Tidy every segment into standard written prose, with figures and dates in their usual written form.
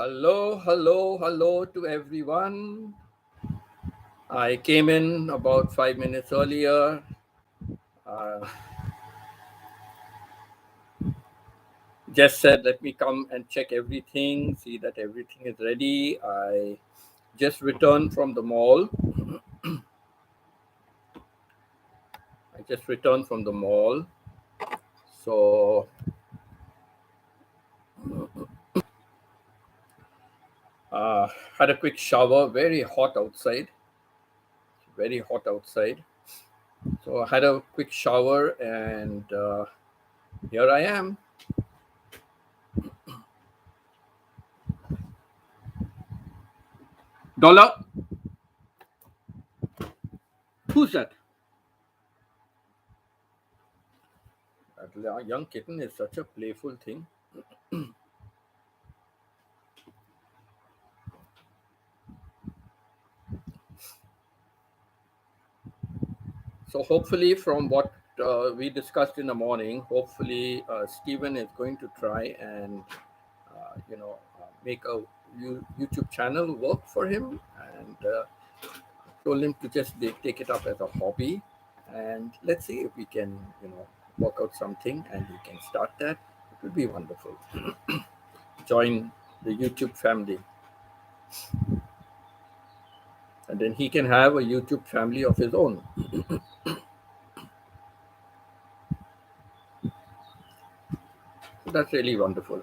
Hello to everyone. I came in about 5 minutes earlier. Uh, just said, let me come and check everything, see that everything is ready. I just returned from the mall. I just returned from the mall. So, uh, had a quick shower, very hot outside. Very hot outside. So, I had a quick shower and here I am. Dollar, who's that? That young kitten is such a playful thing. So hopefully, from what we discussed in the morning, hopefully Stephen is going to try and make a YouTube channel work for him, and told him to just take it up as a hobby, and let's see if we can work out something, and he can start that. It would be wonderful. Join the YouTube family, and then he can have a YouTube family of his own. That's really wonderful.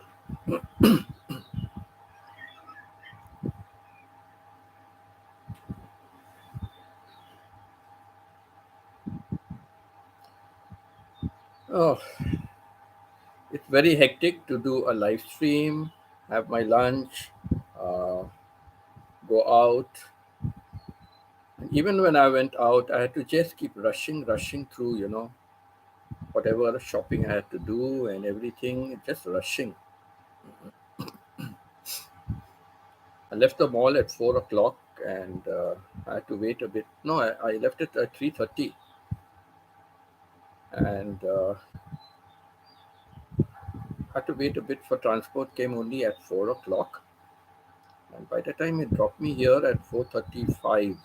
Oh, it's very hectic to do a live stream, have my lunch, uh, go out. And even when I went out, I had to just keep rushing through, whatever shopping I had to do and everything, just rushing. I left the mall at 4 o'clock and I had to wait a bit. No, I left it at 3:30, and had to wait a bit for transport. Came only at 4 o'clock, and by the time it dropped me here at 4:35.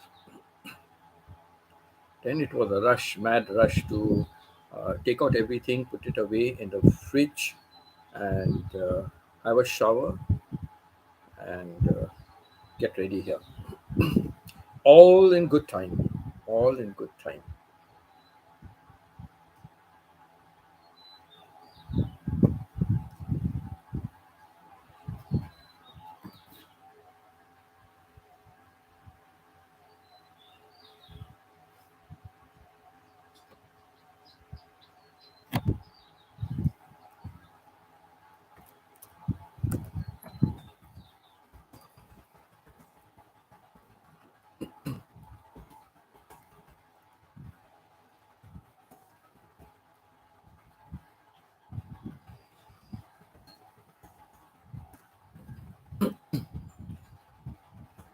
Then it was a rush, mad rush to take out everything, put it away in the fridge, and have a shower and get ready here. All in good time. All in good time.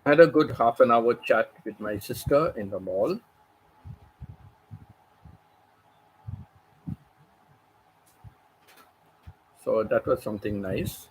I had a good half an hour chat with my sister in the mall. So that was something nice.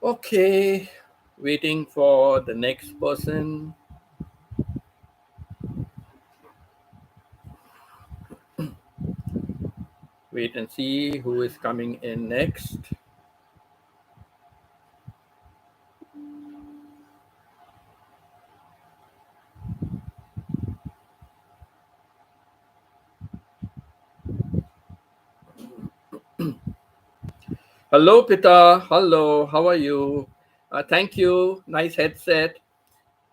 Okay, waiting for the next person. Wait and see who is coming in next. Hello, Pita. Hello, how are you? Thank you. Nice headset.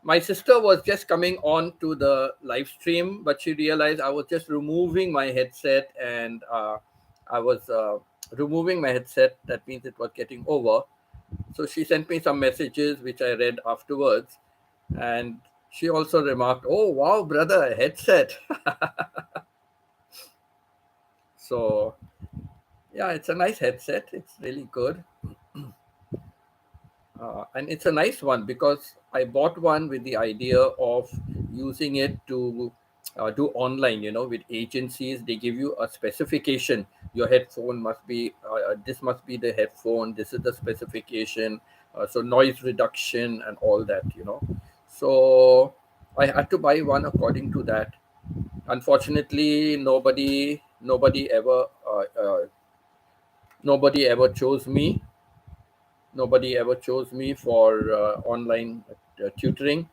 My sister was just coming on to the live stream, but she realized I was just removing my headset and I was removing my headset. That means it was getting over. So she sent me some messages, which I read afterwards. And she also remarked, "Oh, wow, brother, a headset." So, yeah, it's a nice headset. It's really good. And it's a nice one because I bought one with the idea of using it to do online, with agencies. They give you a specification. Your headphone must be, this must be the headphone, this is the specification. So noise reduction and all that. So I had to buy one according to that. Unfortunately, nobody ever chose me. Nobody ever chose me for online tutoring,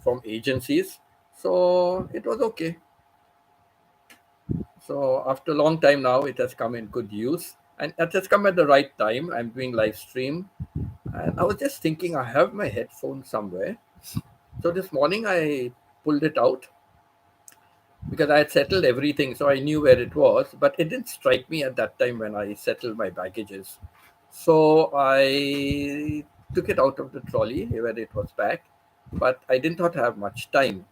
from agencies. So it was okay. So after a long time now, it has come in good use, and it has come at the right time. I'm doing live stream, and I was just thinking I have my headphone somewhere. So this morning I pulled it out because I had settled everything, so I knew where it was, but it didn't strike me at that time when I settled my baggages. So I took it out of the trolley where it was packed, but I did not have much time.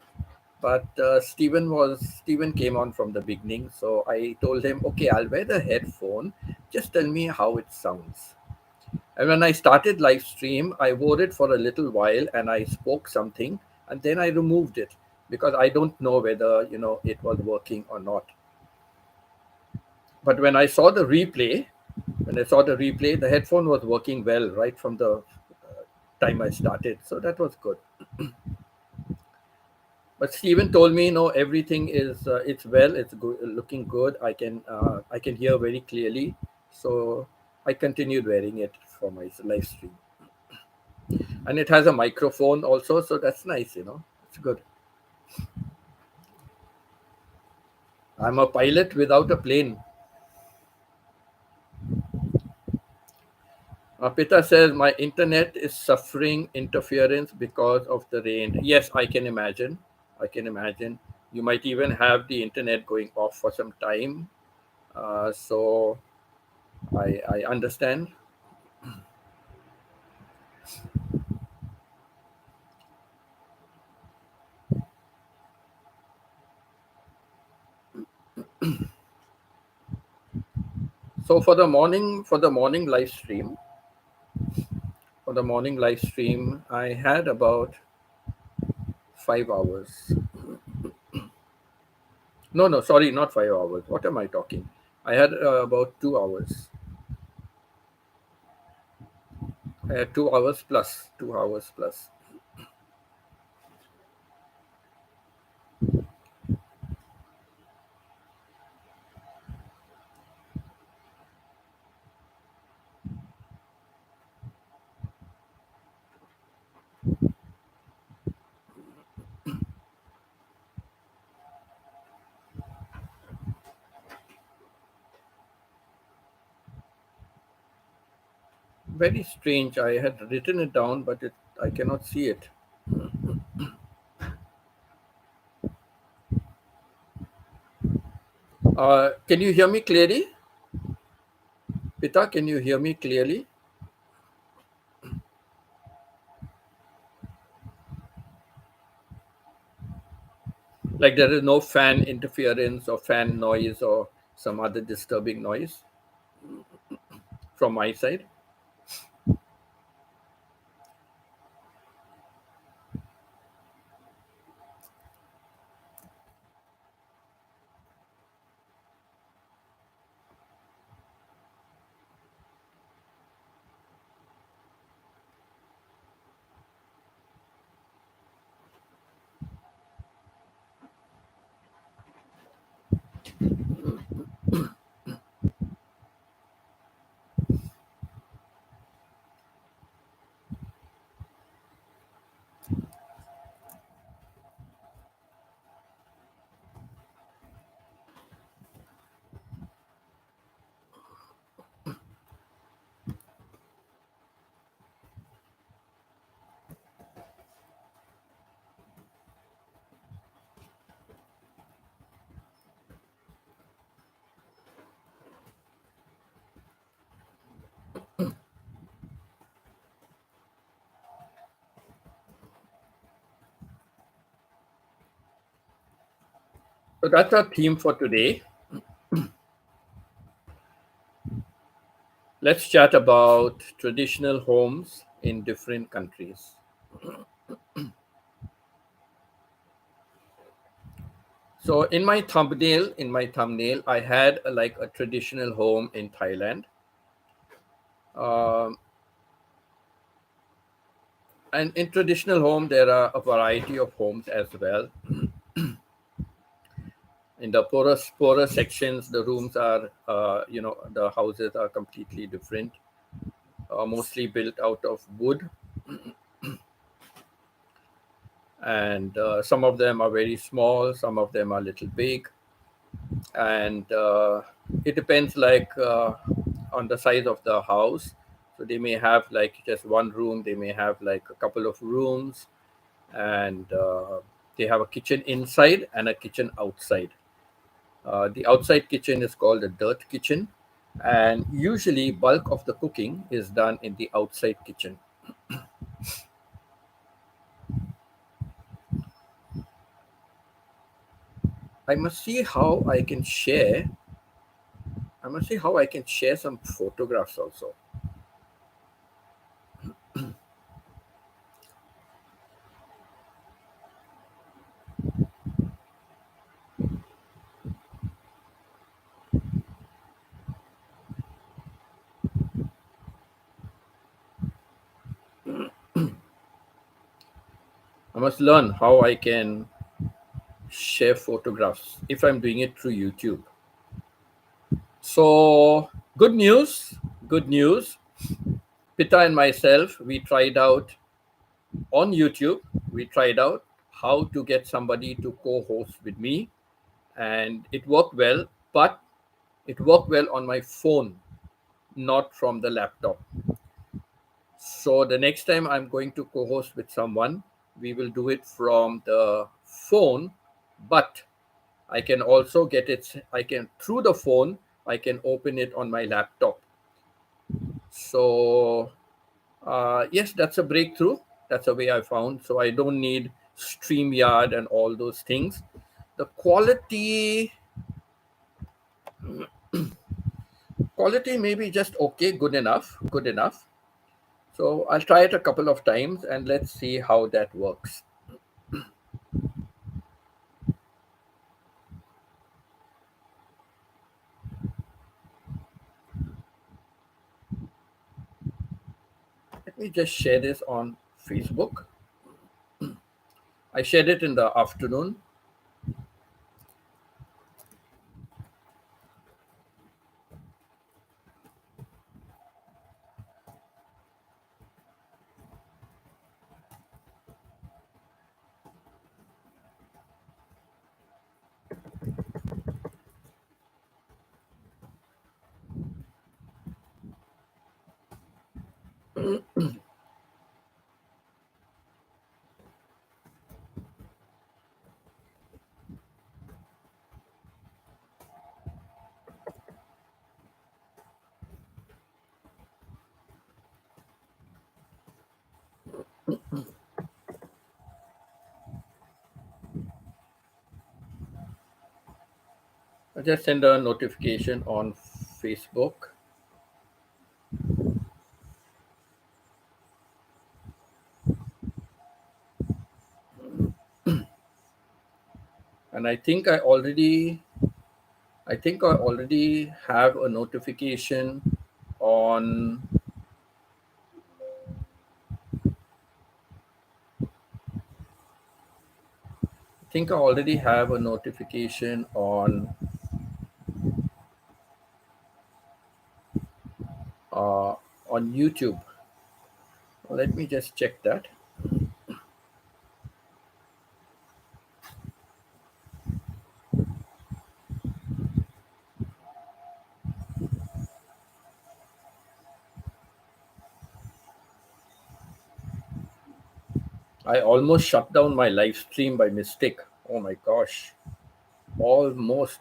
But Stephen came on from the beginning, so I told him, okay, I'll wear the headphone. Just tell me how it sounds. And when I started live stream, I wore it for a little while and I spoke something and then I removed it because I don't know whether it was working or not. But when I saw the replay, the headphone was working well right from the time I started. So that was good. But Stephen told me, no, everything is it's well, it's good, looking good. I can hear very clearly. So I continued wearing it for my live stream. And it has a microphone also, so that's nice. It's good. I'm a pilot without a plane. Pita says my internet is suffering interference because of the rain. Yes, I can imagine. I can imagine. You might even have the internet going off for some time. So I understand. So for the morning live stream, I had about 5 hours. No, no, sorry, not 5 hours. What am I talking? I had about 2 hours. I had 2 hours plus. 2 hours plus. Very strange. I had written it down, but I cannot see it. Can you hear me clearly? Pita, can you hear me clearly? Like there is no fan interference or fan noise or some other disturbing noise from my side. So that's our theme for today. Let's chat about traditional homes in different countries. So in my thumbnail, I had like a traditional home in Thailand. Um, and in traditional home, there are a variety of homes as well. In the poorer sections, the rooms are, the houses are completely different, mostly built out of wood, and some of them are very small, some of them are little big, and it depends on the size of the house. So they may have like just one room, they may have like a couple of rooms, and they have a kitchen inside and a kitchen outside. The outside kitchen is called a dirt kitchen, and usually bulk of the cooking is done in the outside kitchen. I must see how I can share. I must see how I can share some photographs also. I must learn how I can share photographs if I'm doing it through YouTube. So, good news, good news. Pita and myself, we tried out on YouTube, we tried out how to get somebody to co host with me, and it worked well, but it worked well on my phone, not from the laptop. So, the next time I'm going to co host with someone, we will do it from the phone, but I can also get it, I can, through the phone, I can open it on my laptop. So, yes, that's a breakthrough. That's a way I found. So, I don't need StreamYard and all those things. The quality may be just okay, good enough, good enough. So, I'll try it a couple of times and let's see how that works. Let me just share this on Facebook. I shared it in the afternoon. I just send a notification on Facebook. And I think I already have a notification on I think I already have a notification uh, on YouTube. Let me just check that. I almost shut down my live stream by mistake. Oh my gosh. Almost.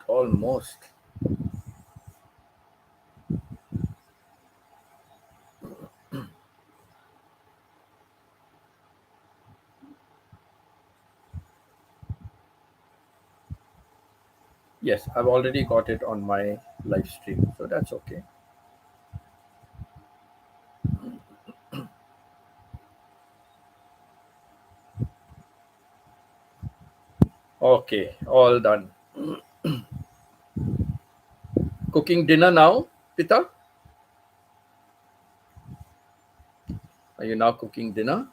Yes, I've already got it on my live stream, so that's okay. Okay, all done. Cooking dinner now, Pita? Are you now cooking dinner?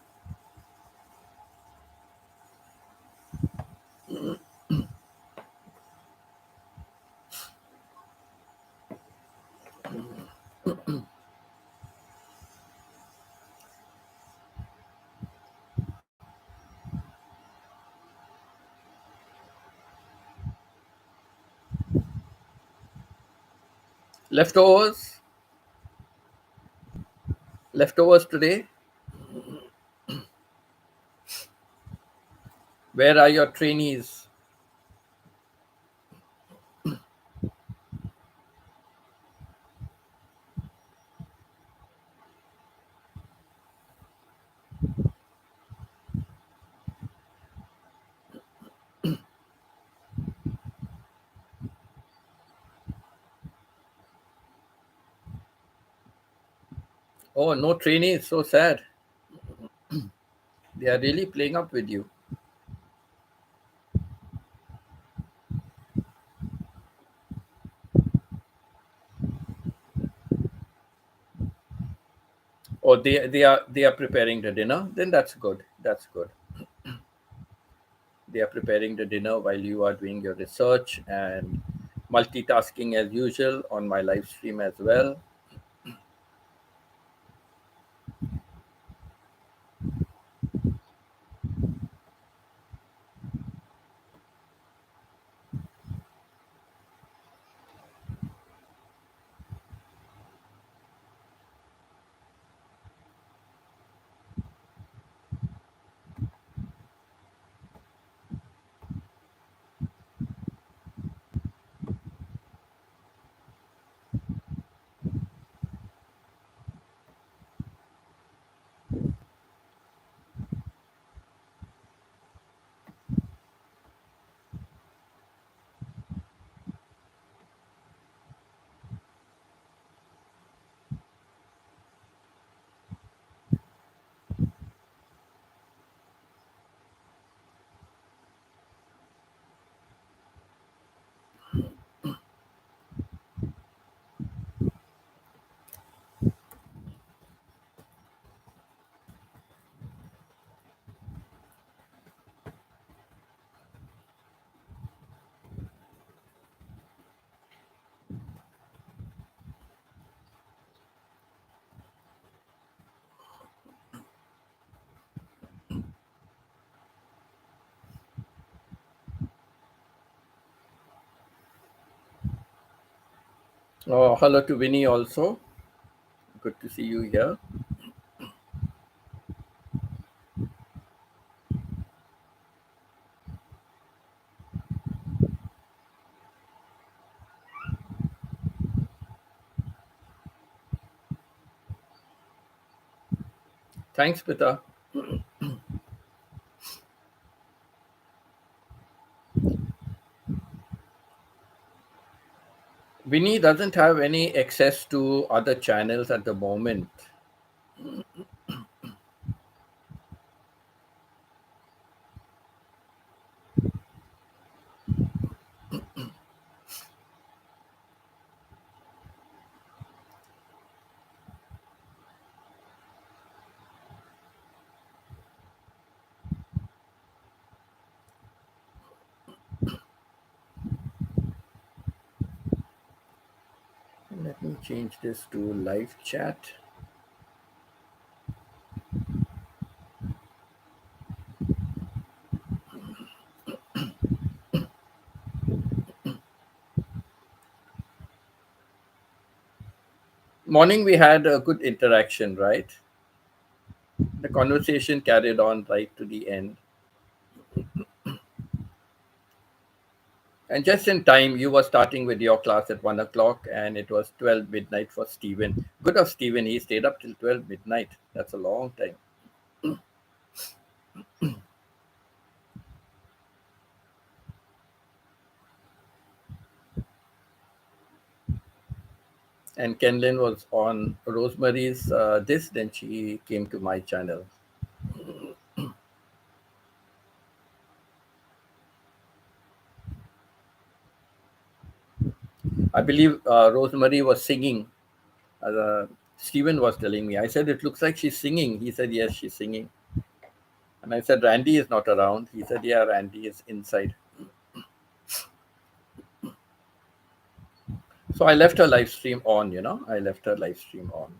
Leftovers? Leftovers today? Where are your trainees? Oh, no trainees, so sad. They are really playing up with you. Or they are preparing the dinner. Then that's good. That's good. They are preparing the dinner while you are doing your research and multitasking as usual on my live stream as well. Oh, hello to Winnie also. Good to see you here. Thanks, Pita. Winnie doesn't have any access to other channels at the moment. Let me change this to live chat. Morning, we had a good interaction, right? The conversation carried on right to the end. And just in time, you were starting with your class at 1 o'clock, and it was 12 midnight for Stephen. Good of Stephen, he stayed up till 12 midnight. That's a long time. And Kenlin was on Rosemary's this, then she came to my channel. I believe Rosemary was singing. Uh, Stephen was telling me. I said, it looks like she's singing. He said, yes, she's singing. And I said, Randy is not around. He said, yeah, Randy is inside. So I left her live stream on, I left her live stream on.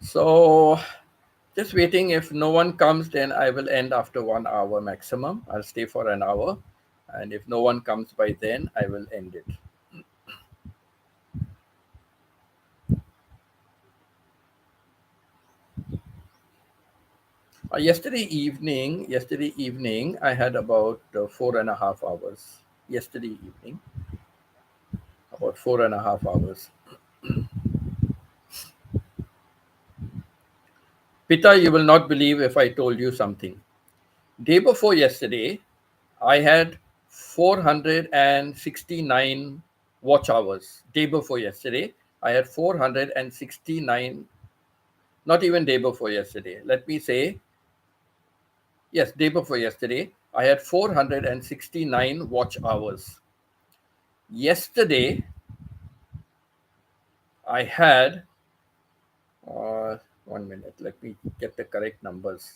So just waiting. If no one comes, then I will end after 1 hour maximum. I'll stay for an hour. And if no one comes by then, I will end it. Yesterday evening, I had about 4.5 hours. Yesterday evening, about 4.5 hours. Pita, you will not believe if I told you something. Day before yesterday, I had 469 watch hours. Day before yesterday, I had 469, not even day before yesterday. Let me say, yes, day before yesterday, I had 469 watch hours. Yesterday, I had, uh, 1 minute, let me get the correct numbers.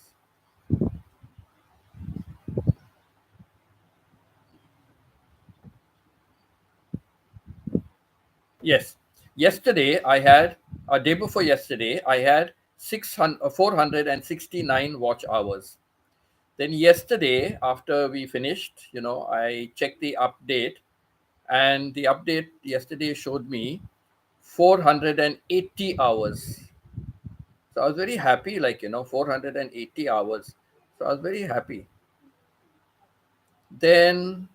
Yes, yesterday I had, a day before yesterday, I had 469 watch hours. Then yesterday, after we finished, I checked the update, and the update yesterday showed me 480 hours. So I was very happy, 480 hours. So I was very happy. Then,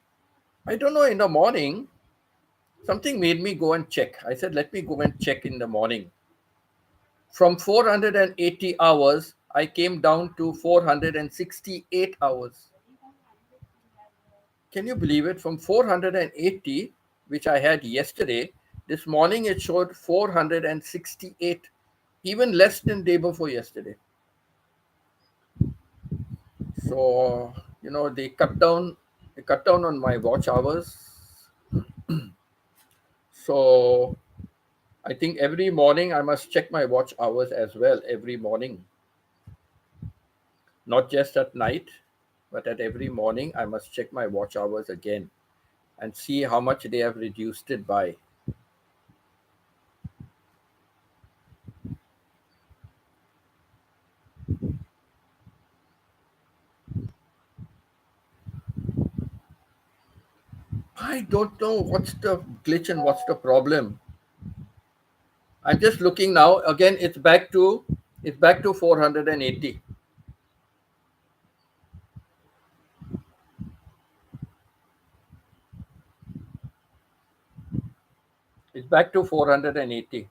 I don't know, in the morning, something made me go and check. I said, let me go and check in the morning. From 480 hours, I came down to 468 hours. Can you believe it? From 480, which I had yesterday, this morning it showed 468, even less than day before yesterday. So, they cut down on my watch hours. So I think every morning I must check my watch hours as well, every morning, not just at night, but at every morning I must check my watch hours again and see how much they have reduced it by. I don't know what's the glitch and what's the problem. I'm just looking now. Again, it's back to 480. It's back to 480.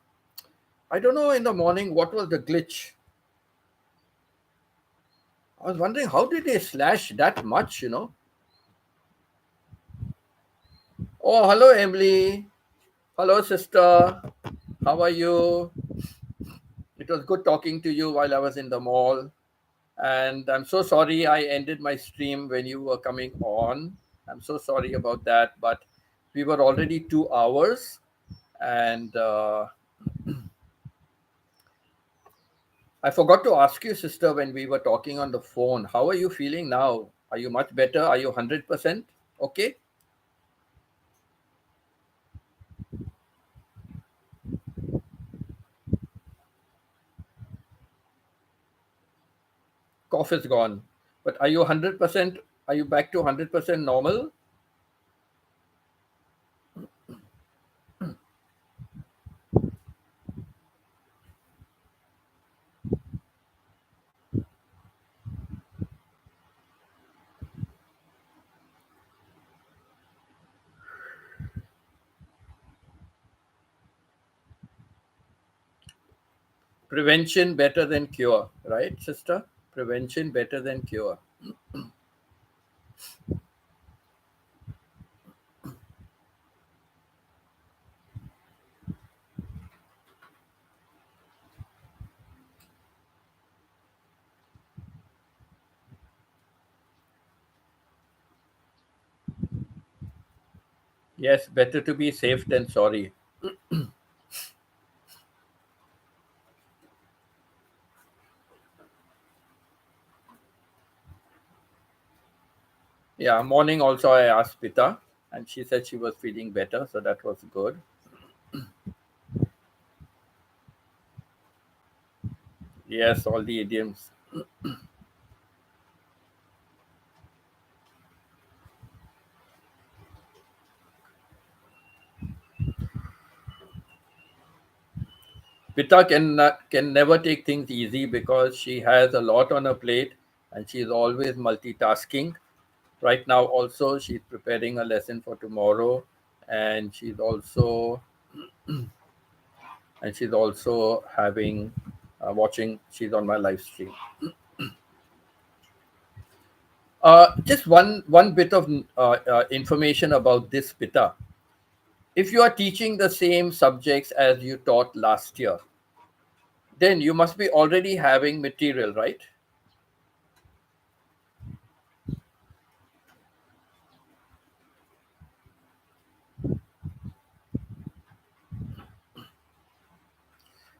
I don't know in the morning what was the glitch. I was wondering how did they slash that much? Oh, hello Emily. Hello sister. How are you? It was good talking to you while I was in the mall. And I'm so sorry I ended my stream when you were coming on. I'm so sorry about that, but we were already 2 hours, and I forgot to ask you, sister, when we were talking on the phone. How are you feeling now? Are you much better? Are you 100% okay? Cough is gone. But are you 100%? Are you back to 100% normal? Prevention better than cure, right, sister? Prevention better than cure. Yes, better to be safe than sorry. Yeah, morning also I asked Pita, and she said she was feeling better, so that was good. Yes, all the idioms. Pita can never take things easy because she has a lot on her plate and she's always multitasking. Right now, also she's preparing a lesson for tomorrow, and she's also having watching. She's on my live stream. Just one bit of information about this Pita. If you are teaching the same subjects as you taught last year, then you must be already having material, right?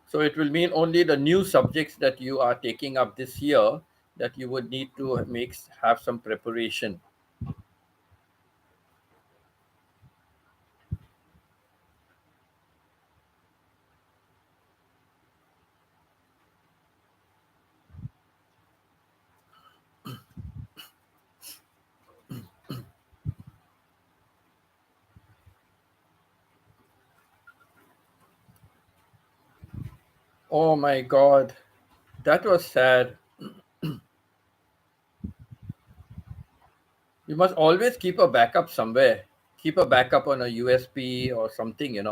So it will mean only the new subjects that you are taking up this year that you would need to have some preparation. Oh my God, that was sad. You must always keep a backup somewhere. Keep a backup on a USB or something.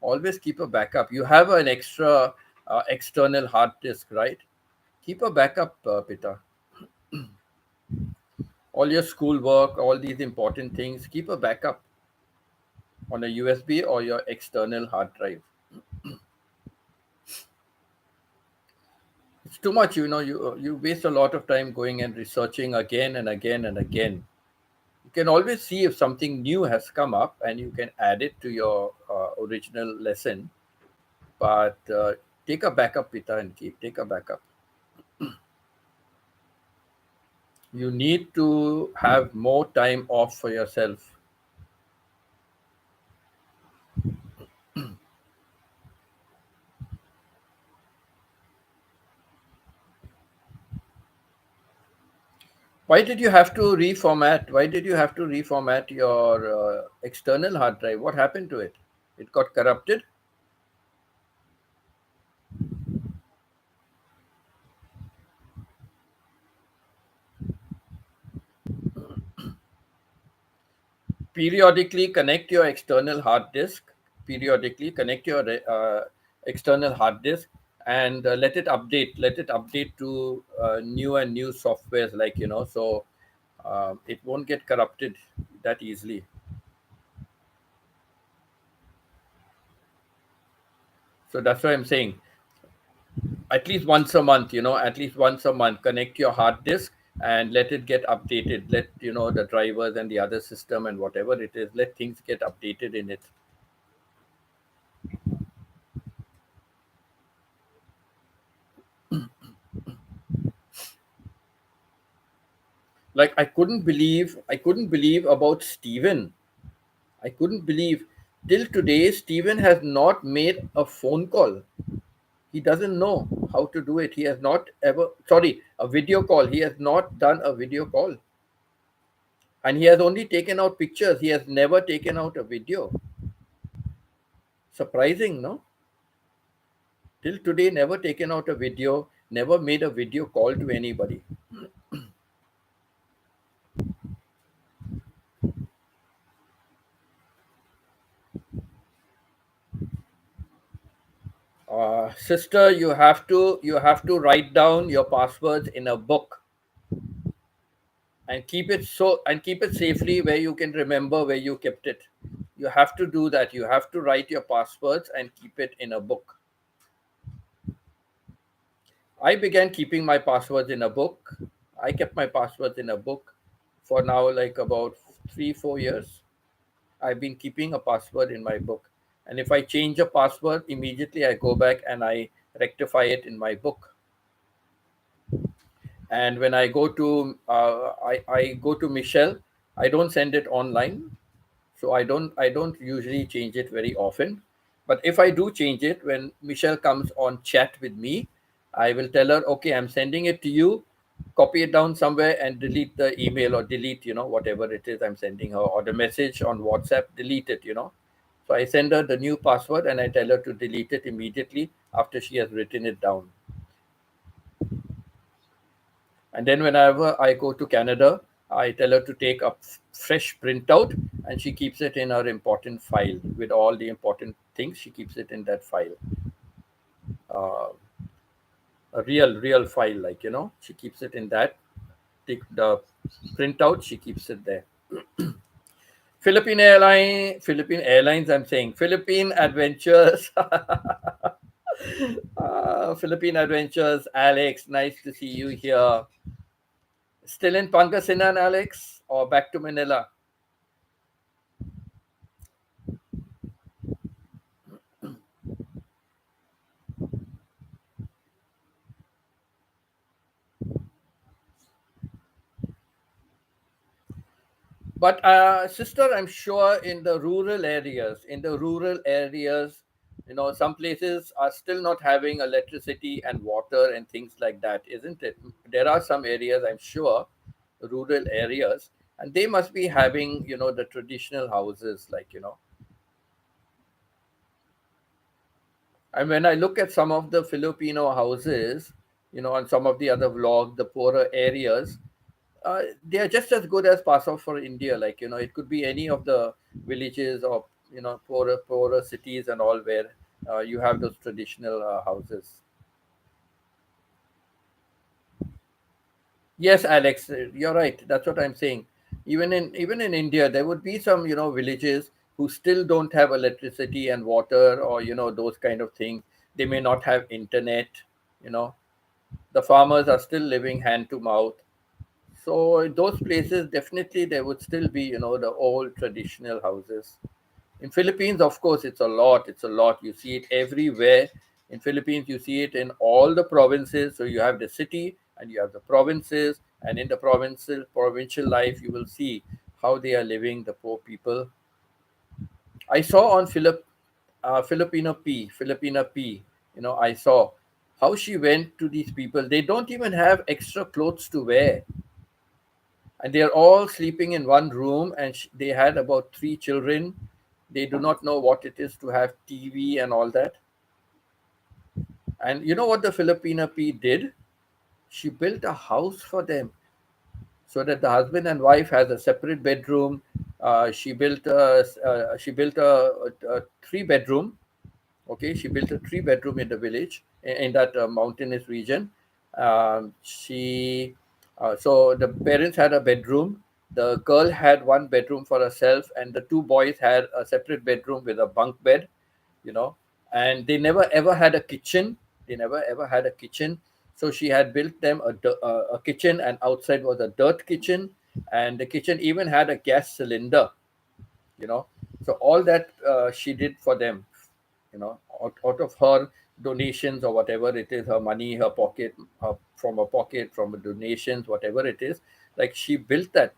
Always keep a backup. You have an extra external hard disk, right? Keep a backup, Pita. All your schoolwork, all these important things, keep a backup on a USB or your external hard drive. It's too much, you waste a lot of time going and researching again and again and again. You can always see if something new has come up and you can add it to your original lesson. But take a backup, Pita, and take a backup. You need to have more time off for yourself. Why did you have to reformat? Why did you have to reformat your external hard drive? What happened to it? It got corrupted. Periodically connect your external hard disk. Periodically connect your external hard disk and let it update to new softwares, like, so it won't get corrupted that easily. So that's why I'm saying at least once a month, at least once a month, connect your hard disk and let it get updated. Let the drivers and the other system and whatever it is, let things get updated in it. Like, I couldn't believe about Steven. I couldn't believe till today Steven has not made a phone call. He doesn't know how to do it. He has not ever, sorry, a video call. He has not done a video call. And he has only taken out pictures. He has never taken out a video. Surprising, no? Till today, never taken out a video, never made a video call to anybody. Sister, you have to write down your passwords in a book and keep it safely where you can remember where you kept it. You have to do that. You have to write your passwords and keep it in a book. I began keeping my passwords in a book. I kept my passwords in a book for now like about 3 4 years. I've been keeping a password in my book, and if I change a password, immediately I go back and I rectify it in my book. And when I go to I go to Michelle, I don't send it online, so I don't usually change it very often. But if I do change it, when Michelle comes on chat with me, I will tell her, okay, I'm sending it to you, copy it down somewhere and delete the email, or delete, whatever it is I'm sending her, or the message on WhatsApp, delete it. So I send her the new password and I tell her to delete it immediately after she has written it down. And then whenever I go to Canada, I tell her to take a fresh printout, and she keeps it in her important file with all the important things. She keeps it in that file, uh, a real file, like, she keeps it in that. Take the printout, she keeps it there. Philippine Airlines, I'm saying Philippine Adventures. Philippine Adventures, Alex, nice to see you here. Still in Pangasinan, Alex, or back to Manila? But sister, I'm sure in the rural areas, some places are still not having electricity and water and things like that, isn't it? There are some areas, I'm sure, rural areas, and they must be having, the traditional houses, like, and when I look at some of the Filipino houses, on some of the other vlogs, the poorer areas, they are just as good as pass off for India. Like, it could be any of the villages or poorer cities and all, where you have those traditional houses. Yes, Alex, you're right. That's what I'm saying. Even in India, there would be some villages who still don't have electricity and water, or those kind of things. They may not have internet. You know, the farmers are still living hand to mouth. So in those places, definitely there would still be, the old traditional houses. In Philippines, of course, it's a lot. It's a lot. You see it everywhere. In Philippines, you see it in all the provinces. So you have the city and you have the provinces, and in the provincial life, you will see how they are living, the poor people. I saw on Filipina P. I saw how she went to these people. They don't even have extra clothes to wear, and they are all sleeping in one room, and they had about 3 children. They do not know what it is to have TV and all that. And you know what the Filipina P did? She built a house for them, so that the husband and wife has a separate bedroom. She built a 3 bedroom. Okay, she built a 3 bedroom in the village, in that mountainous region. She So the parents had a bedroom. The girl had one bedroom for herself, and the two boys had a separate bedroom with a bunk bed. you know and they never ever had a kitchen. So she had built them a kitchen, and outside was a dirt kitchen, and the kitchen even had a gas cylinder. you know so all that she did for them, out of her donations, or whatever it is, her money, her pocket, from her pocket, from her donations, whatever it is. Like, she built that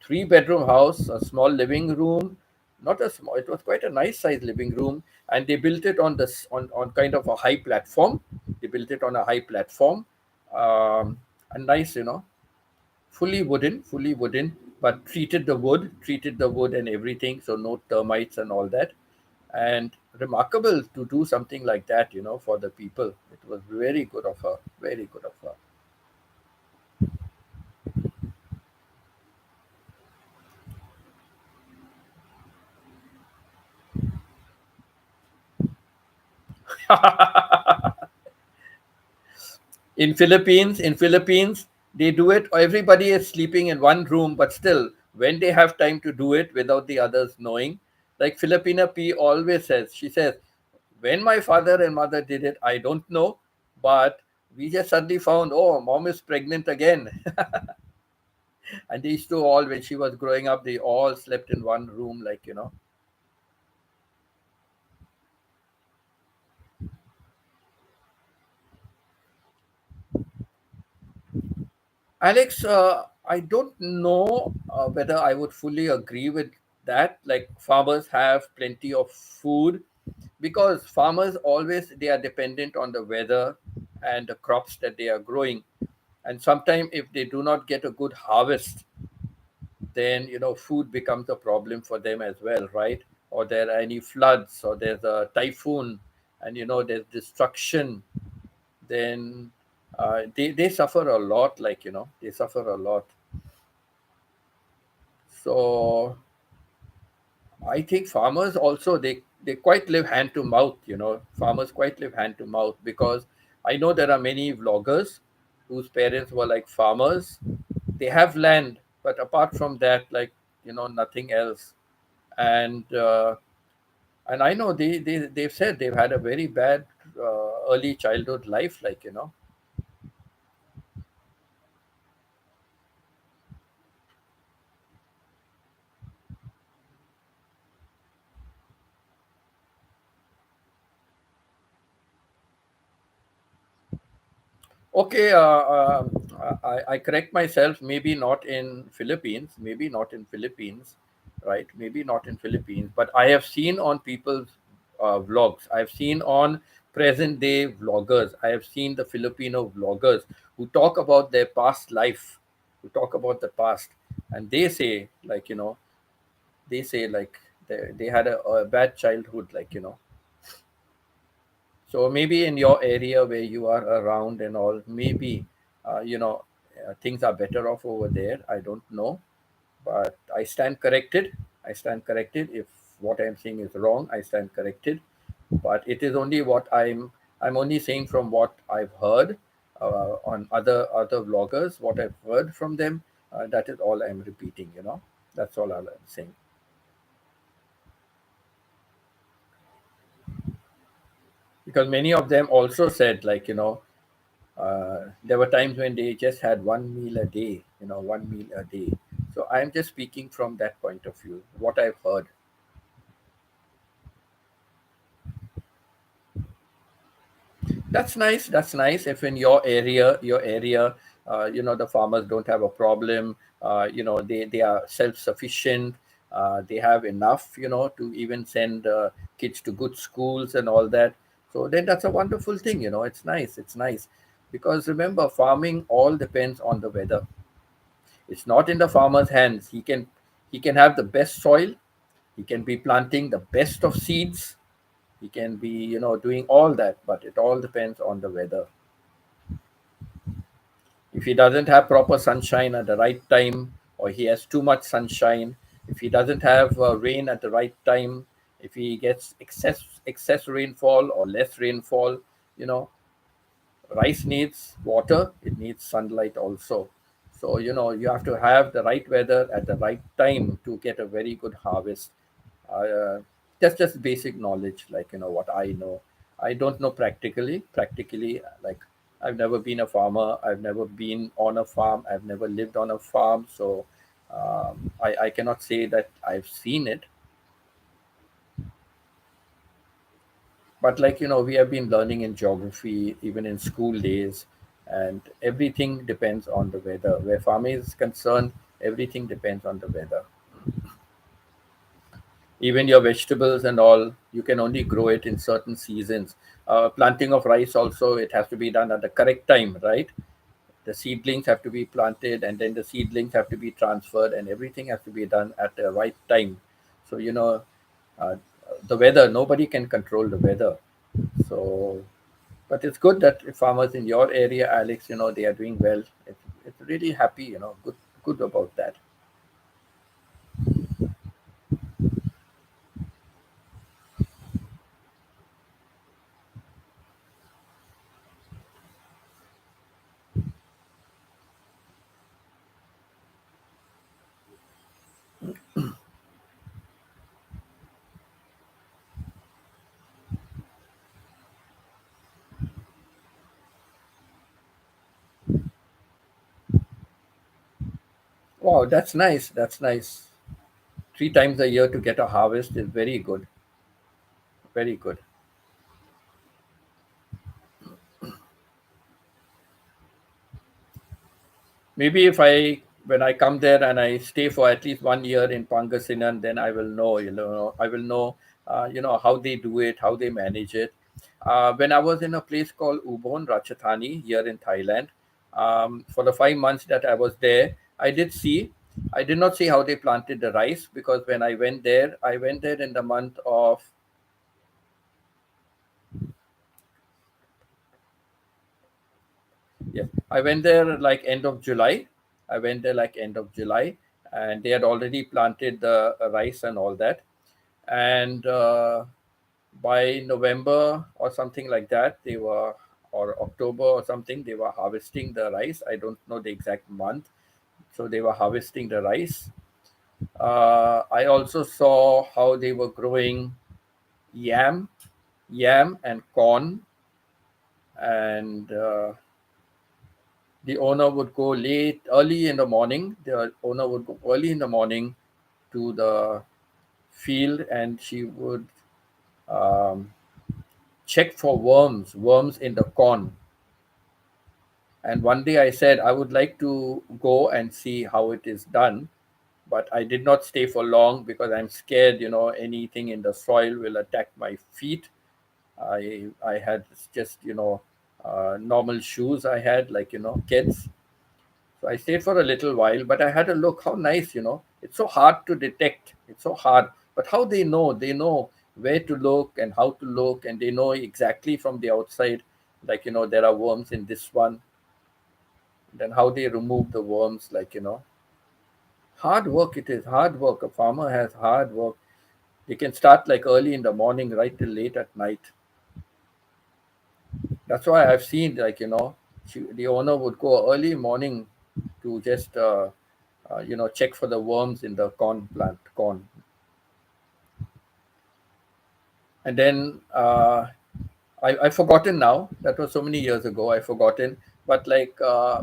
3 bedroom house, a small living room, not a small, it was quite a nice size living room. And they built it on kind of a high platform. They built it on a high platform, and nice, fully wooden, but treated the wood and everything, so no termites and all that. And remarkable to do something like that, for the people. It was very good of her, very good of her. In Philippines, they do it. Everybody is sleeping in one room, but still, when they have time to do it without the others knowing, like Filipina P always says, she says, when my father and mother did it, I don't know, but we just suddenly found, oh, mom is pregnant again. And these two all, when she was growing up, they all slept in one room, Alex, I don't know whether I would fully agree with that. Like farmers have plenty of food because farmers always they are dependent on the weather and the crops that they are growing. And sometimes if they do not get a good harvest, then food becomes a problem for them as well, right? Or there are any floods, or there's a typhoon, and there's destruction, then they suffer a lot. They suffer a lot. So I think farmers also they quite live hand to mouth. Farmers quite live hand to mouth because I know there are many vloggers whose parents were like farmers. They have land, but apart from that, nothing else. And I know they've said they've had a very bad early childhood life. Okay, I correct myself. Maybe not in Philippines. Maybe not in Philippines, right? Maybe not in Philippines. But I have seen on people's vlogs. I've seen on present day vloggers. I have seen the Filipino vloggers who talk about their past life, who talk about the past, and they say like they had a bad childhood, So maybe in your area where you are around and all, maybe things are better off over there. I don't know, but I stand corrected. I stand corrected. If what I'm saying is wrong, I stand corrected. But it is only what I'm only saying from what I've heard on other vloggers. What I've heard from them, that is all I'm repeating. That's all I'm saying. Because many of them also said there were times when they just had one meal a day, one meal a day. So I'm just speaking from that point of view, what I've heard. That's nice. That's nice. If in your area, the farmers don't have a problem. They are self-sufficient. They have enough, to even send kids to good schools and all that. So then that's a wonderful thing. It's nice. It's nice because remember, farming all depends on the weather. It's not in the farmer's hands. He can have the best soil. He can be planting the best of seeds. He can be doing all that, but it all depends on the weather. If he doesn't have proper sunshine at the right time, or he has too much sunshine, if he doesn't have rain at the right time, if he gets excess rainfall or less rainfall, you know rice needs water, it needs sunlight also. So you have to have the right weather at the right time to get a very good harvest. uh, that's just basic knowledge, what I know. I don't know practically, like I've never been a farmer, I've never been on a farm, I've never lived on a farm. So I cannot say that I've seen it. But we have been learning in geography even in school days, and everything depends on the weather. Where farming is concerned, everything depends on the weather. Even your vegetables and all, you can only grow it in certain seasons. Planting of rice also, it has to be done at the correct time, right? The seedlings have to be planted, and then the seedlings have to be transferred, and everything has to be done at the right time. So uh, the weather, nobody can control the weather. So but it's good that farmers in your area, Alex, they are doing well. It's really happy, good about that. Wow, that's nice. That's nice. 3 times a year to get a harvest is very good. Very good. Maybe if I when I come there and I stay for at least 1 year in Pangasinan, then I will know. I will know. How they do it, how they manage it. When I was in a place called Ubon, Ratchathani, here in Thailand, for the 5 months that I was there, I did see. I did not see how they planted the rice because when I went there in the month of yes, I went there like end of July. I went there like end of July, and they had already planted the rice and all that. And by November or something like that, or October or something, they were harvesting the rice. I don't know the exact month. So they were harvesting the rice. I also saw how they were growing yam, yam and corn, and the owner would go early in the morning. The owner would go early in the morning to the field, and she would um, check for worms in the corn. And one day I said I would like to go and see how it is done, but I did not stay for long because I'm scared. Anything in the soil will attack my feet. I had just normal shoes I had, like kids. So I stayed for a little while, but I had a look. How nice. It's so hard to detect. It's so hard. But how they know where to look and how to look, and they know exactly from the outside, like, there are worms in this one. Then how they remove the worms, like, hard work it is. Hard work. A farmer has hard work. They can start like early in the morning, right till late at night. That's why I've seen, like, the owner would go early morning to just check for the worms in the corn. And then I've forgotten now. That was so many years ago. I've forgotten. But like,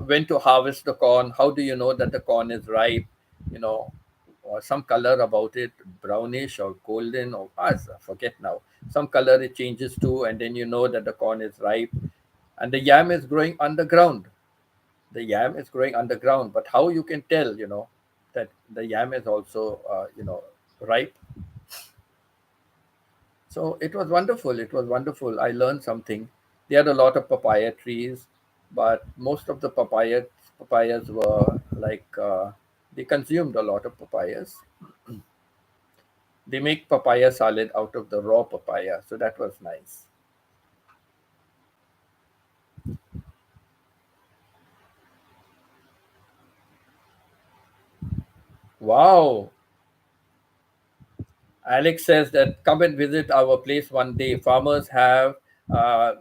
when to harvest the corn? How do you know that the corn is ripe? You know, or some color about it, brownish or golden, or I forget now. Some color it changes to, and then you know that the corn is ripe. And the yam is growing underground. The yam is growing underground. But how you can tell, that the yam is also, ripe? So it was wonderful. It was wonderful. I learned something. They had a lot of papaya trees, but most of the papayas were like, they consumed a lot of papayas. They make papaya salad out of the raw papaya, so that was nice. Wow! Alex says that come and visit our place one day. Farmers have uh,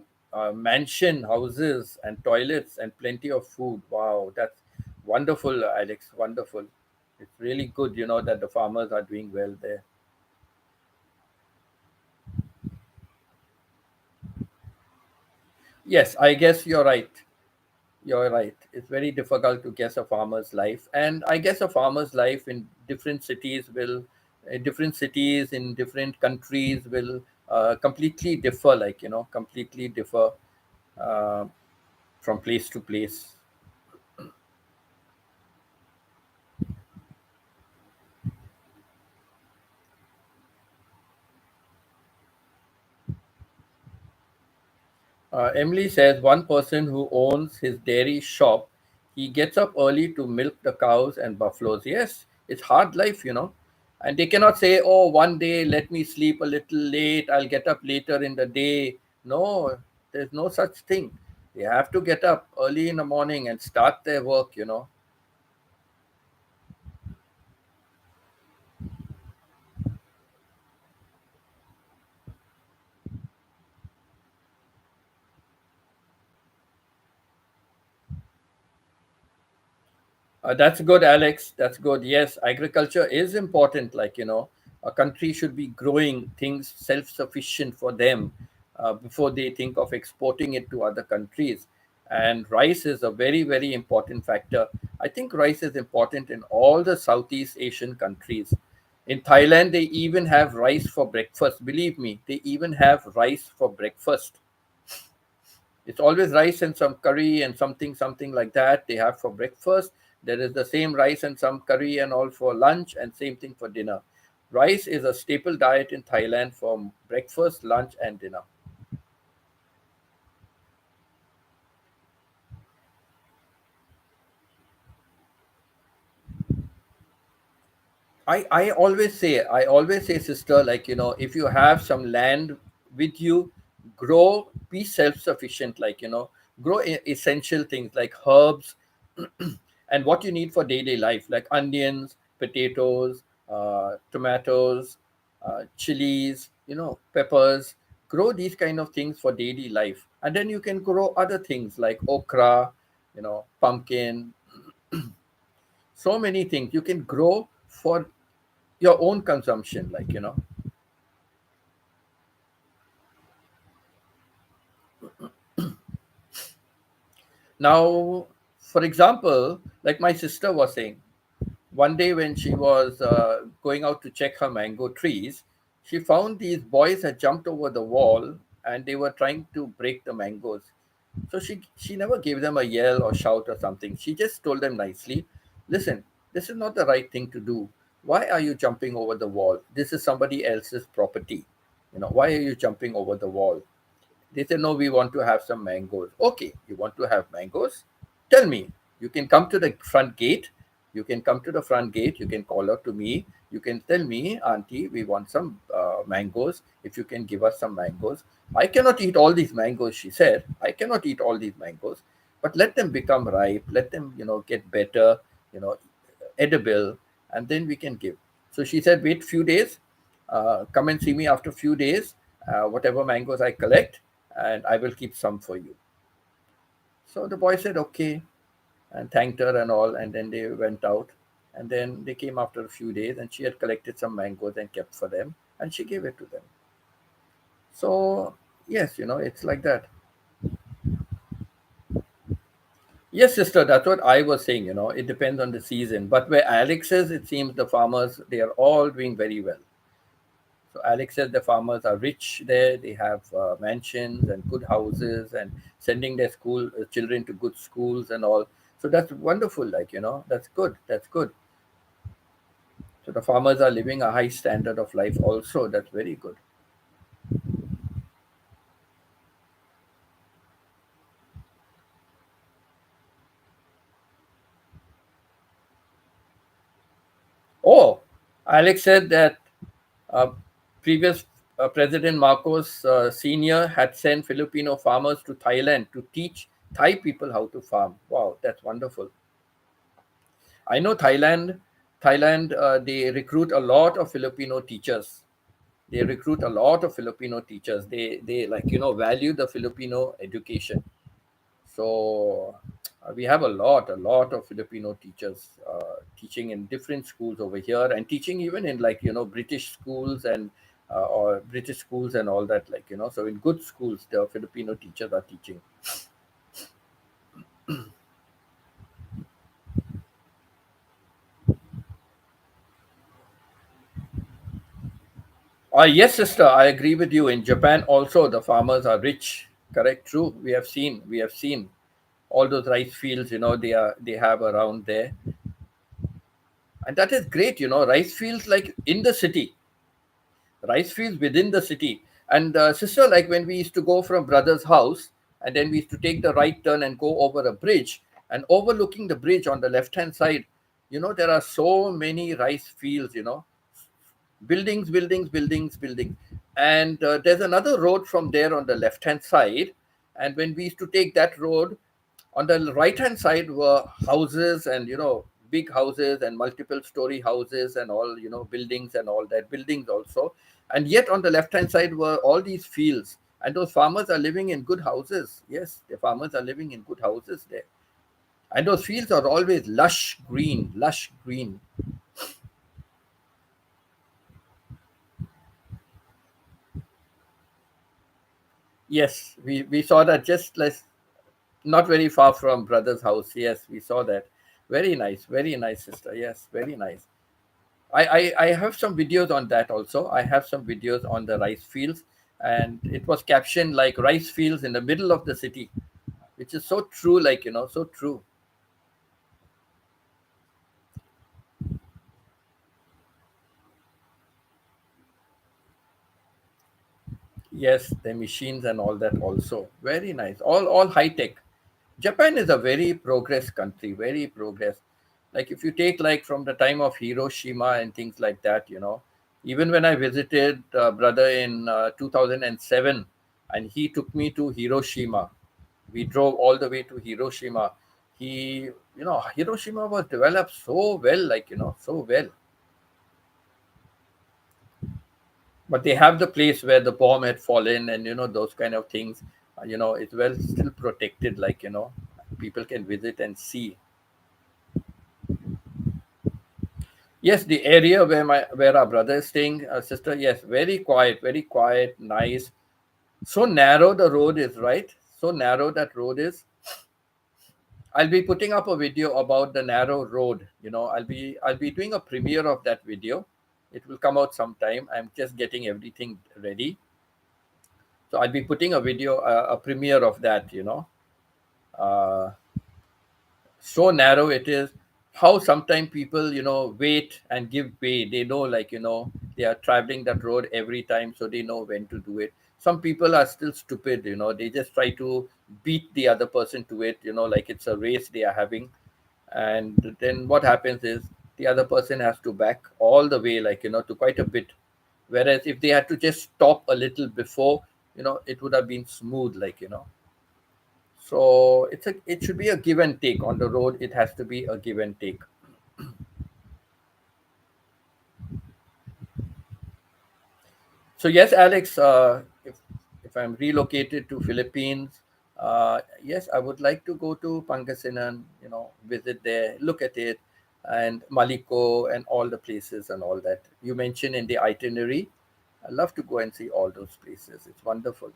mansion houses and toilets and plenty of food. Wow, that's wonderful, Alex. Wonderful. It's really good, that the farmers are doing well there. Yes, I guess you're right. You're right. It's very difficult to guess a farmer's life, and I guess a farmer's life in different cities in different countries will completely differ. Like, completely differ uh, from place to place. Emily says one person who owns his dairy shop, he gets up early to milk the cows and buffaloes. Yes, it's hard life. And they cannot say, oh, one day let me sleep a little late, I'll get up later in the day. No, there's no such thing. They have to get up early in the morning and start their work. That's good, Alex. That's good. Yes, agriculture is important. A country should be growing things self sufficient for them before they think of exporting it to other countries. And rice is a very, very important factor. I think rice is important in all the Southeast Asian countries. In Thailand, they even have rice for breakfast. Believe me, they even have rice for breakfast. It's always rice and some curry and something like that they have for breakfast. There is the same rice and some curry and all for lunch, and same thing for dinner. Rice is a staple diet in Thailand for breakfast, lunch, and dinner. I always say, sister, if you have some land with you, grow, be self-sufficient, grow essential things like herbs and what you need for daily life, like onions, potatoes, tomatoes, chilies, peppers. Grow these kind of things for daily life, and then you can grow other things like okra, pumpkin. So many things you can grow for your own consumption, now, for example, like my sister was saying, one day when she was going out to check her mango trees, she found these boys had jumped over the wall and they were trying to break the mangoes. So she never gave them a yell or shout or something. She just told them nicely, listen, this is not the right thing to do. Why are you jumping over the wall? This is somebody else's property. Why are you jumping over the wall? They said, no, we want to have some mangoes. Okay, you want to have mangoes? Tell me. You can come to the front gate. You can come to the front gate. You can call out to me. You can tell me, Auntie, we want some mangoes. If you can give us some mangoes. I cannot eat all these mangoes, she said. I cannot eat all these mangoes. But let them become ripe. Let them, get better, you know, edible, and then we can give. So she said, wait few days. Come and see me after few days. Whatever mangoes I collect, and I will keep some for you. So the boy said, okay, and thanked her and all. And then they went out. And then they came after a few days, and she had collected some mangoes and kept for them, and she gave it to them. So, yes, it's like that. Yes, sister, that's what I was saying. It depends on the season. But where Alex says, it seems the farmers, they are all doing very well. So Alex says the farmers are rich there. They have mansions and good houses and sending their school children to good schools and all. So that's wonderful. That's good. That's good. So the farmers are living a high standard of life also. That's very good. Oh, Alex said that uh, previous President Marcos Senior had sent Filipino farmers to Thailand to teach Thai people how to farm. Wow, that's wonderful. I know Thailand. Thailand, they recruit a lot of Filipino teachers. They recruit a lot of Filipino teachers. They value the Filipino education. So we have a lot of Filipino teachers teaching in different schools over here, and teaching even in British schools and or British schools and all that. So in good schools, the Filipino teachers are teaching. Yes, sister, I agree with you. In Japan, also the farmers are rich. Correct, true. We have seen all those rice fields. They have around there, and that is great. Rice fields like in the city, rice fields within the city. And sister, like when we used to go from brother's house, and then we used to take the right turn and go over a bridge, and overlooking the bridge on the left hand side, there are so many rice fields. Buildings, buildings, buildings, buildings. And there's another road from there on the left hand side. And when we used to take that road, on the right hand side were houses, and big houses and multiple story houses and all, buildings and all that, buildings also. And yet on the left hand side were all these fields, and those farmers are living in good houses. Yes, the farmers are living in good houses there. And those fields are always lush green, lush green. Yes, we saw that just less, not very far from brother's house. Yes, we saw that. Very nice, sister. Yes, very nice. I have some videos on that also. I have some videos on the rice fields, and it was captioned like rice fields in the middle of the city, which is so true, like, so true. Yes, the machines and all that also. Very nice. All high tech. Japan is a very progress country, very progress. Like if you take like from the time of Hiroshima and things like that, even when I visited brother in 2007, and he took me to Hiroshima, we drove all the way to Hiroshima. Hiroshima was developed so well, like, so well. But they have the place where the bomb had fallen, and those kind of things. It's well still protected, like, people can visit and see. Yes, the area where our brother is staying, sister. Yes, very quiet, nice. So narrow the road is, right? So narrow that road is. I'll be putting up a video about the narrow road. I'll be doing a premiere of that video. It will come out sometime. I'm just getting everything ready. So I'll be putting a video, a premiere of that. Uh, so narrow it is. How sometimes people wait and give way. They know, like, they are traveling that road every time, so they know when to do it. Some people are still stupid. They just try to beat the other person to it, like it's a race they are having. And then what happens is the other person has to back all the way, like, to quite a bit. Whereas if they had to just stop a little before, it would have been smooth, like, so it should be a give and take on the road. It has to be a give and take. So yes, Alex, if I'm relocated to Philippines, yes, I would like to go to Pangasinan, visit there, look at it, and Maliko and all the places and all that you mentioned in the itinerary. I love to go and see all those places. It's wonderful.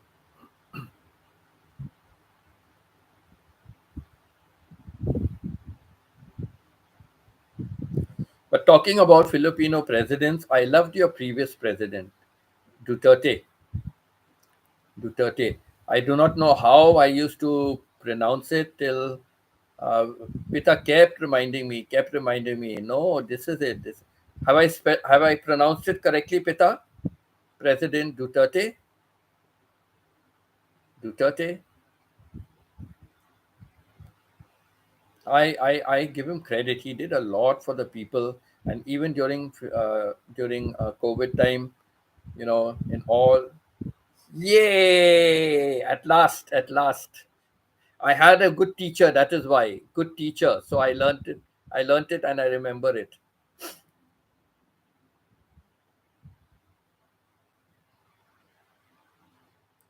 But talking about Filipino presidents, I loved your previous president, Duterte. Duterte. I do not know how I used to pronounce it till uh, Pita kept reminding me. No, this is it. Have I pronounced it correctly, Pita? President Duterte. Duterte. I give him credit. He did a lot for the people, and even during COVID time, in all. Yay! At last. I had a good teacher. That is why good teacher. So I learned it. I learned it, and I remember it.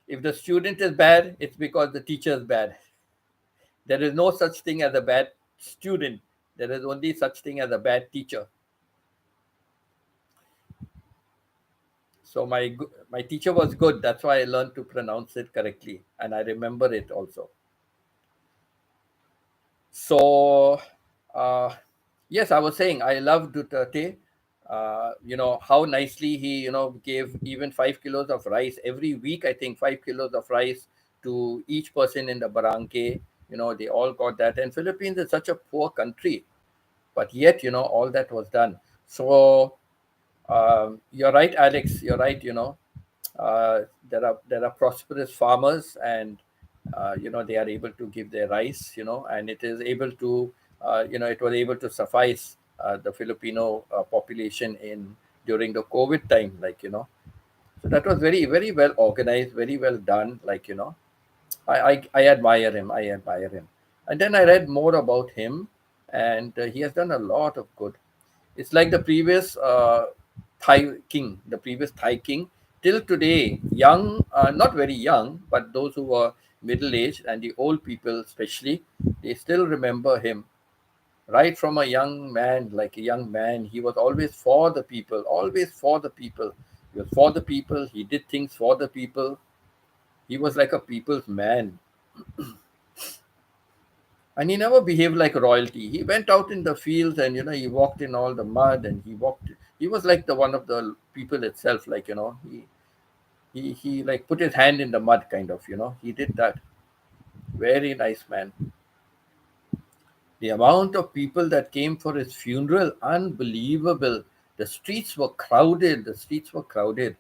If the student is bad, it's because the teacher is bad. There is no such thing as a bad student. There is only such thing as a bad teacher. So my teacher was good. That's why I learned to pronounce it correctly, and I remember it also. So, uh, yes, I was saying I love Duterte. How nicely he gave even 5 kilos of rice every week. I think 5 kilos of rice to each person in the barangay. They all got that. And Philippines is such a poor country, but yet all that was done. So you're right, Alex. You're right. Uh, there are prosperous farmers, and they are able to give their rice. And it is able to it was able to suffice the Filipino population in during the COVID time. Like, so that was very very well organized, very well done. Like, I admire him. I admire him. And then I read more about him, and he has done a lot of good. It's like the previous the previous Thai king. Till today, young, not very young, but those who were middle age, and the old people especially, they still remember him. Right from a young man, like a young man, he was always for the people, always for the people. He was for the people. He did things for the people. He was like a people's man. And he never behaved like royalty. He went out in the fields, and he walked in all the mud, and he was like the one of the people itself, like he like put his hand in the mud, kind of, he did that. Very nice man. The amount of people that came for his funeral, unbelievable. The streets were crowded. The streets were crowded.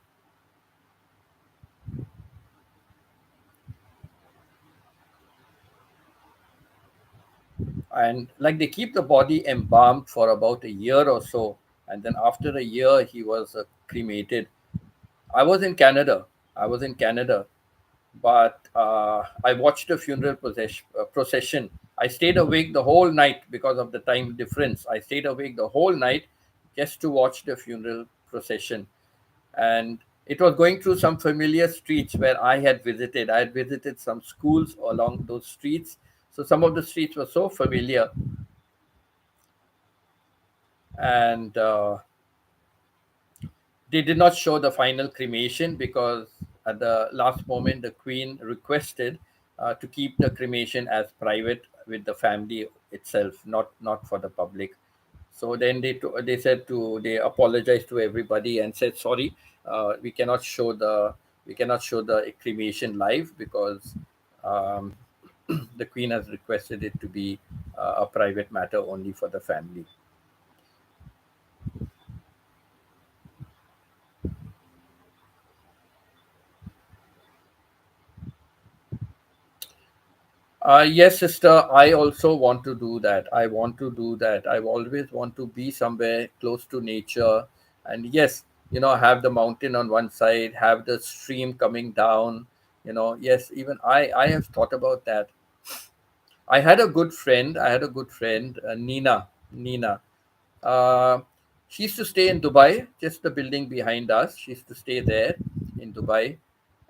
And like they keep the body embalmed for about a year or so. And then after a year, he was cremated. I was in Canada. I was in Canada, but I watched the funeral procession. I stayed awake the whole night because of the time difference. I stayed awake the whole night just to watch the funeral procession. And it was going through some familiar streets where I had visited. I had visited some schools along those streets. So some of the streets were so familiar. And they did not show the final cremation because at the last moment the queen requested to keep the cremation as private with the family itself, not for the public. So then they said they apologized to everybody and said sorry, we cannot show the cremation live because um, the queen has requested it to be a private matter only for the family. Yes, sister. I also want to do that. I want to do that. I always want to be somewhere close to nature. And yes, have the mountain on one side, have the stream coming down. Yes, even I have thought about that. I had a good friend. Nina. Nina. Uh, she used to stay in Dubai, just the building behind us. She used to stay there in Dubai,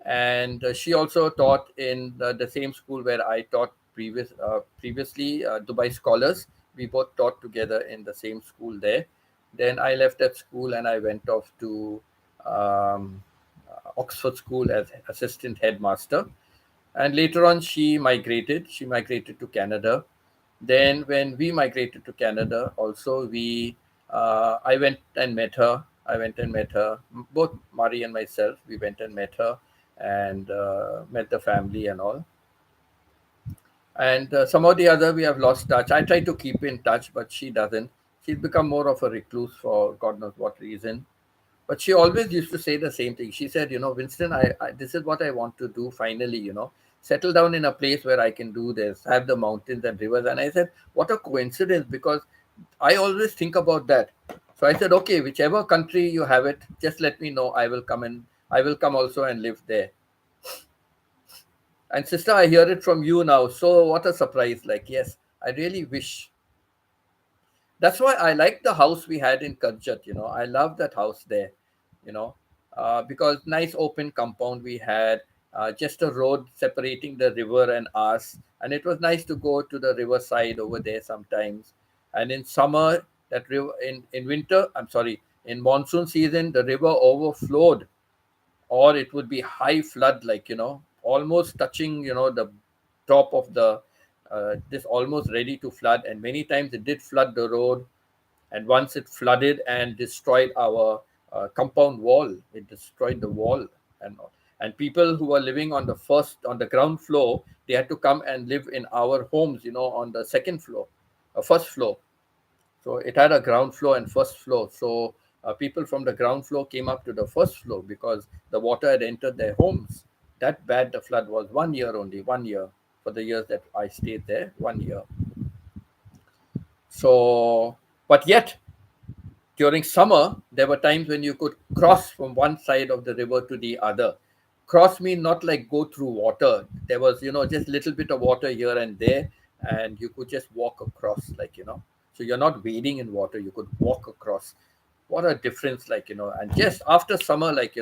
and she also taught in the same school where I taught previously, Dubai Scholars. We both taught together in the same school there. Then I left that school and I went off to um, Oxford School as assistant headmaster. And later on, she migrated. She migrated to Canada. Then, when we migrated to Canada, also I went and met her. I went and met her. Both Mari and myself, we went and met her and met the family and all. And somehow or the other, we have lost touch. I try to keep in touch, but she doesn't. She's become more of a recluse for God knows what reason. But she always used to say the same thing. She said, Winston, this is what I want to do finally, settle down in a place where I can do this, have the mountains and rivers. And I said, what a coincidence, because I always think about that. So I said, okay, whichever country you have it, just let me know. I will come also and live there. And sister, I hear it from you now. So what a surprise. Like, yes, I really wish. That's why I like the house we had in Karjat. I love that house there, you know, because nice open compound we had, just a road separating the river and us. And it was nice to go to the riverside over there sometimes. And in summer, that river, in winter, I'm sorry, in monsoon season, the river overflowed, or it would be high flood, like, almost touching, the top of the, this almost ready to flood. And many times it did flood the road, and once it flooded and destroyed our compound wall. It destroyed the wall. And people who were living on the ground floor, they had to come and live in our homes, on the second floor, first floor. So it had a ground floor and first floor. So people from the ground floor came up to the first floor because the water had entered their homes. That bad the flood was. 1 year only, 1 year, for the years that I stayed there. 1 year. So, but yet during summer, there were times when you could cross from one side of the river to the other. Cross mean not like go through water. There was, just little bit of water here and there, and you could just walk across, like, So you're not wading in water, you could walk across. What a difference, like, And just after summer, like,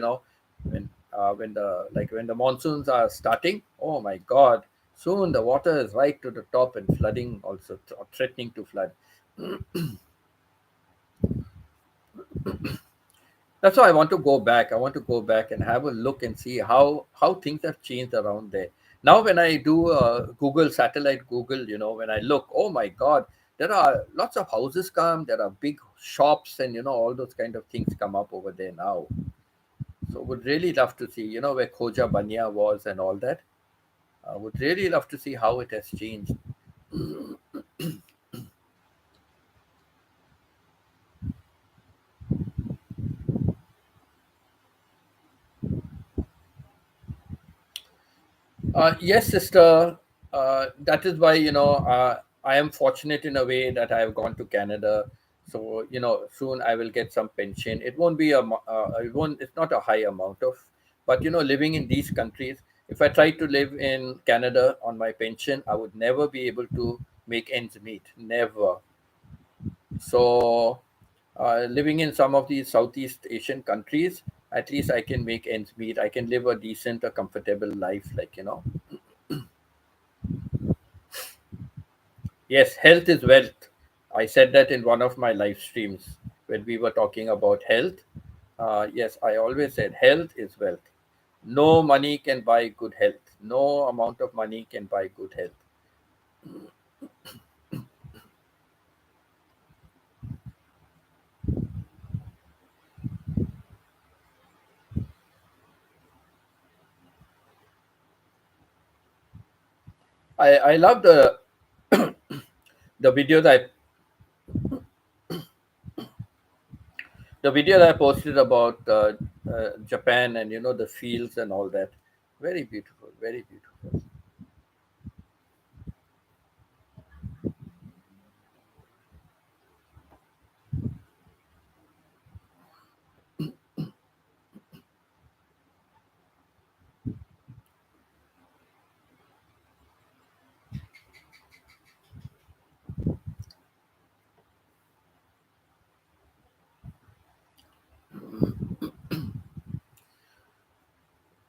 when when the monsoons are starting. Oh my God! Soon the water is right to the top and flooding also, or threatening to flood. That's why I want to go back. I want to go back and have a look and see how things have changed around there. Now, when I do Google satellite Google, when I look, oh my God, there are lots of houses come. There are big shops, and all those kind of things come up over there now. So, would really love to see, where Khoja Banya was and all that. I would really love to see how it has changed. Yes, sister. That is why I am fortunate in a way that I have gone to Canada. So soon I will get some pension. It won't be it won't. It's not a high amount of, but living in these countries, if I try to live in Canada on my pension, I would never be able to make ends meet. Never. So living in some of these Southeast Asian countries, at least I can make ends meet. I can live a decent, a comfortable life, Yes, health is wealth. I said that in one of my live streams when we were talking about health. Yes, I always said health is wealth. No money can buy good health. No amount of money can buy good health. I love the video that the video that I posted about Japan and the fields and all that. Very beautiful, very beautiful.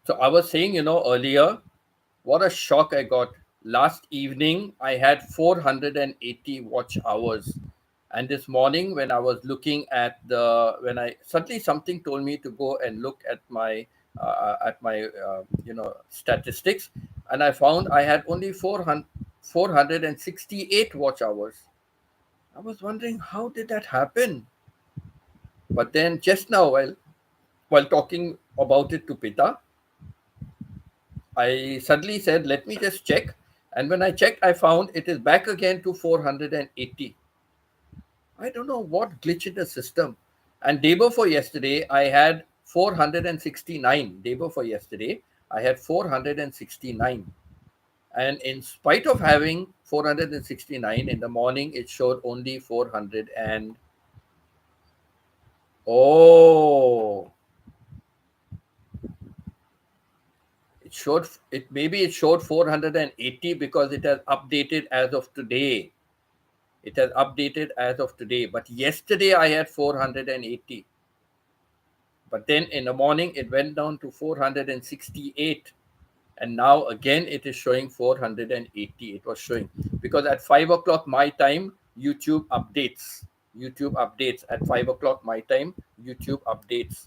So I was saying, earlier, what a shock I got. Last evening, I had 480 watch hours. And this morning, when I was looking when I suddenly something told me to go and look at my statistics, and I found I had only 468 watch hours. I was wondering how did that happen? But then just now, while talking about it to Pita, I suddenly said, let me just check. And when I checked, I found it is back again to 480. I don't know what glitch in the system. And day before yesterday, I had 469. Day before yesterday, I had 469. And in spite of having 469 in the morning, it showed only 400 and oh, it showed 480 because it has updated as of today. It has updated as of today. But yesterday I had 480. But then in the morning it went down to 468. And now again it is showing 480. It was showing because at 5 o'clock my time, YouTube updates. YouTube updates at 5 o'clock my time. YouTube updates.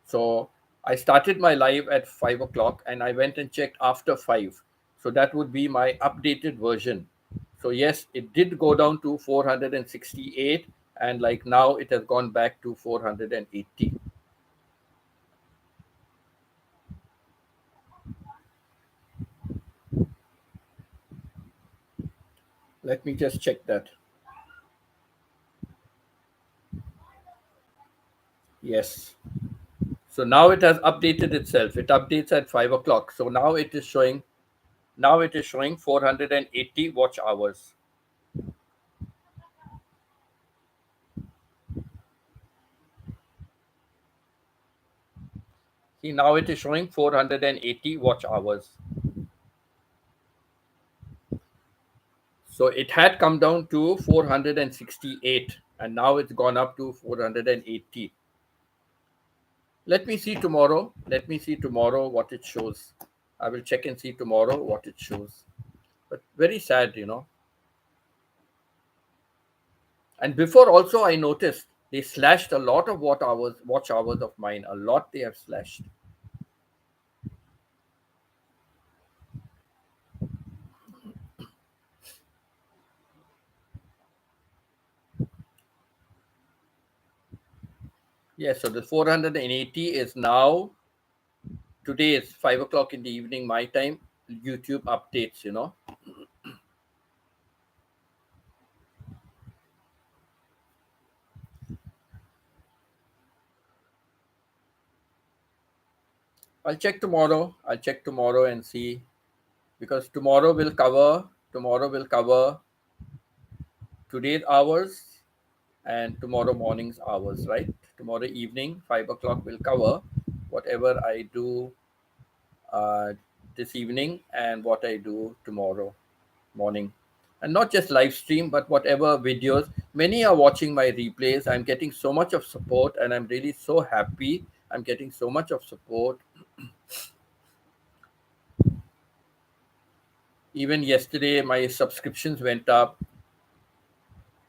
So I started my live at 5 o'clock and I went and checked after 5. So that would be my updated version. So yes, it did go down to 468 and like now it has gone back to 480. Let me just check that. Yes. So now it has updated itself. It updates at 5 o'clock. So now it is showing 480 watch hours. See, now it is showing 480 watch hours. So it had come down to 468 and now it's gone up to 480. Let me see tomorrow. Let me see tomorrow what it shows. I will check and see tomorrow what it shows. But very sad, you know. And before also, I noticed they slashed a lot of watch hours of mine. A lot they have slashed. Yes, so the 480 is now, today is 5 o'clock in the evening, my time. YouTube updates, you know. I'll check tomorrow and see, because tomorrow will cover today's hours and tomorrow morning's hours, right? Tomorrow evening, 5 o'clock will cover whatever I do uh, this evening and what I do tomorrow morning. And not just live stream, but whatever videos. Many are watching my replays. I'm getting so much of support, and I'm really so happy. I'm getting so much of support. Even yesterday, my subscriptions went up.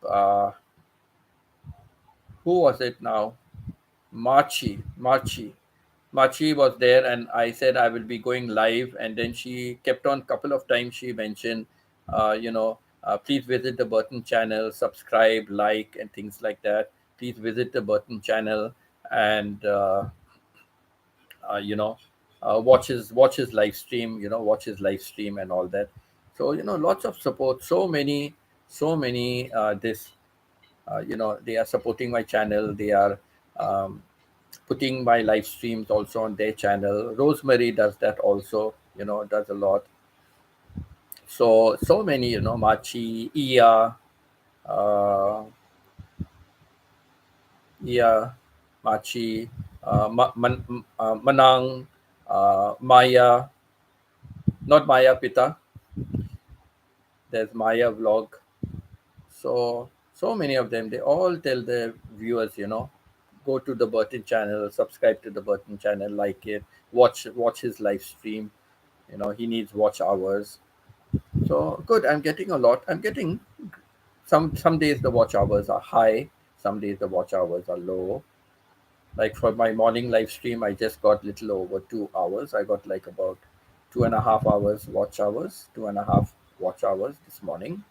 Uh, who was it now? Marchi was there, and I said I will be going live, and then she kept on. Couple of times she mentioned, please visit the Burton channel, subscribe, like, and things like that. Please visit the Burton channel and you know watch his live stream. Watch his live stream and all that. So lots of support. So many this they are supporting my channel. They are um, putting my live streams also on their channel. Rosemary does that also, does a lot. So many, Machi, Iya, uh, Iya, Machi, Manang, Maya, not Maya Pita. There's Maya Vlog. So many of them. They all tell their viewers, go to the Burton channel, subscribe to the Burton channel, like it, watch his live stream. He needs watch hours. So good. I'm getting a lot. I'm getting some days the watch hours are high, some days the watch hours are low. Like for my morning live stream, I just got little over 2 hours. I got like about 2.5 hours watch hours, 2.5 watch hours this morning.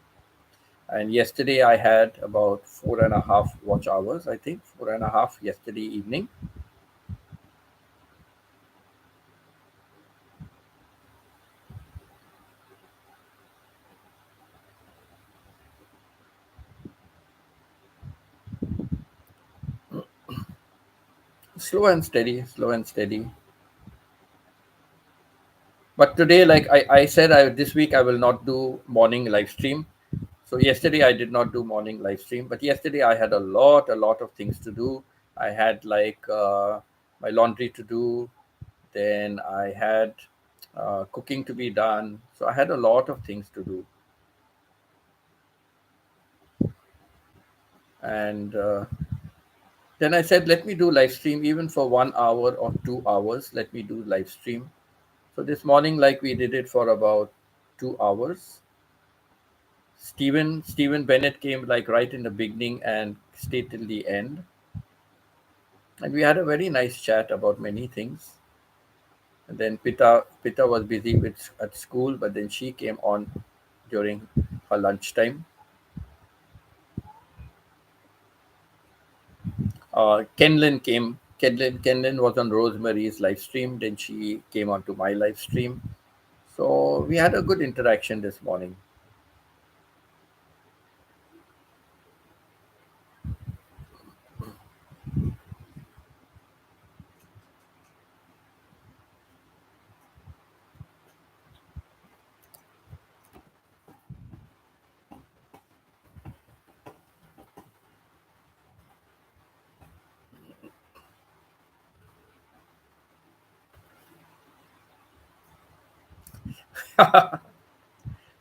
And yesterday I had about 4.5 watch hours, I think, 4.5 yesterday evening. Slow and steady, slow and steady. But today, like I said, this week I will not do morning live stream. So yesterday I did not do morning live stream, but yesterday I had a lot of things to do. I had like my laundry to do, then I had cooking to be done. So I had a lot of things to do, and then I said, let me do live stream even for 1 hour or 2 hours. Let me do live stream. So this morning, like we did it for about 2 hours. Stephen Bennett came like right in the beginning and stayed till the end. And we had a very nice chat about many things. And then Pita was busy with at school, but then she came on during her lunchtime. Kenlin was on Rosemary's live stream. Then she came onto my live stream. So we had a good interaction this morning.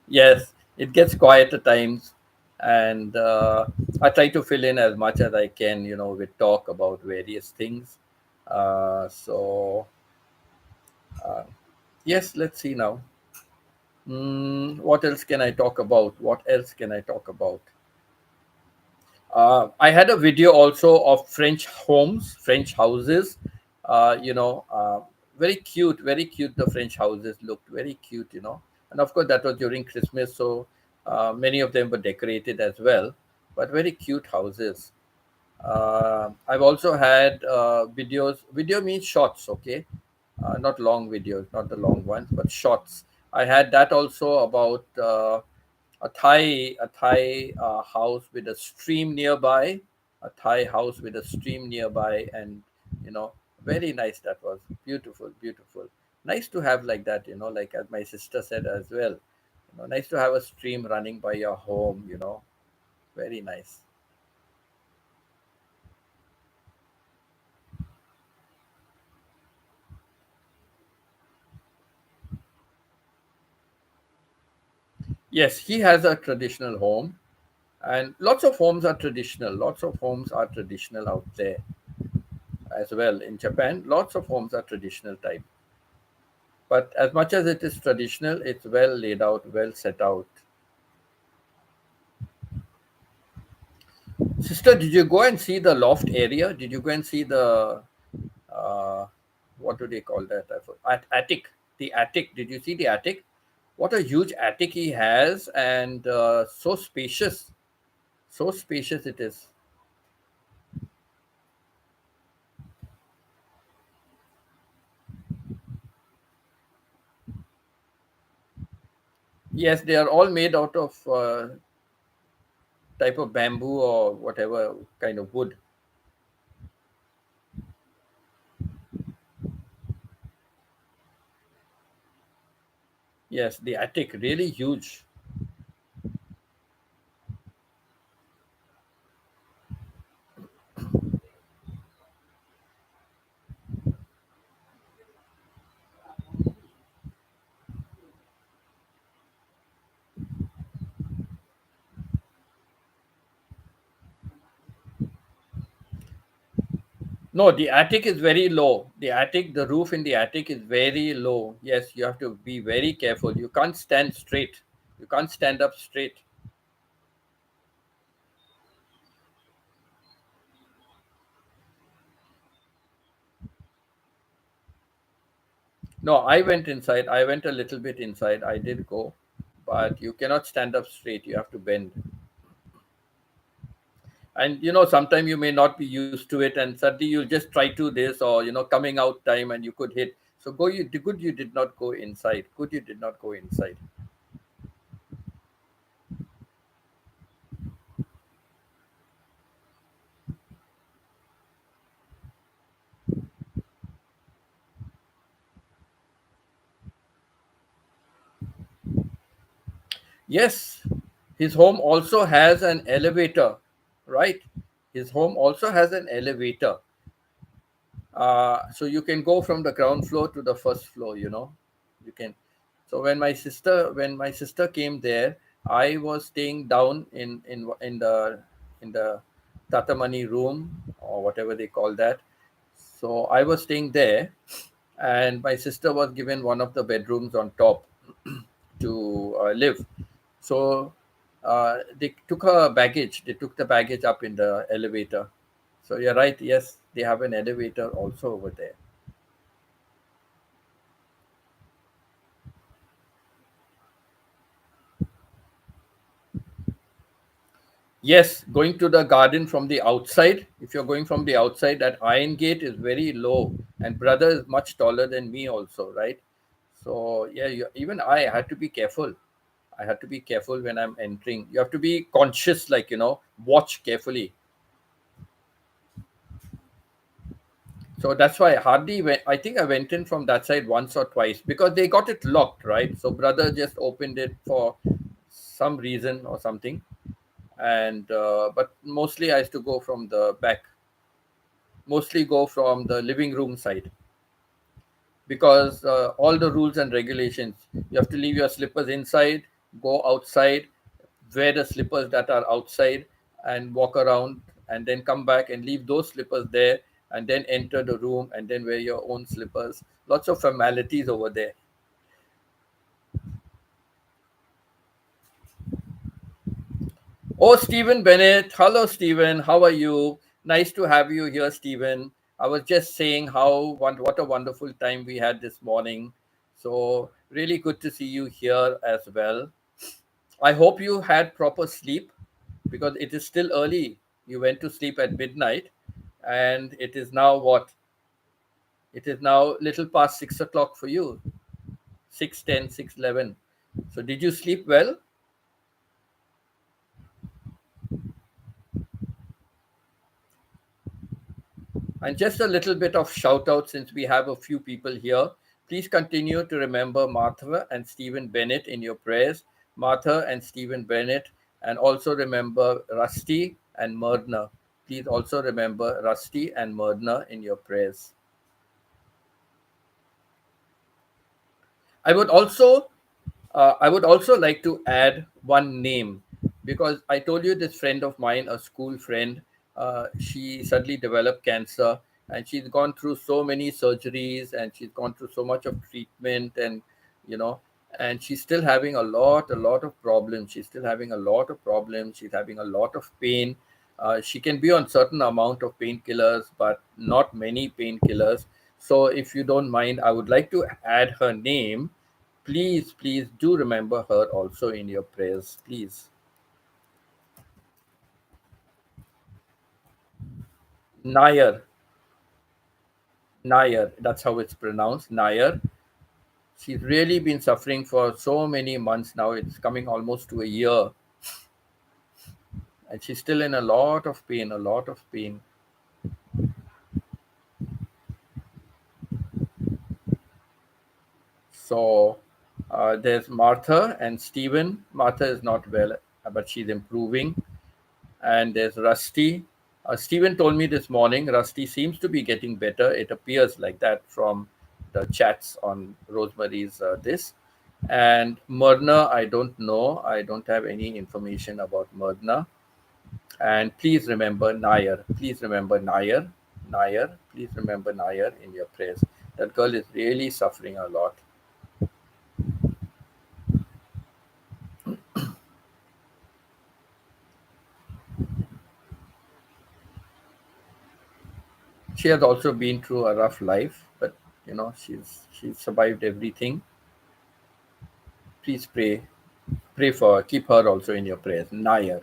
Yes, it gets quiet at times, and I try to fill in as much as I can, with talk about various things. So yes, let's see now. What else can I talk about? What else can I talk about? I had a video also of French homes, French houses. Uh, you know, uh, Very cute, very cute. The French houses looked very cute, and of course that was during Christmas, so many of them were decorated as well. But very cute houses. I've also had videos. Video means shots, okay? Not long videos, not the long ones, but shots. I had that also about a Thai house with a stream nearby, a Thai house with a stream nearby, and you know, very nice. That was beautiful, beautiful. Nice to have like that, like as my sister said as well. Nice to have a stream running by your home. Very nice. Yes, he has a traditional home, and lots of homes are traditional. Lots of homes are traditional out there as well in Japan. Lots of homes are traditional type. But as much as it is traditional, it's well laid out, well set out. Sister, did you go and see the loft area? Did you go and see the uh, what do they call that? Attic. The attic. Did you see the attic? What a huge attic he has, and so spacious. So spacious it is. Yes, they are all made out of type of bamboo or whatever kind of wood. Yes, the attic really huge. No, the attic is very low. The roof in the attic is very low. Yes, you have to be very careful. You can't stand straight. You can't stand up straight. No, I went inside. I went a little bit inside. I did go, but you cannot stand up straight. You have to bend. And sometimes you may not be used to it, and suddenly you'll just try to this, or coming out time, and you could hit. So go. You good. You did not go inside. Good. You did not go inside. Yes, his home also has an elevator, right? His home also has an elevator. So you can go from the ground floor to the first floor, you can. So when my sister came there, I was staying down in the tatamani room, or whatever they call that. So I was staying there, and my sister was given one of the bedrooms on top to live. So they took her baggage. They took the baggage up in the elevator. So you're right. Yes, they have an elevator also over there. Yes, going to the garden from the outside. If you're going from the outside, that iron gate is very low, and brother is much taller than me also, right? So yeah, even I had to be careful. I had to be careful when I'm entering. You have to be conscious, like watch carefully. So that's why I hardly went. I think I went in from that side once or twice because they got it locked, right? So brother just opened it for some reason or something, and but mostly I used to go from the back. Mostly go from the living room side because all the rules and regulations. You have to leave your slippers inside, go outside, wear the slippers that are outside, and walk around, and then come back and leave those slippers there, and then enter the room and then wear your own slippers. Lots of formalities over there. Oh, Stephen Bennett. Hello, Stephen. How are you? Nice to have you here, Stephen. I was just saying what a wonderful time we had this morning. So really good to see you here as well. I hope you had proper sleep because it is still early. You went to sleep at midnight, and it is now what? It is now little past 6 o'clock for you. 6:10, 6:11. So did you sleep well? And just a little bit of shout out since we have a few people here. Please continue to remember Martha and Stephen Bennett in your prayers. Martha and Stephen Bennett. And also remember Rusty and Murdner. Please also remember Rusty and Murdner in your prayers. I would also I would also like to add one name because I told you this friend of mine, a school friend, she suddenly developed cancer and she's gone through so many surgeries and she's gone through so much of treatment and you know and she's still having a lot of problems. She's still having a lot of problems. She's having a lot of pain. She can be on certain amount of painkillers, but not many painkillers. So if you don't mind, I would like to add her name. Please do remember her also in your prayers, please. Nair, Nair, that's how it's pronounced, Nair. She's really been suffering for so many months now. It's coming almost to a year, and she's still in a lot of pain, a lot of pain. So there's Martha and Stephen. Martha is not well, but she's improving. And there's Rusty. Stephen told me this morning Rusty seems to be getting better. It appears like that from the chats on Rosemary's this. And Myrna, I don't know. I don't have any information about Myrna. And please remember Nair. Please remember Nair. Nair. Please remember Nair in your prayers. That girl is really suffering a lot. She has also been through a rough life, but she's survived everything. Please pray for her. Keep her also in your prayers. Nair.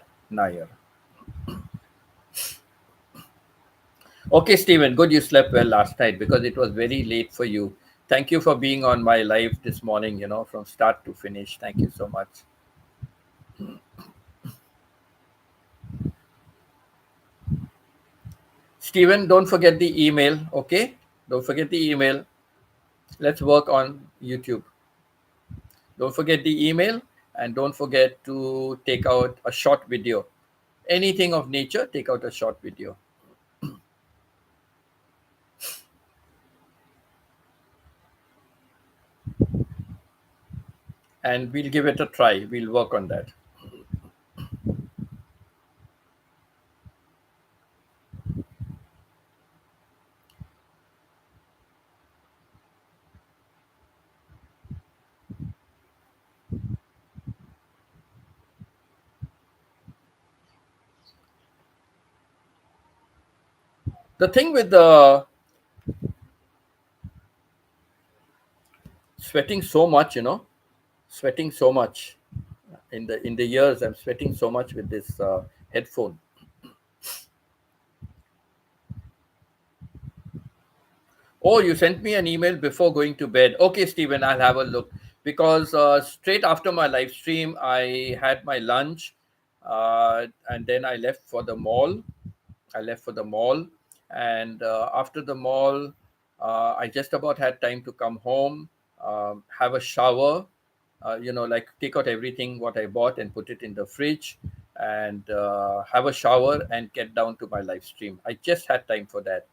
Okay, Stephen, good you slept well last night because it was very late for you. Thank you for being on my live this morning, from start to finish. Thank you so much. Stephen, don't forget the email, okay? Don't forget the email. Let's work on YouTube. Don't forget the email and don't forget to take out a short video. Anything of nature, take out a short video. And we'll give it a try. We'll work on that. The thing with the sweating so much, sweating so much in the years, I'm sweating so much with this headphone. Oh, you sent me an email before going to bed. Okay, Stephen, I'll have a look because straight after my live stream, I had my lunch, and then I left for the mall. And after the mall, I just about had time to come home, have a shower, like take out everything what I bought and put it in the fridge, and have a shower and get down to my live stream. I just had time for that.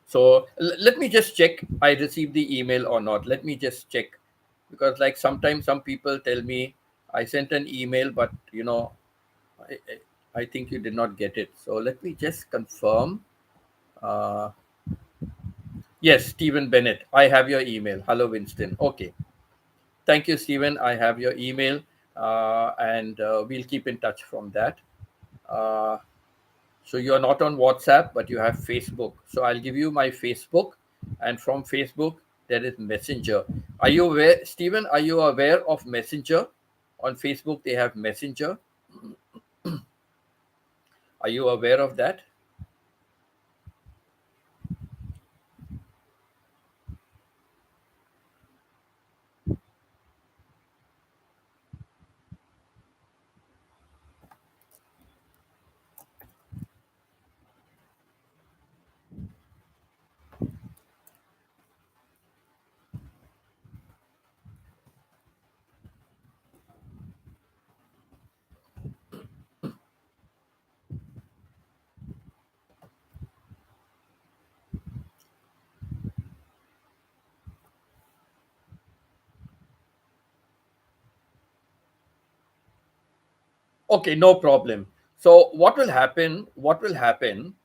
So let me just check I received the email or not. Let me just check because like sometimes some people tell me I sent an email, but I think you did not get it. So let me just confirm. Uh, yes, Stephen Bennett. I have your email. Hello, Winston. Okay. Thank you, Stephen. I have your email, and we'll keep in touch from that. Uh, so you're not on WhatsApp, but you have Facebook. So I'll give you my Facebook, and from Facebook there is Messenger. Are you aware, Stephen? Are you aware of Messenger? On Facebook they have Messenger. Are you aware of that? Okay, no problem. So what will happen? What will happen?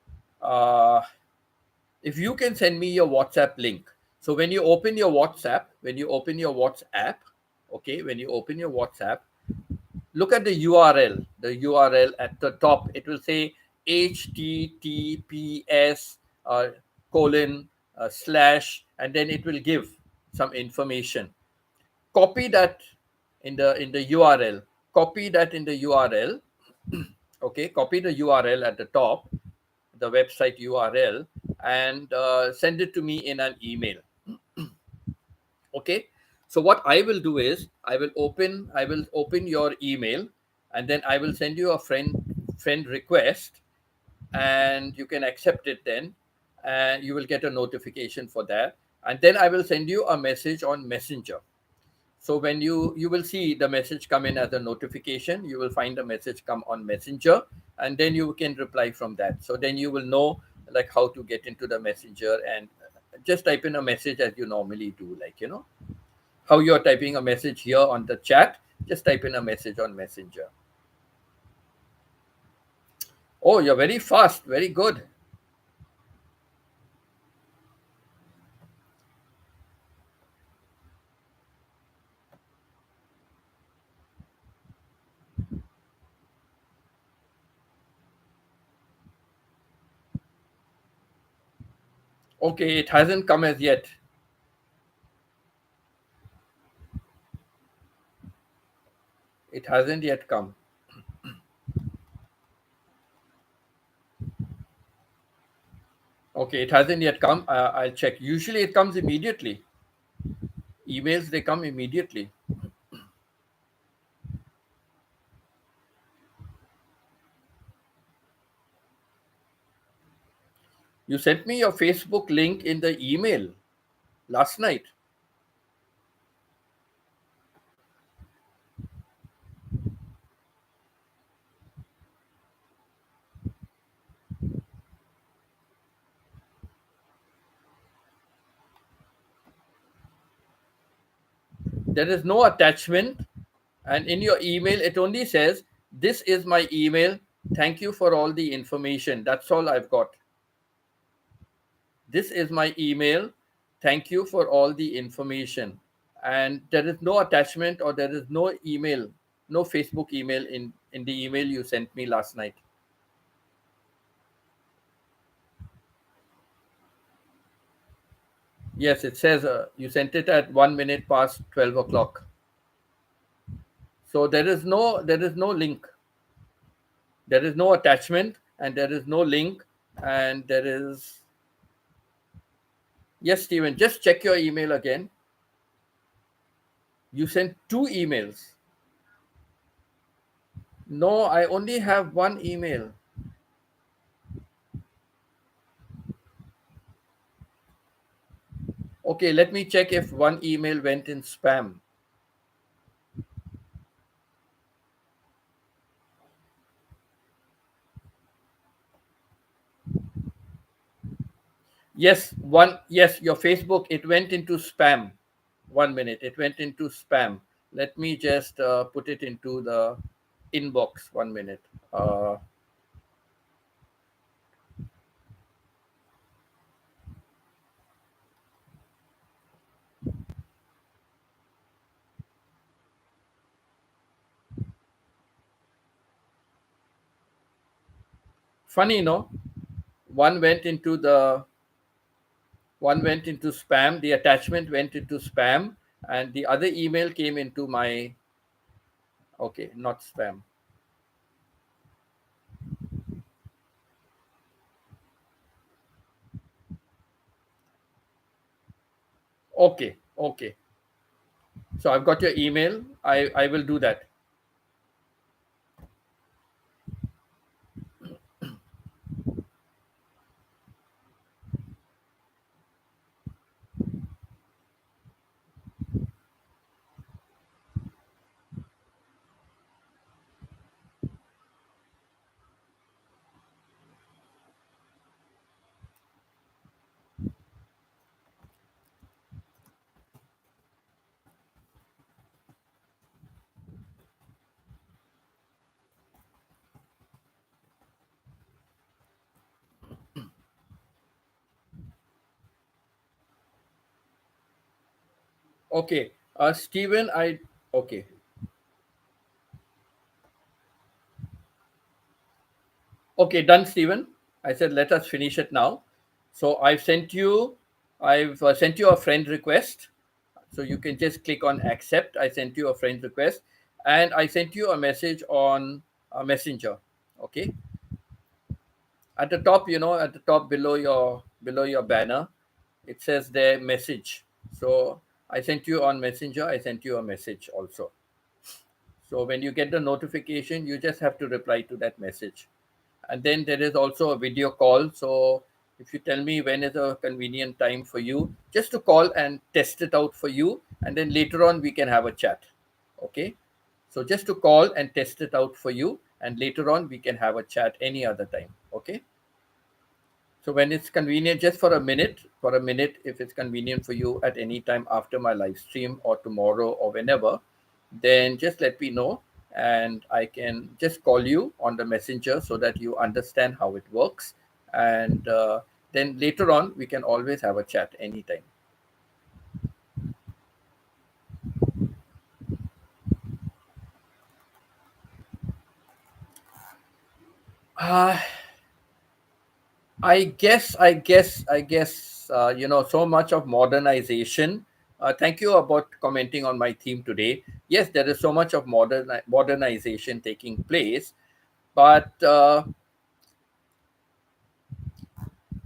Uh, if you can send me your WhatsApp link. So when you open your WhatsApp, okay, when you open your WhatsApp, look at the URL. The URL at the top, it will say HTTPS colon slash, and then it will give some information. Copy that in the URL. Copy that in the URL. Okay, copy the URL at the top, the website URL, and send it to me in an email. Okay, so what I will do is I will open your email, and then I will send you a friend request, and you can accept it then, and you will get a notification for that. And then I will send you a message on Messenger. So when you will see the message come in as a notification, you will find the message come on Messenger, and then you can reply from that. So then you will know like how to get into the Messenger, and just type in a message as you normally do, like how you're typing a message here on the chat. Just type in a message on Messenger. Oh, you're very fast. Very good. Okay, it hasn't come as yet. It hasn't yet come. Okay, it hasn't yet come. I'll check. Usually it comes immediately. Emails, they come immediately. You sent me your Facebook link in the email last night. There is no attachment, and in your email it only says, "This is my email. Thank you for all the information." That's all I've got. This is my email. Thank you for all the information. And there is no attachment, or there is no email, no Facebook email in the email you sent me last night. Yes, it says you sent it at 1 minute past 12 o'clock. So there is no link. There is no attachment, and there is no link, and there is. Yes, Stephen, just check your email again. You sent two emails. No, I only have one email. Okay, let me check if one email went in spam. Yes, one. Yes, your Facebook, it went into spam. 1 minute, it went into spam. Let me just put it into the inbox. 1 minute. Funny, one went into the one went into spam. The attachment went into spam, and the other email came into my, okay, not spam. Okay, okay. So I've got your email. I will do that. Okay, Stephen, okay, okay, done, Stephen. I said let us finish it now. So I've sent you a friend request. So you can just click on accept. I sent you a friend request, and I sent you a message on Messenger. Okay, at the top, at the top below your banner, it says there message. So I sent you on Messenger. I sent you a message also. So when you get the notification, you just have to reply to that message. And then there is also a video call. So if you tell me when is a convenient time for you, just to call and test it out for you, and then later on we can have a chat. Okay. So just to call and test it out for you, and later on we can have a chat any other time. Okay. So when it's convenient, just for a minute, if it's convenient for you at any time after my live stream or tomorrow or whenever, then just let me know, and I can just call you on the messenger so that you understand how it works. And then later on, we can always have a chat anytime. Uh, so much of modernization. Thank you about commenting on my theme today. Yes, there is so much of modernization taking place, but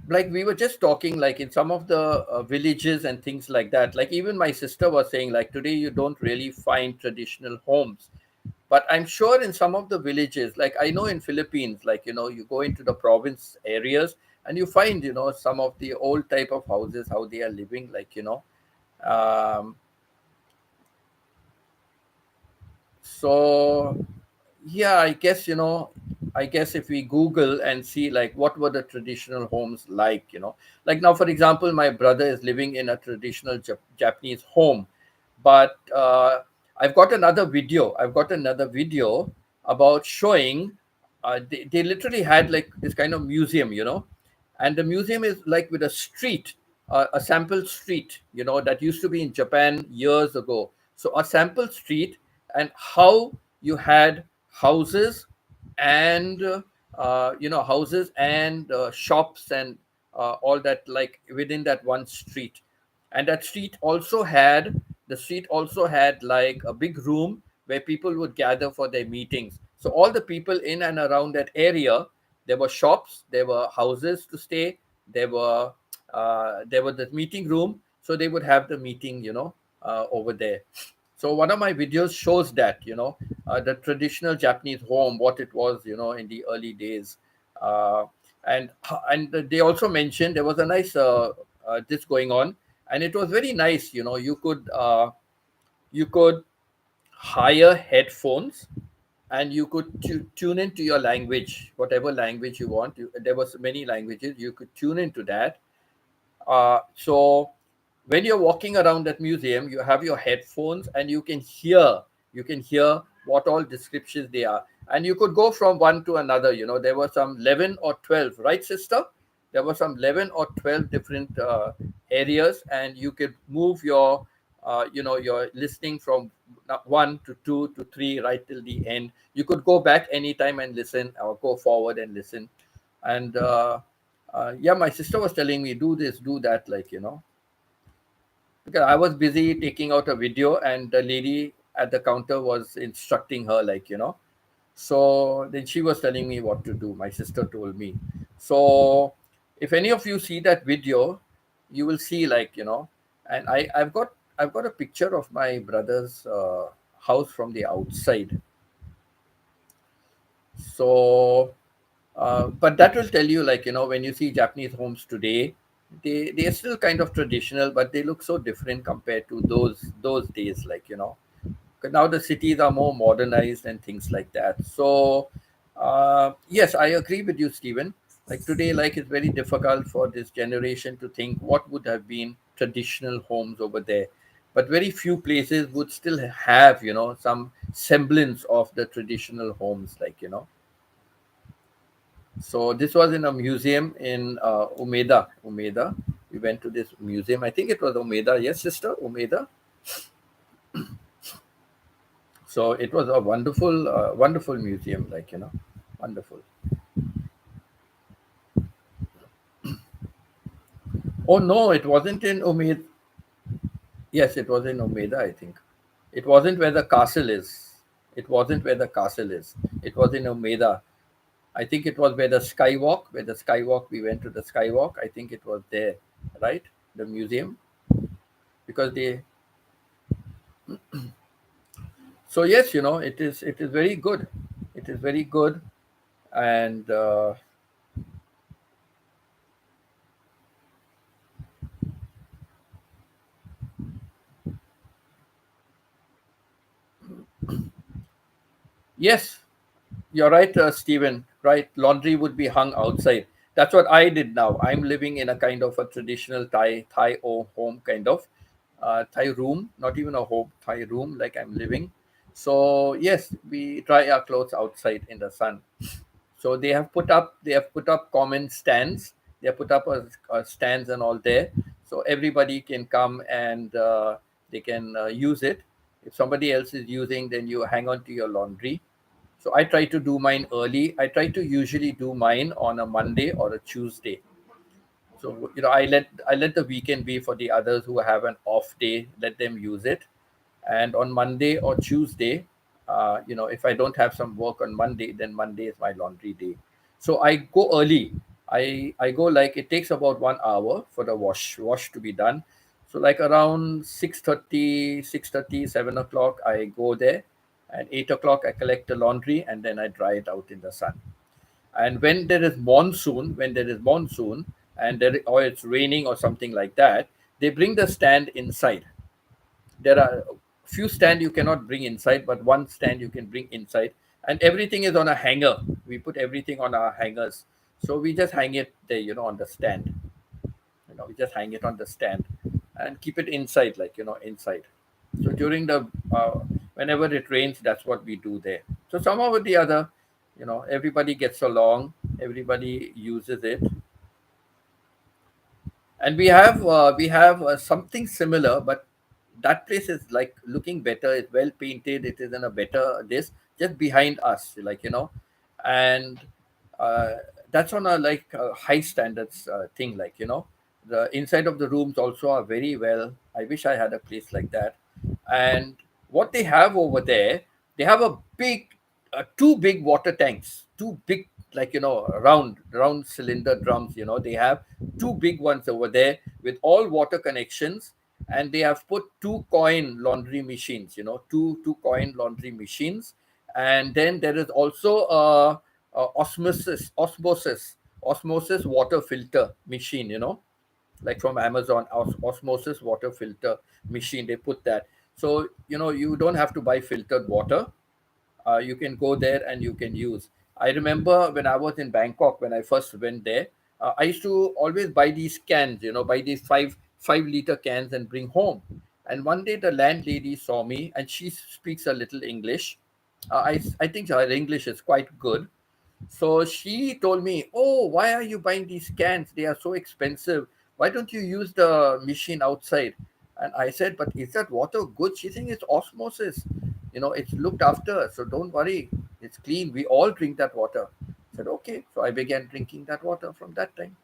like we were just talking, like in some of the villages and things like that. Like even my sister was saying, like today you don't really find traditional homes, but I'm sure in some of the villages, like I know in Philippines, like you go into the province areas and you find some of the old type of houses, how they are living, like um, so yeah, I guess if we Google and see like what were the traditional homes like, like now for example, my brother is living in a traditional Japanese home, but I've got another video about showing, they literally had like this kind of museum, and the museum is like with a street, a sample street, that used to be in Japan years ago. So a sample street, and how you had houses and houses and shops and all that, like within that one street. And the street also had like a big room where people would gather for their meetings. So all the people in and around that area, there were shops, there were houses to stay, there were the meeting room, so they would have the meeting, over there. So one of my videos shows that, the traditional Japanese home, what it was, in the early days. uh, and they also mentioned there was a nice this going on, and it was very nice. You could hire headphones, and you could tune into your language, whatever language you want. There was many languages you could tune into that. So when you're walking around that museum, you have your headphones and you can hear what all descriptions they are, and you could go from one to another. There were some 11 or 12, right, sister? There were some 11 or 12 different areas, and you could move your listening from one to two to three right till the end. You could go back anytime and listen, or go forward and listen. And yeah, my sister was telling me, do this, do that, like, because I was busy taking out a video, and the lady at the counter was instructing her, like, So then she was telling me what to do. My sister told me. So if any of you see that video, you will see, like, and I've got a picture of my brother's house from the outside. So but that will tell you, like, when you see Japanese homes today, they are still kind of traditional, but they look so different compared to those days, like, 'Cause now the cities are more modernized and things like that. So yes, I agree with you, Stephen. Like today, like, it's very difficult for this generation to think what would have been traditional homes over there, but very few places would still have, some semblance of the traditional homes, like, So this was in a museum in Umeda. Umeda. We went to this museum. I think it was Umeda. Yes, sister, Umeda. So it was a wonderful, wonderful museum. Like, wonderful. Oh no, it wasn't in Umeda. Yes, it was in Umeda. I think it wasn't where the castle is. It wasn't where the castle is. It was in Umeda. I think it was where the skywalk. Where the skywalk. We went to the skywalk. I think it was there, right? The museum, because they. So yes, it is very good. It is very good, and yes, you're right, Stephen. Right, laundry would be hung outside. That's what I did now. I'm living in a kind of a traditional Thai home, kind of Thai room, not even a home, Thai room, like I'm living. So yes, we dry our clothes outside in the sun. So they have put up common stands. They have put up a stands and all there, so everybody can come and they can use it. If somebody else is using, then you hang on to your laundry. So I try to do mine early. I try to usually do mine on a Monday or a Tuesday. So I let the weekend be for the others who have an off day. Let them use it. And on Monday or Tuesday, if I don't have some work on Monday, then Monday is my laundry day. So I go early. I go, like, it takes about 1 hour for the wash to be done. So like around 6:30, 6:30, 7 o'clock, I go there. And 8 o'clock, I collect the laundry and then I dry it out in the sun. And when there is monsoon, or it's raining or something like that, they bring the stand inside. There are few stand you cannot bring inside, but one stand you can bring inside, and everything is on a hanger. We put everything on our hangers, so we just hang it there, on the stand. We just hang it on the stand and keep it inside, like, inside. So during the whenever it rains, that's what we do there. So somehow or the other, everybody gets along, everybody uses it. And we have something similar, but that place is like looking better. It's well painted. It is in a better this just behind us, like, and uh, that's on a, like, high standards thing, like, the inside of the rooms also are very well. I wish I had a place like that. And what they have over there, they have a big two big water tanks, two big, like, round cylinder drums. They have two big ones over there with all water connections. And they have put two coin laundry machines, two coin laundry machines. And then there is also a osmosis water filter machine, like from Amazon, osmosis water filter machine. They put that, so you don't have to buy filtered water. You can go there and you can use. I remember when I was in Bangkok, when I first went there, I used to always buy these cans, buy these five liter cans and bring home. And one day the landlady saw me, and she speaks a little English. I think her English is quite good. So she told me, "Oh, why are you buying these cans? They are so expensive. Why don't you use the machine outside?" And I said, "But is that water good?" She saying, "It's osmosis. It's looked after. So don't worry. It's clean. We all drink that water." said, okay. So I began drinking that water from that time.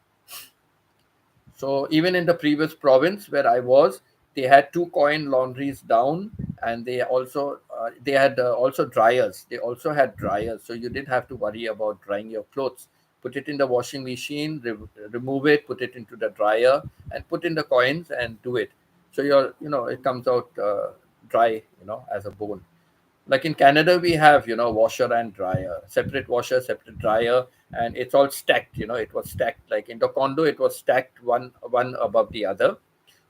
So even in the previous province where I was, they had two coin laundries down, and they had also dryers. They also had dryers, so you didn't have to worry about drying your clothes. Put it in the washing machine, remove it, put it into the dryer, and put in the coins and do it. So it comes out dry, as a bone. Like in Canada, we have washer and dryer, separate washer, separate dryer, and it's all stacked. It was stacked like in the condo. It was stacked one above the other.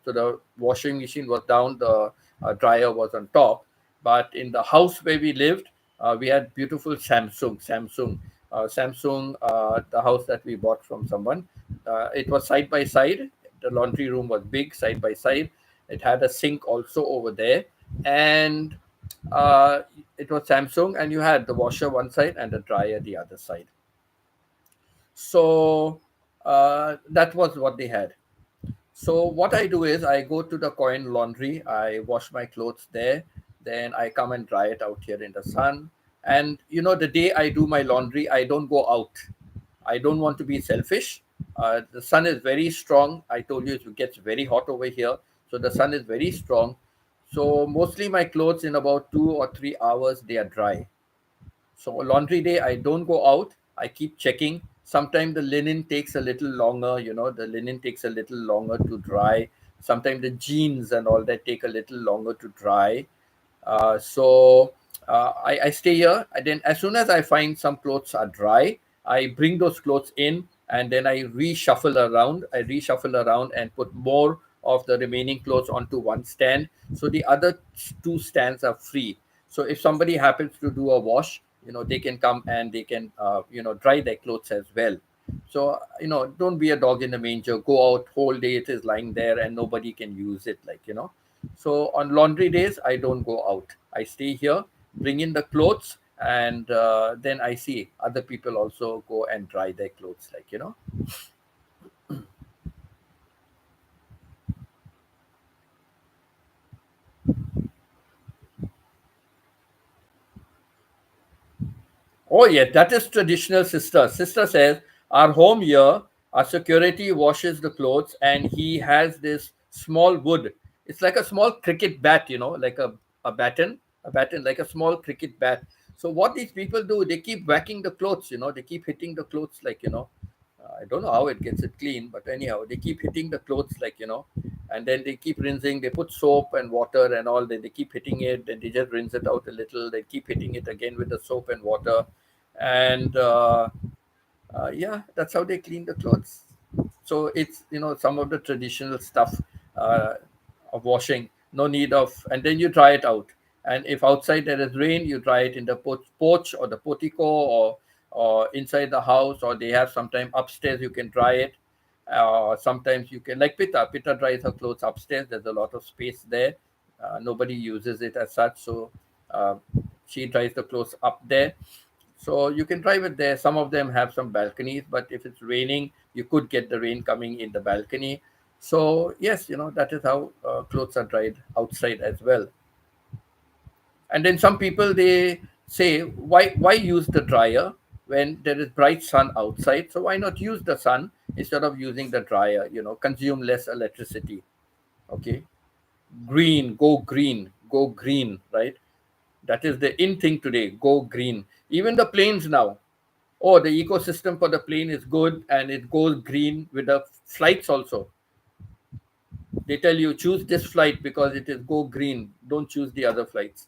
So the washing machine was down, the dryer was on top. But in the house where we lived, we had beautiful Samsung. The house that we bought from someone, it was side by side. The laundry room was big, side by side. It had a sink also over there, and uh, it was Samsung, and you had the washer one side and the dryer the other side. So that was what they had. So what I do is I go to the coin laundry, I wash my clothes there, then I come and dry it out here in the sun. And the day I do my laundry, I don't go out. I don't want to be selfish. The sun is very strong. I told you it gets very hot over here. So the sun is very strong. So mostly my clothes in about 2 or 3 hours they are dry. So laundry day, I don't go out. I keep checking. Sometimes the linen takes a little longer. The linen takes a little longer to dry. Sometimes the jeans and all that take a little longer to dry. So I stay here. And then as soon as I find some clothes are dry, I bring those clothes in, and then I reshuffle around. I reshuffle around and put more of the remaining clothes onto one stand. So the other two stands are free. So if somebody happens to do a wash, they can come and they can, dry their clothes as well. So, don't be a dog in the manger. Go out whole day, it is lying there and nobody can use it, so on laundry days, I don't go out. I stay here, bring in the clothes, and then I see other people also go and dry their clothes, Oh, yeah, that is traditional, sister. Sister says, our home here, our security washes the clothes, and he has this small wood. It's like a small cricket bat, like a baton, like a small cricket bat. So what these people do, they keep whacking the clothes, they keep hitting the clothes, I don't know how it gets it clean, but anyhow, they keep hitting the clothes, and then they keep rinsing. They put soap and water and all. Then they keep hitting it. Then they just rinse it out a little. They keep hitting it again with the soap and water, and yeah, that's how they clean the clothes. So it's some of the traditional stuff uh, of washing. No need of, and then you dry it out. And if outside there is rain, you dry it in the porch or the portico, or inside the house, or they have sometime upstairs you can dry it. Sometimes you can, like Pita dries her clothes upstairs. There's a lot of space there. Nobody uses it as such, so uh, she dries the clothes up there. So you can drive it there. Some of them have some balconies, but if it's raining, you could get the rain coming in the balcony. So yes, that is how clothes are dried outside as well. And then some people, they say, why use the dryer when there is bright sun outside? So why not use the sun instead of using the dryer? Consume less electricity. Okay, go green, right? That is the in thing today. Go green. Even the planes now. Oh, the ecosystem for the plane is good, and it goes green with the flights also. They tell you choose this flight because it is go green. Don't choose the other flights.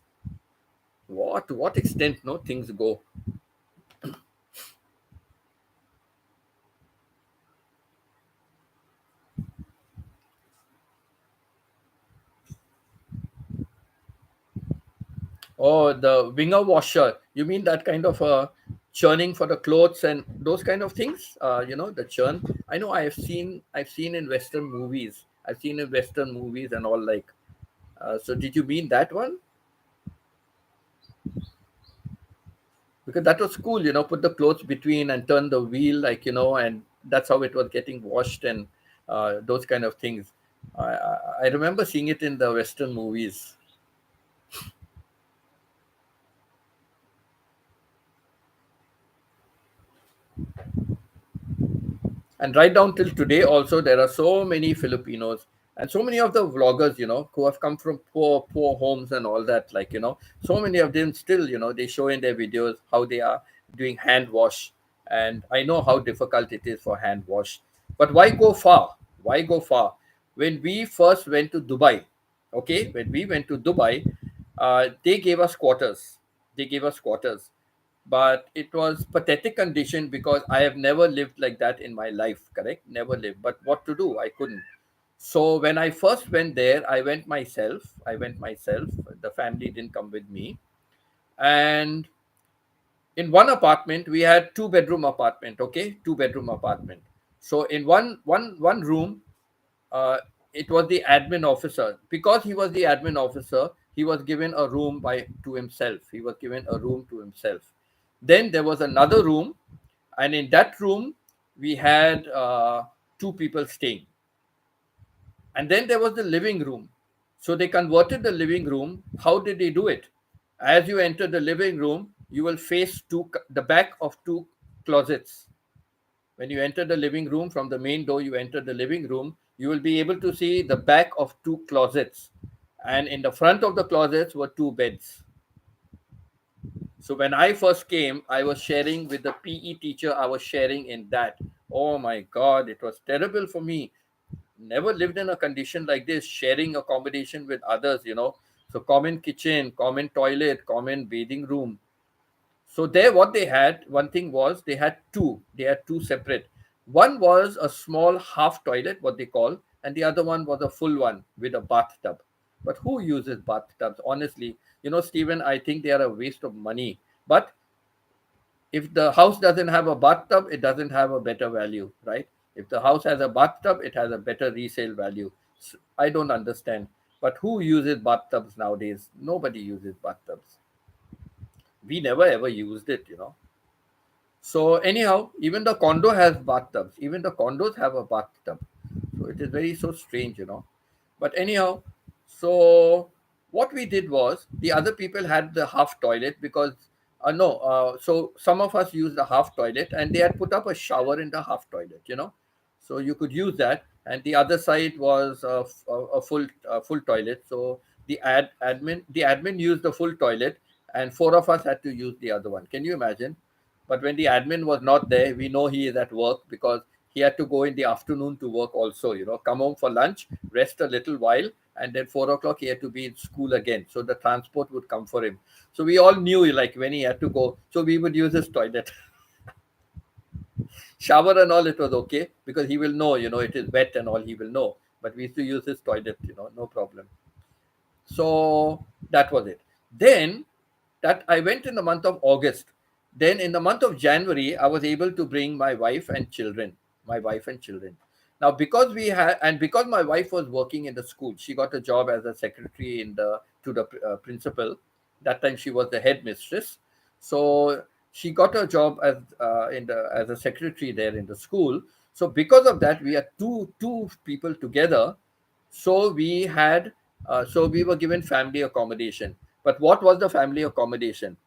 What? To what extent no things go? Oh, the winger washer. You mean that kind of churning for the clothes and those kind of things? The churn. I know. I've seen in Western movies. I've seen in Western movies and all, like. So did you mean that one? Because that was cool, put the clothes between and turn the wheel, and that's how it was getting washed, and those kind of things. I remember seeing it in the Western movies. And right down till today also, there are so many Filipinos and so many of the vloggers, who have come from poor homes and all that, like, so many of them still, they show in their videos how they are doing hand wash. And I know how difficult it is for hand wash, but why go far? Why go far? When we first went to Dubai, okay, when we went to Dubai, they gave us quarters. They gave us quarters, but it was pathetic condition because I have never lived like that in my life. Correct, never lived. But what to do? I couldn't. So when I first went there, I went myself. I went myself. The family didn't come with me. And in one apartment, we had two-bedroom apartment. Okay, two-bedroom apartment. So in one room, uh, it was the admin officer. Because he was the admin officer, he was given a room by to himself. He was given a room to himself. Then there was another room, and in that room we had two people staying. And then there was the living room. So they converted the living room. How did they do it? As you enter the living room, you will face the back of two closets. When you enter the living room from the main door, you enter the living room, you will be able to see the back of two closets. And in the front of the closets were two beds. So when I first came, I was sharing with the PE teacher, I was sharing in that. Oh my God, it was terrible for me. Never lived in a condition like this, sharing accommodation with others. So common kitchen, common toilet, common bathing room. So there, what they had, one thing was they had two. They had two separate. One was a small half toilet, what they call, and the other one was a full one with a bathtub. But who uses bathtubs? Honestly, Stephen, I think they are a waste of money. But if the house doesn't have a bathtub, it doesn't have a better value, right? If the house has a bathtub, it has a better resale value. I don't understand. But who uses bathtubs nowadays? Nobody uses bathtubs. We never ever used it. So anyhow, even the condo has bathtubs. Even the condos have a bathtub. So it is very so strange. But anyhow, so what we did was the other people had the half toilet because no, so some of us used the half toilet and they had put up a shower in the half toilet. So you could use that, and the other side was a full toilet. So the admin used the full toilet, and four of us had to use the other one. Can you imagine? But when the admin was not there, we know he is at work because he had to go in the afternoon to work also, come home for lunch, rest a little while, and then 4 o'clock he had to be in school again. So the transport would come for him. So we all knew like when he had to go. So we would use his toilet. Shower and all, it was okay because he will know, it is wet and all, he will know. But we used to use his toilet, no problem. So that was it. Then that I went in the month of August. Then in the month of January, I was able to bring my wife and children. My wife and children. Now, because we had, and because my wife was working in the school, she got a job as a secretary to the principal. That time she was the headmistress. So she got a job as a secretary there in the school. So because of that, we had two people together. So we were given family accommodation. But what was the family accommodation?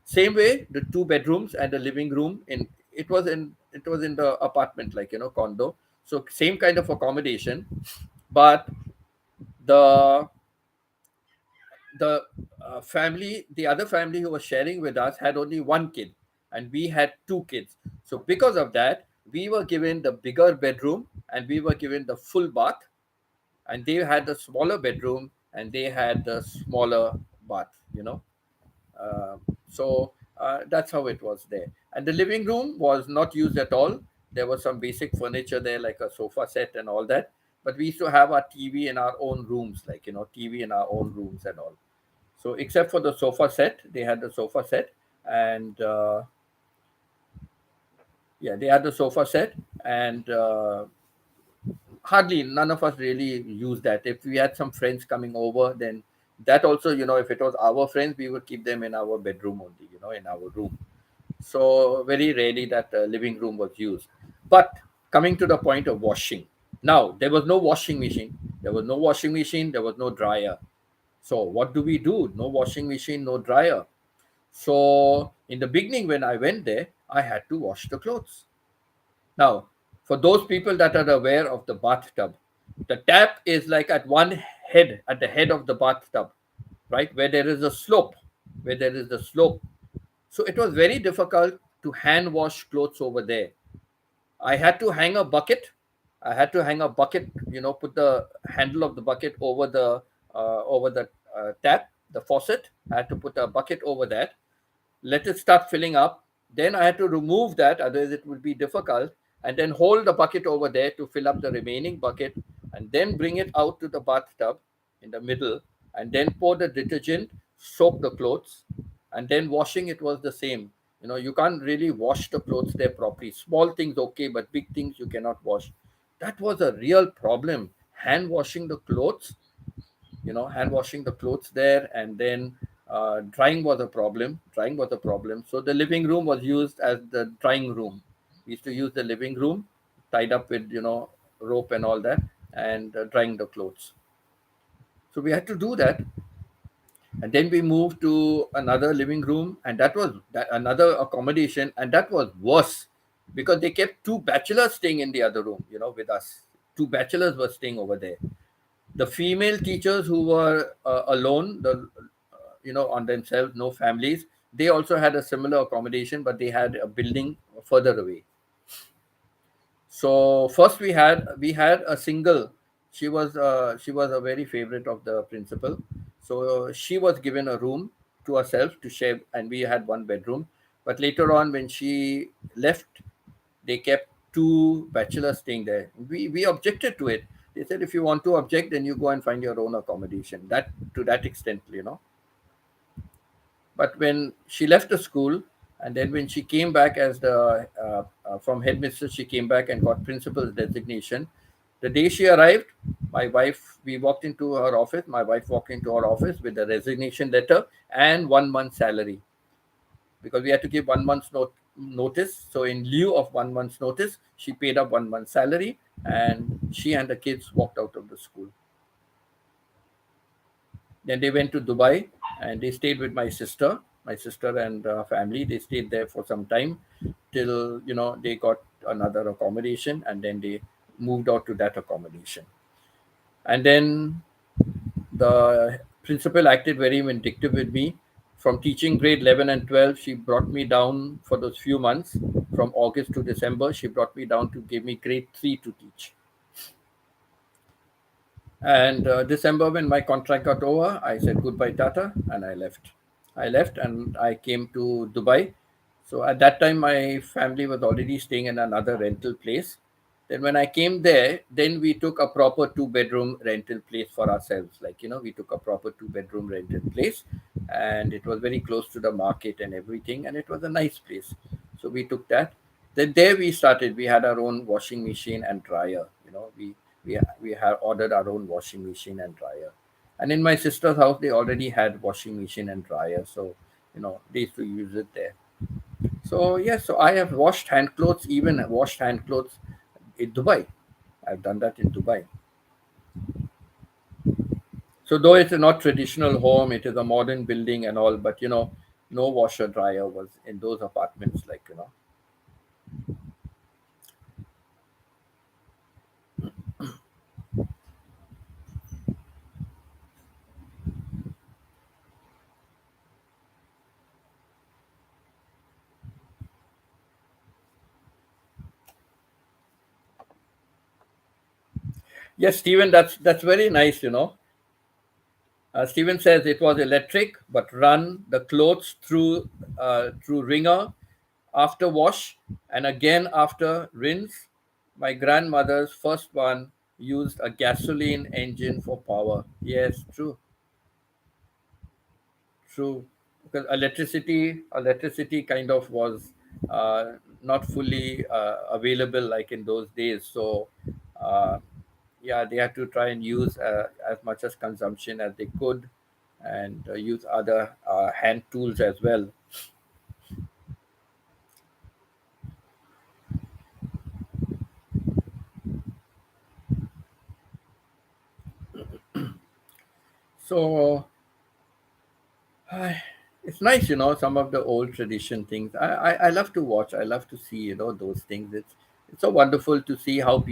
Same way, the two bedrooms and the living room it was in the apartment, like, condo. So same kind of accommodation, but the the other family who was sharing with us had only one kid, and we had two kids. So because of that, we were given the bigger bedroom and we were given the full bath, and they had the smaller bedroom and they had the smaller bath. So that's how it was there. And the living room was not used at all. There was some basic furniture there, like a sofa set and all that. But we used to have our TV in our own rooms, like, TV in our own rooms and all. So except for the sofa set, they had the sofa set, and yeah, they had the sofa set, and hardly none of us really used that. If we had some friends coming over, then that also, if it was our friends, we would keep them in our bedroom only, in our room. So very rarely that living room was used. But coming to the point of washing, now there was no washing machine. There was no washing machine. There was no dryer. So what do? No washing machine, no dryer. So in the beginning, when I went there, I had to wash the clothes. Now, for those people that are aware of the bathtub, the tap is like at one head, at the head of the bathtub, right? Where there is a slope, where there is a slope. So it was very difficult to hand wash clothes over there. I had to hang a bucket. I had to hang a bucket, put the handle of the bucket over the tap, the faucet. I had to put a bucket over that, let it start filling up. Then I had to remove that, otherwise it would be difficult, and then hold the bucket over there to fill up the remaining bucket, and then bring it out to the bathtub in the middle, and then pour the detergent, soak the clothes, and then washing it was the same. You can't really wash the clothes there properly. Small things okay, but big things you cannot wash. That was a real problem. Hand washing the clothes, hand washing the clothes there, and then drying was a problem. So the living room was used as the drying room. We used to use the living room tied up with rope and all that, and drying the clothes. So we had to do that, and then we moved to another living room, and another accommodation, and that was worse because they kept two bachelors staying in the other room, with us. Two bachelors were staying over there. The female teachers who were alone, on themselves, no families, they also had a similar accommodation, but they had a building further away. So first we had a single. She was a very favorite of the principal. So she was given a room to herself to share, and we had one bedroom. But later on, when she left, they kept two bachelors staying there. We objected to it. They said, if you want to object, then you go and find your own accommodation. That to that extent. But when she left the school, and then when she came back as the from headmistress, she came back and got principal's designation. The day she arrived, we walked into her office. My wife walked into her office with a resignation letter and 1 month salary, because we had to give 1 month's notice. So in lieu of 1 month's notice, she paid up 1 month's salary, and she and the kids walked out of the school. Then they went to Dubai, and they stayed with my sister and family. They stayed there for some time till they got another accommodation, and then they moved out to that accommodation. And then the principal acted very vindictive with me. From teaching grade 11 and 12, she brought me down for those few months. From August to December, she brought me down to give me grade 3 to teach. And December, when my contract got over, I said goodbye, Tata, and I left. I left and I came to Dubai. So at that time, my family was already staying in another rental place. Then when I came there, then we took a proper two-bedroom rental place for ourselves. Like, we took a proper two-bedroom rental place, and it was very close to the market and everything, and it was a nice place. So we took that. Then there we started. We had our own washing machine and dryer. We had ordered our own washing machine and dryer. And in my sister's house, they already had washing machine and dryer, so they used to use it there. So yes, so I have washed hand clothes, even washed hand clothes in Dubai. I've done that in Dubai. So though it's a not traditional home, it is a modern building and all, but no washer dryer was in those apartments, like. Yes, Stephen, that's very nice. Stephen says it was electric, but run the clothes through wringer after wash, and again after rinse. My grandmother's first one used a gasoline engine for power. Yes, true, true. Because electricity kind of was not fully available like in those days. So uh, yeah, they had to try and use as much as consumption as they could, and use other hand tools as well. So It's nice, some of the old tradition things. I love to watch. I love to see, those things. It's so wonderful to see how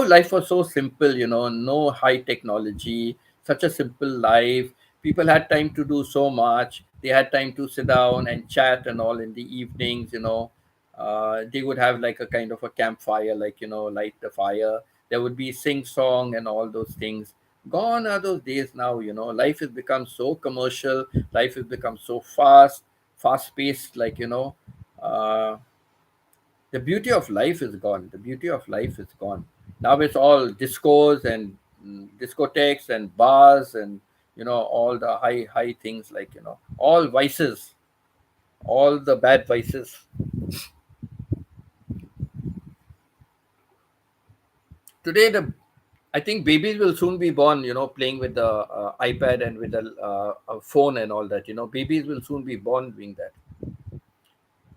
life was so simple, no high technology, such a simple life. People had time to do so much. They had time to sit down and chat and all in the evenings. They would have like a kind of a campfire, like, light the fire. There would be sing song and all those things. Gone are those days now. Life has become so commercial. Life has become so fast paced. Uh, the beauty of life is gone. The beauty of life is gone. Now it's all discos and discotheques and bars and all the high things, like, all vices, all the bad vices. Today, the I think babies will soon be born, playing with the iPad and with the phone and all that. Babies will soon be born doing that.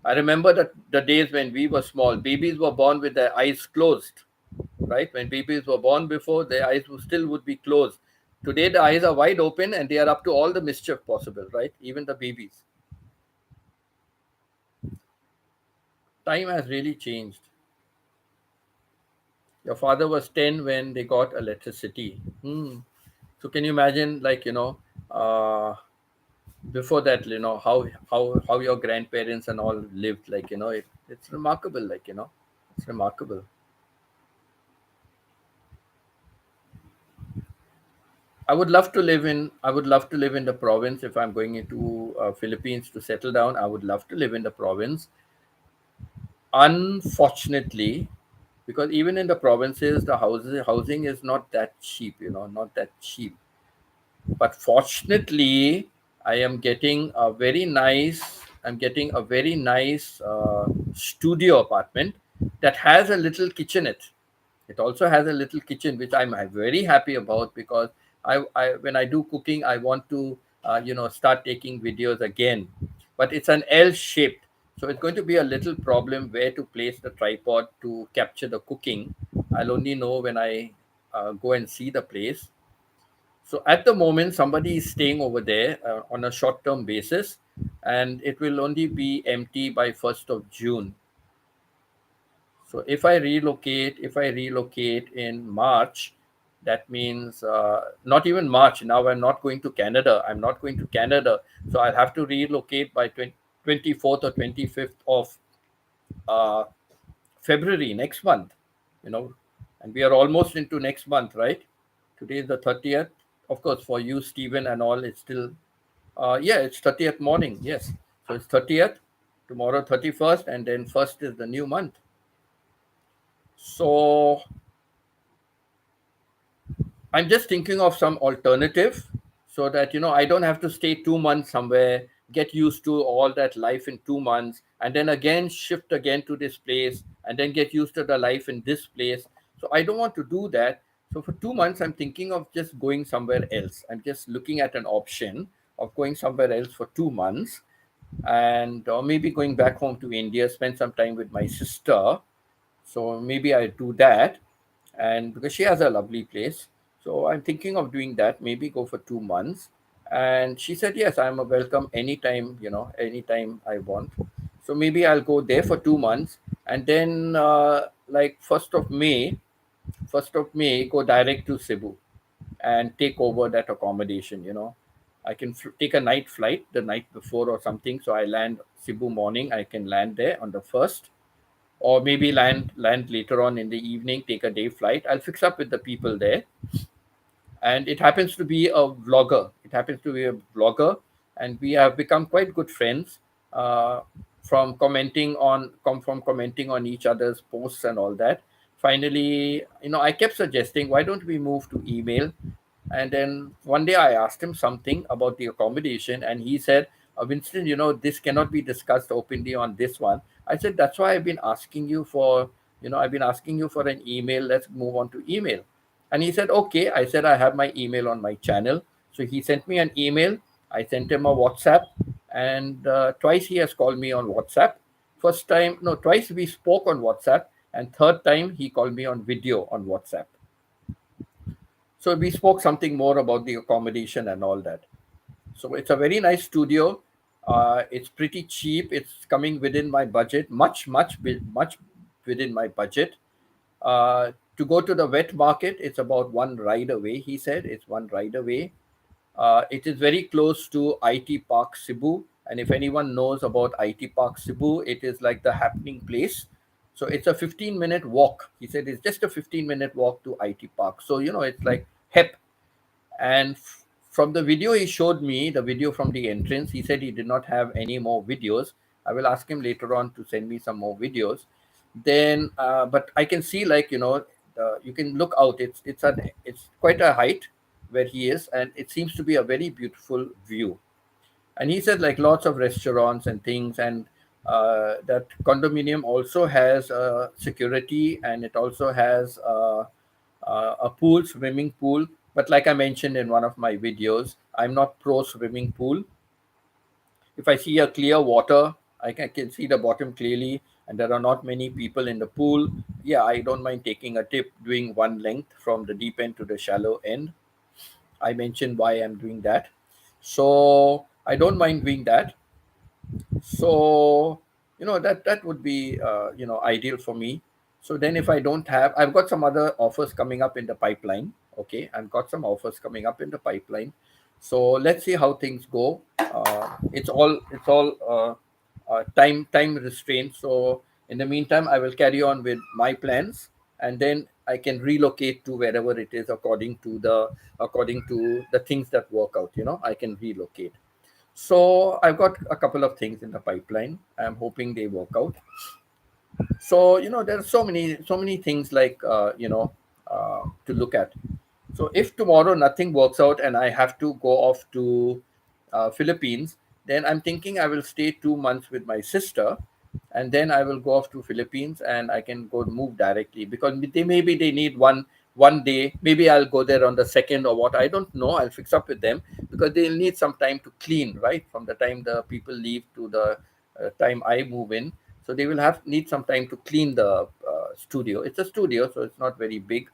I remember the days when we were small. Babies were born with their eyes closed, right? When babies were born before, their eyes still would be closed. Today, the eyes are wide open and they are up to all the mischief possible, right? Even the babies. Time has really changed. Your father was 10 when they got electricity. So can you imagine, like, before that, how your grandparents and all lived, like, it's remarkable, like, it's remarkable. I would love to live in the province. If I'm going into Philippines to settle down, I would love to live in the province. Unfortunately, because even in the provinces, the housing is not that cheap, not that cheap. But fortunately, I'm getting a very nice studio apartment that has a little kitchenette. It also has a little kitchen, which I'm very happy about, because I when I do cooking, I want to start taking videos again. But it's an L shaped, so it's going to be a little problem where to place the tripod to capture the cooking. I'll only know when I go and see the place. So at the moment, somebody is staying over there on a short-term basis, and it will only be empty by 1st of June. So if I relocate in March, that means not even March. Now I'm not going to Canada. I'm not going to Canada. So I'll have to relocate by 24th or 25th of uh, February next month. You know, and we are almost into next month, right? Today is the 30th. Of course, for you, Stephen, and all, it's still, yeah, it's 30th morning. Yes. So it's 30th, tomorrow 31st, and then 1st is the new month. So I'm just thinking of some alternative, so that I don't have to stay 2 months somewhere, get used to all that life in 2 months, and then again shift again to this place, and then get used to the life in this place. So I don't want to do that. So for 2 months, I'm thinking of just going somewhere else. I'm just looking at an option of going somewhere else for 2 months, and or maybe going back home to India, spend some time with my sister. So maybe I do that, and because she has a lovely place, so I'm thinking of doing that. Maybe go for 2 months. And she said, yes, I'm a welcome anytime. Anytime I want. So maybe I'll go there for 2 months, and then like first of May, go direct to Cebu and take over that accommodation. I can take a night flight the night before or something. So I land Cebu morning. I can land there on the first, or maybe land later on in the evening, take a day flight. I'll fix up with the people there. And it happens to be a vlogger. And we have become quite good friends, uh, from commenting on each other's posts and all that. Finally, I kept suggesting, why don't we move to email? And then one day I asked him something about the accommodation, and he said, Winston, this cannot be discussed openly on this one. I said, that's why I've been asking you for an email. Let's move on to email. And he said, okay. I said, I have my email on my channel. So he sent me an email. I sent him a WhatsApp, and twice he has called me on WhatsApp. First time, no, twice we spoke on WhatsApp, and third time he called me on video on WhatsApp. So we spoke something more about the accommodation and all that. So it's a very nice studio. It's pretty cheap. It's coming within my budget, much within my budget. To go to the wet market, it's about one ride away. He said it's one ride away. It is very close to IT Park Cebu, and if anyone knows about IT Park Cebu, it is like the happening place. So it's a 15-minute walk. He said it's just a 15-minute walk to IT Park. So it's like hep. And from the video he showed me, the video from the entrance, he said he did not have any more videos. I will ask him later on to send me some more videos. Then, but I can see, like, you can look out. It's quite a height where he is, and it seems to be a very beautiful view. And he said like lots of restaurants and things, and that condominium also has security, and it also has a pool, swimming pool. But like I mentioned in one of my videos, I'm not pro swimming pool. If I see a clear water, I can see the bottom clearly, and there are not many people in the pool. Yeah, I don't mind taking a tip, doing one length from the deep end to the shallow end. I mentioned why I'm doing that. So I don't mind doing that. So that would be ideal for me. So then, if I don't have, I've got some other offers coming up in the pipeline. Okay, I've got some offers coming up in the pipeline. So let's see how things go. It's all time restraint. So in the meantime, I will carry on with my plans, and then I can relocate to wherever it is, according to the things that work out. I can relocate. So I've got a couple of things in the pipeline. I'm hoping they work out. So there are so many things, like, to look at. So if tomorrow nothing works out and I have to go off to Philippines, then I'm thinking I will stay 2 months with my sister, and then I will go off to Philippines, and I can go move directly, because maybe they need one day. Maybe I'll go there on the second or what. I don't know. I'll fix up with them, because they'll need some time to clean, right? From the time the people leave to the time I move in. So they will have need some time to clean the studio. It's a studio, so it's not very big,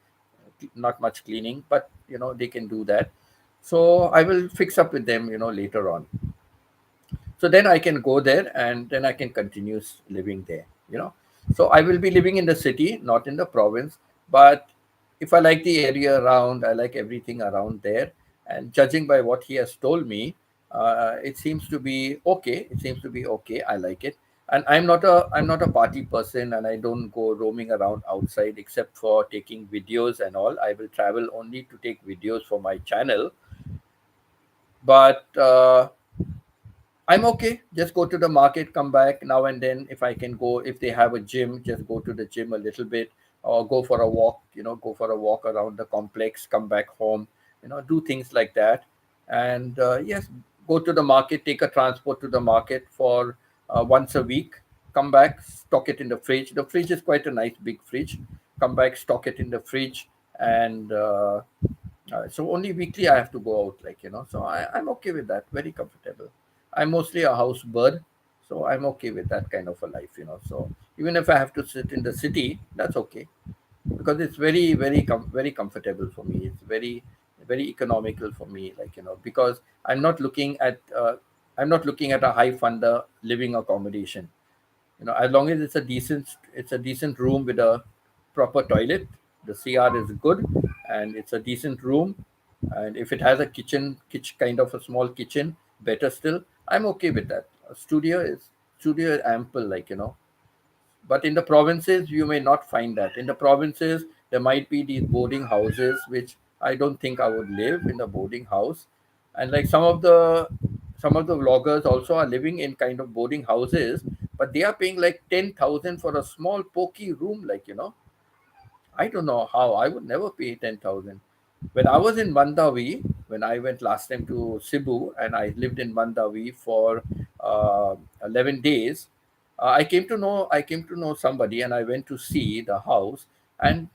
not much cleaning, but they can do that. So I will fix up with them later on. So then I can go there, and then I can continue living there. So I will be living in the city, not in the province. But if I like the area around, I like everything around there. And judging by what he has told me, it seems to be okay. I like it. And I'm not a party person, and I don't go roaming around outside except for taking videos and all. I will travel only to take videos for my channel. But I'm okay. Just go to the market, come back now and then. If I can go, if they have a gym, just go to the gym a little bit, or go for a walk, go for a walk around the complex, come back home, do things like that. And yes, go to the market, take a transport to the market for once a week, come back, stock it in the fridge. The fridge is quite a nice big fridge. Come back, stock it in the fridge, and so only weekly I have to go out, like, so I'm okay with that. Very comfortable. I'm mostly a house bird, so I'm okay with that kind of a life. So even if I have to sit in the city, that's okay, because it's very comfortable for me. It's very economical for me, like, because I'm not looking at a high funder living accommodation. As long as it's a decent room with a proper toilet, the CR is good, and it's a decent room. And if it has a kitchen kind of a small kitchen, better still. I'm okay with that. A studio is ample, like, but in the provinces, you may not find that. In the provinces, there might be these boarding houses, which I don't think I would live in a boarding house. And like some of the vloggers also are living in kind of boarding houses, but they are paying like 10,000 for a small pokey room, like, I don't know how. I would never pay 10,000. When I was in Mandawi, when I went last time to Cebu, and I lived in Mandawi for 11 days, I came to know somebody, and I went to see the house. And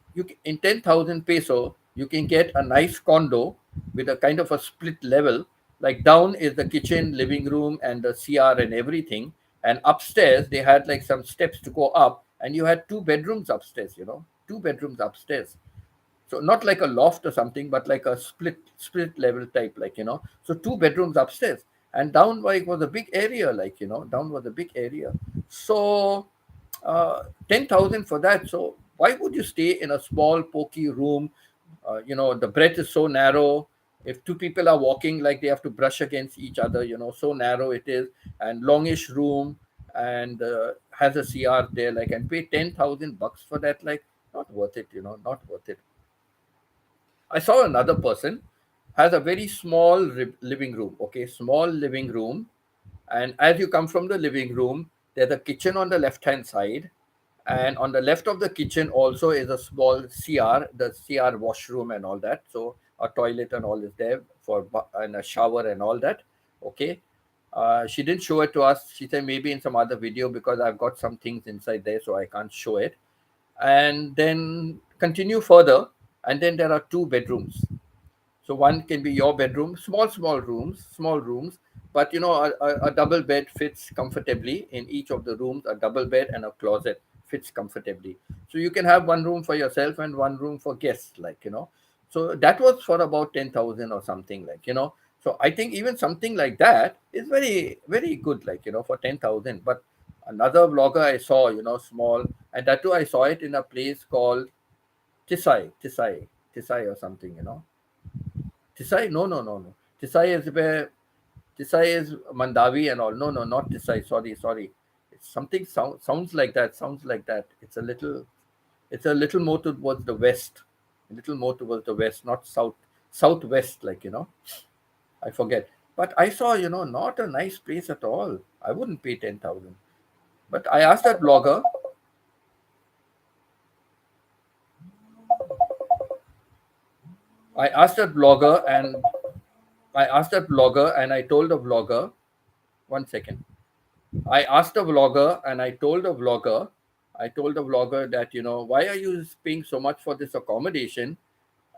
in 10,000 peso, you can get a nice condo with a kind of a split level. Like, down is the kitchen, living room, and the CR and everything. And upstairs, they had like some steps to go up, and you had two bedrooms upstairs. Two bedrooms upstairs. So not like a loft or something, but like a split level type, like, so two bedrooms upstairs. and down like was a big area, like down was a big area. So 10,000 for that. So why would you stay in a small pokey room? The breadth is so narrow. If two people are walking, like they have to brush against each other, so narrow it is, and longish room, and has a CR there, like, and pay 10,000 bucks for that, like, not worth it, not worth it. I saw another person has a very small living room. Okay, small living room, and as you come from the living room, there's a kitchen on the left hand side, and on the left of the kitchen also is a small CR, the CR washroom and all that. So a toilet and all is there for and a shower and all that. Okay. She didn't show it to us. She said maybe in some other video because I've got some things inside there, so I can't show it. And then continue further, and then there are two bedrooms. So one can be your bedroom, small rooms, but a double bed fits comfortably in each of the rooms. A double bed and a closet fits comfortably. So you can have one room for yourself and one room for guests, like. So that was for about 10,000 or something, like. So I think even something like that is very, very good, like, for 10,000. But another vlogger I saw, small, and that too I saw it in a place called Tisai or something. Tisai? No, no, no, no. Tisai is Mandavi and all. No, no, not Tisai. Sorry. It's something sounds like that. Sounds like that. It's a little more towards the west. A little more towards the west, not southwest, like. I forget. But I saw, not a nice place at all. I wouldn't pay 10,000. But I asked that blogger, and I told the vlogger, one second. I told the vlogger that, why are you paying so much for this accommodation?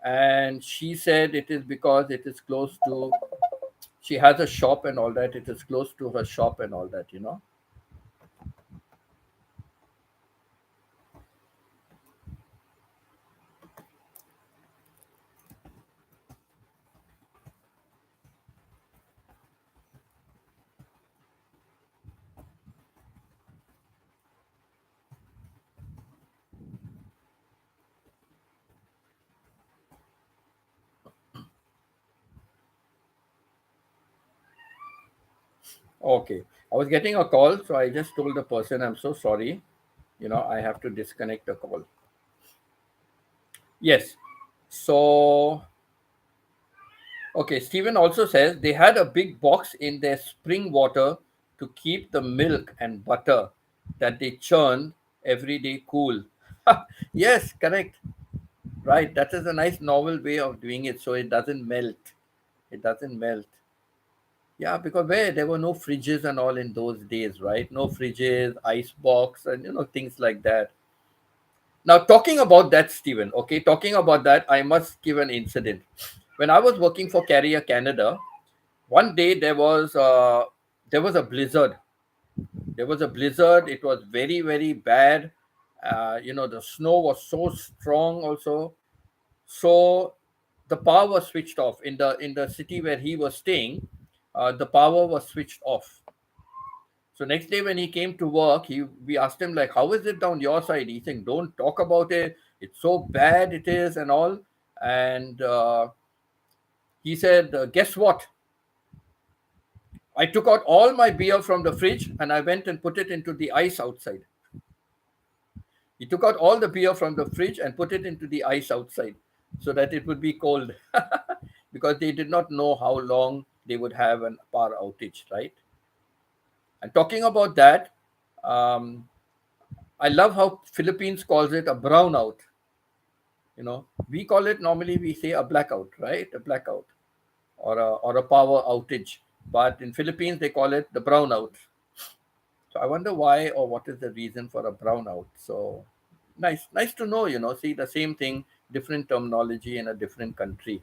And she said it is because it is close to, she has a shop and all that. It is close to her shop and all that. Okay. I was getting a call, so I just told the person, I'm so sorry. I have to disconnect the call. Yes. So, okay, Stephen also says they had a big box in their spring water to keep the milk and butter that they churn every day cool. Yes, correct. Right. That is a nice novel way of doing it so it doesn't melt. It doesn't melt. Yeah, because where there were no fridges and all in those days, right? No fridges, ice box, and things like that. Now, talking about that, Stephen, okay, talking about that, I must give an incident. When I was working for Carrier Canada, one day there was a blizzard. There was a blizzard. It was very, very bad. The snow was so strong also. So the power was switched off in the city where he was staying. The power was switched off. So next day when he came to work, we asked him like, "How is it down your side?" He said, "Don't talk about it. It's so bad it is and all." And he said, "Guess what? I took out all my beer from the fridge and I went and put it into the ice outside." He took out all the beer from the fridge and put it into the ice outside so that it would be cold because they did not know how long they would have an power outage, right? And talking about that, um, I love how Philippines calls it a brownout. We call it normally we say a blackout, right? A blackout or a power outage. But in Philippines they call it the brownout. So I wonder why or what is the reason for a brownout. So nice to know. See the same thing, different terminology in a different country.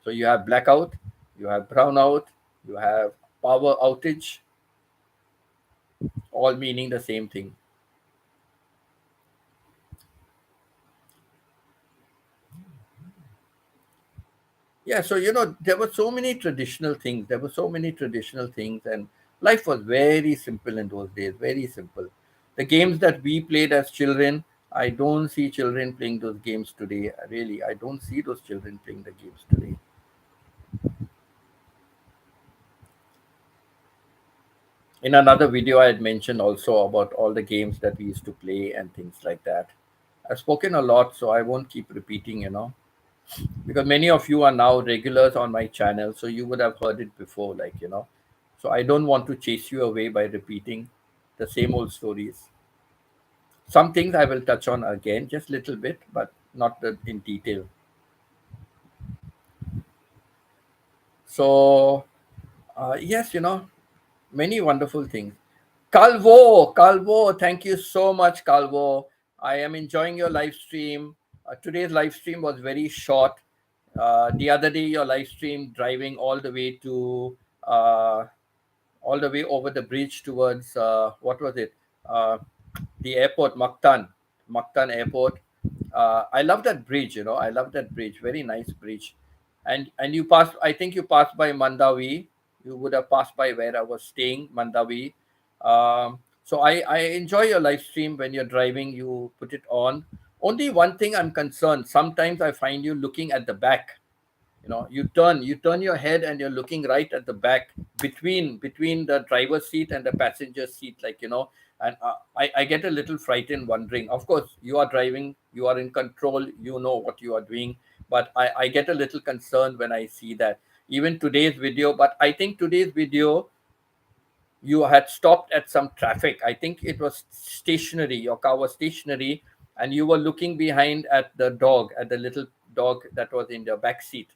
So you have blackout, you have brownout, you have power outage, all meaning the same thing. Yeah, so there were so many traditional things. There were so many traditional things, and life was very simple in those days. Very simple. The games that we played as children, I don't see children playing those games today. Really, I don't see those children playing the games today. In another video, I had mentioned also about all the games that we used to play and things like that. I've spoken a lot, so I won't keep repeating, because many of you are now regulars on my channel, so you would have heard it before, like. So I don't want to chase you away by repeating the same old stories. Some things I will touch on again, just little bit, but not in detail. So yes, many wonderful things. Calvo, thank you so much, Calvo. I am enjoying your live stream. Today's live stream was very short. The other day, your live stream driving uh, all the way over the bridge towards what was it? Uh, the airport, Mactan Airport. I love that bridge. I love that bridge. Very nice bridge. And you passed. I think you passed by Mandawi. You would have passed by where I was staying, Mandawi. So I enjoy your live stream when you're driving. You put it on. Only one thing I'm concerned. Sometimes I find you looking at the back. You turn your head and you're looking right at the back between the driver's seat and the passenger seat, and I get a little frightened, wondering. Of course, you are driving, you are in control, you know what you are doing, but I get a little concerned when I see that. Even today's video, but I think today's video, you had stopped at some traffic. I think it was stationary. Your car was stationary, and you were looking behind at the dog, at the little dog that was in your back seat,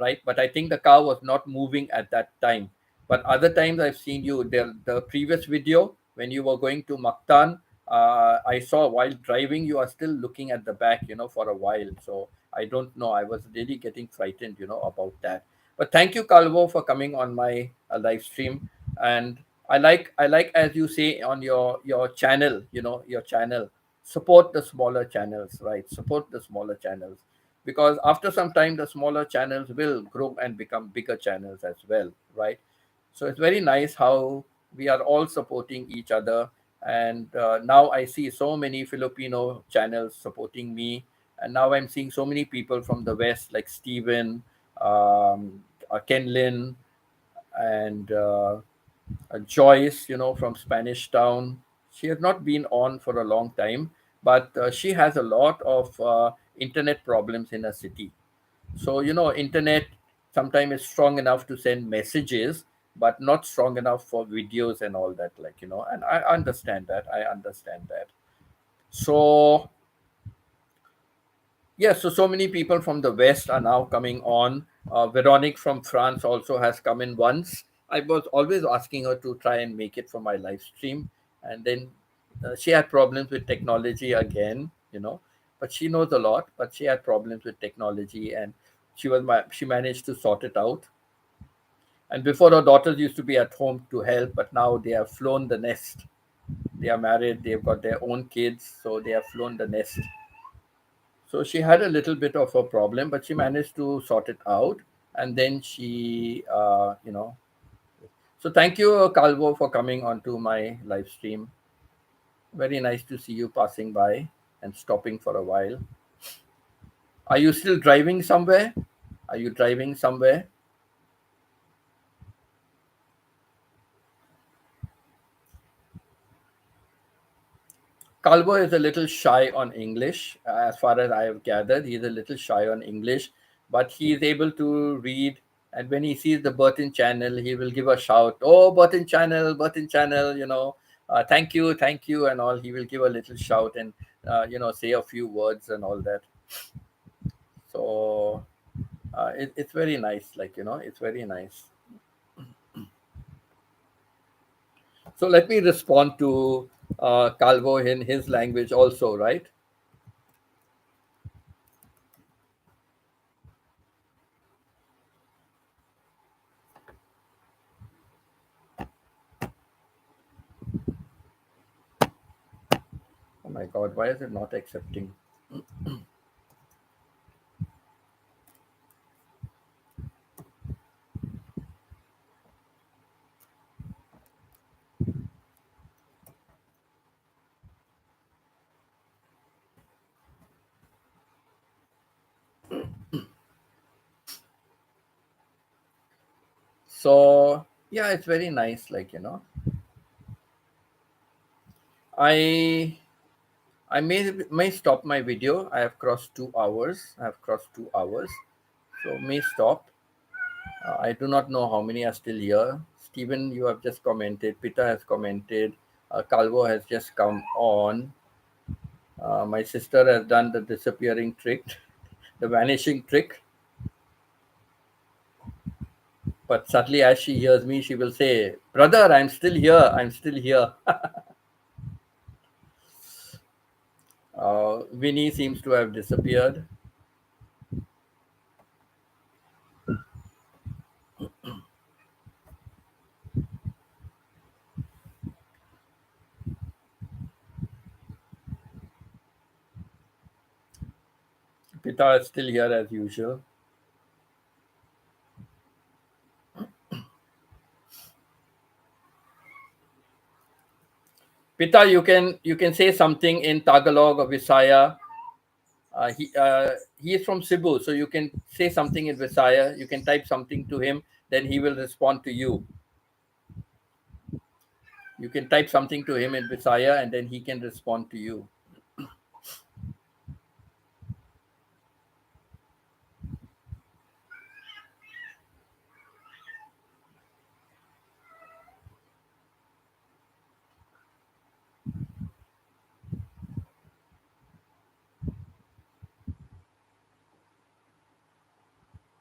right? But I think the car was not moving at that time. But other times I've seen you, the previous video when you were going to Mactan, I saw while driving you are still looking at the back, for a while. So I don't know. I was really getting frightened, about that. But thank you, Calvo, for coming on my live stream. And I like as you say on your channel, your channel, support the smaller channels, right? Support the smaller channels, because after some time the smaller channels will grow and become bigger channels as well, right? So it's very nice how we are all supporting each other. And now I see so many Filipino channels supporting me, and now I'm seeing so many people from the west, like Steven, Ken Lin, and Joyce, from Spanish Town. She has not been on for a long time, but she has a lot of internet problems in her city. So, internet sometimes is strong enough to send messages, but not strong enough for videos and all that, and I understand that. I understand that. So, yes, so many people from the West are now coming on. Veronique from France also has come in once. I was always asking her to try and make it for my live stream, and then she had problems with technology again. But she knows a lot. But she had problems with technology, and she managed to sort it out. And before, her daughters used to be at home to help, but now they have flown the nest. They are married. They've got their own kids, so they have flown the nest. So she had a little bit of a problem, but she managed to sort it out. And then she. So thank you, Calvo, for coming onto my live stream. Very nice to see you passing by and stopping for a while. Are you still driving somewhere? Are you driving somewhere? Calvo is a little shy on English, as far as I have gathered. He's a little shy on English, but he is able to read. And when he sees the Burton channel, he will give a shout, "Oh, Burton channel, thank you," and all. He will give a little shout and, say a few words and all that. So it's very nice, it's very nice. So let me respond to Calvo in his language also, right? Oh my God, why is it not accepting? So yeah, it's very nice. I I may stop my video. I have crossed 2 hours. I have crossed 2 hours, so may stop. I do not know how many are still here. Stephen, you have just commented. Pita has commented. Calvo has just come on. My sister has done the disappearing trick, the vanishing trick. But suddenly, as she hears me, she will say, "Brother, I'm still here. I'm still here." Winnie seems to have disappeared. Pita is still here as usual. Pita, you can say something in Tagalog or Visaya. He is from Cebu, so you can say something in Visaya. You can type something to him, then he will respond to you. You can type something to him in Visaya, and then he can respond to you.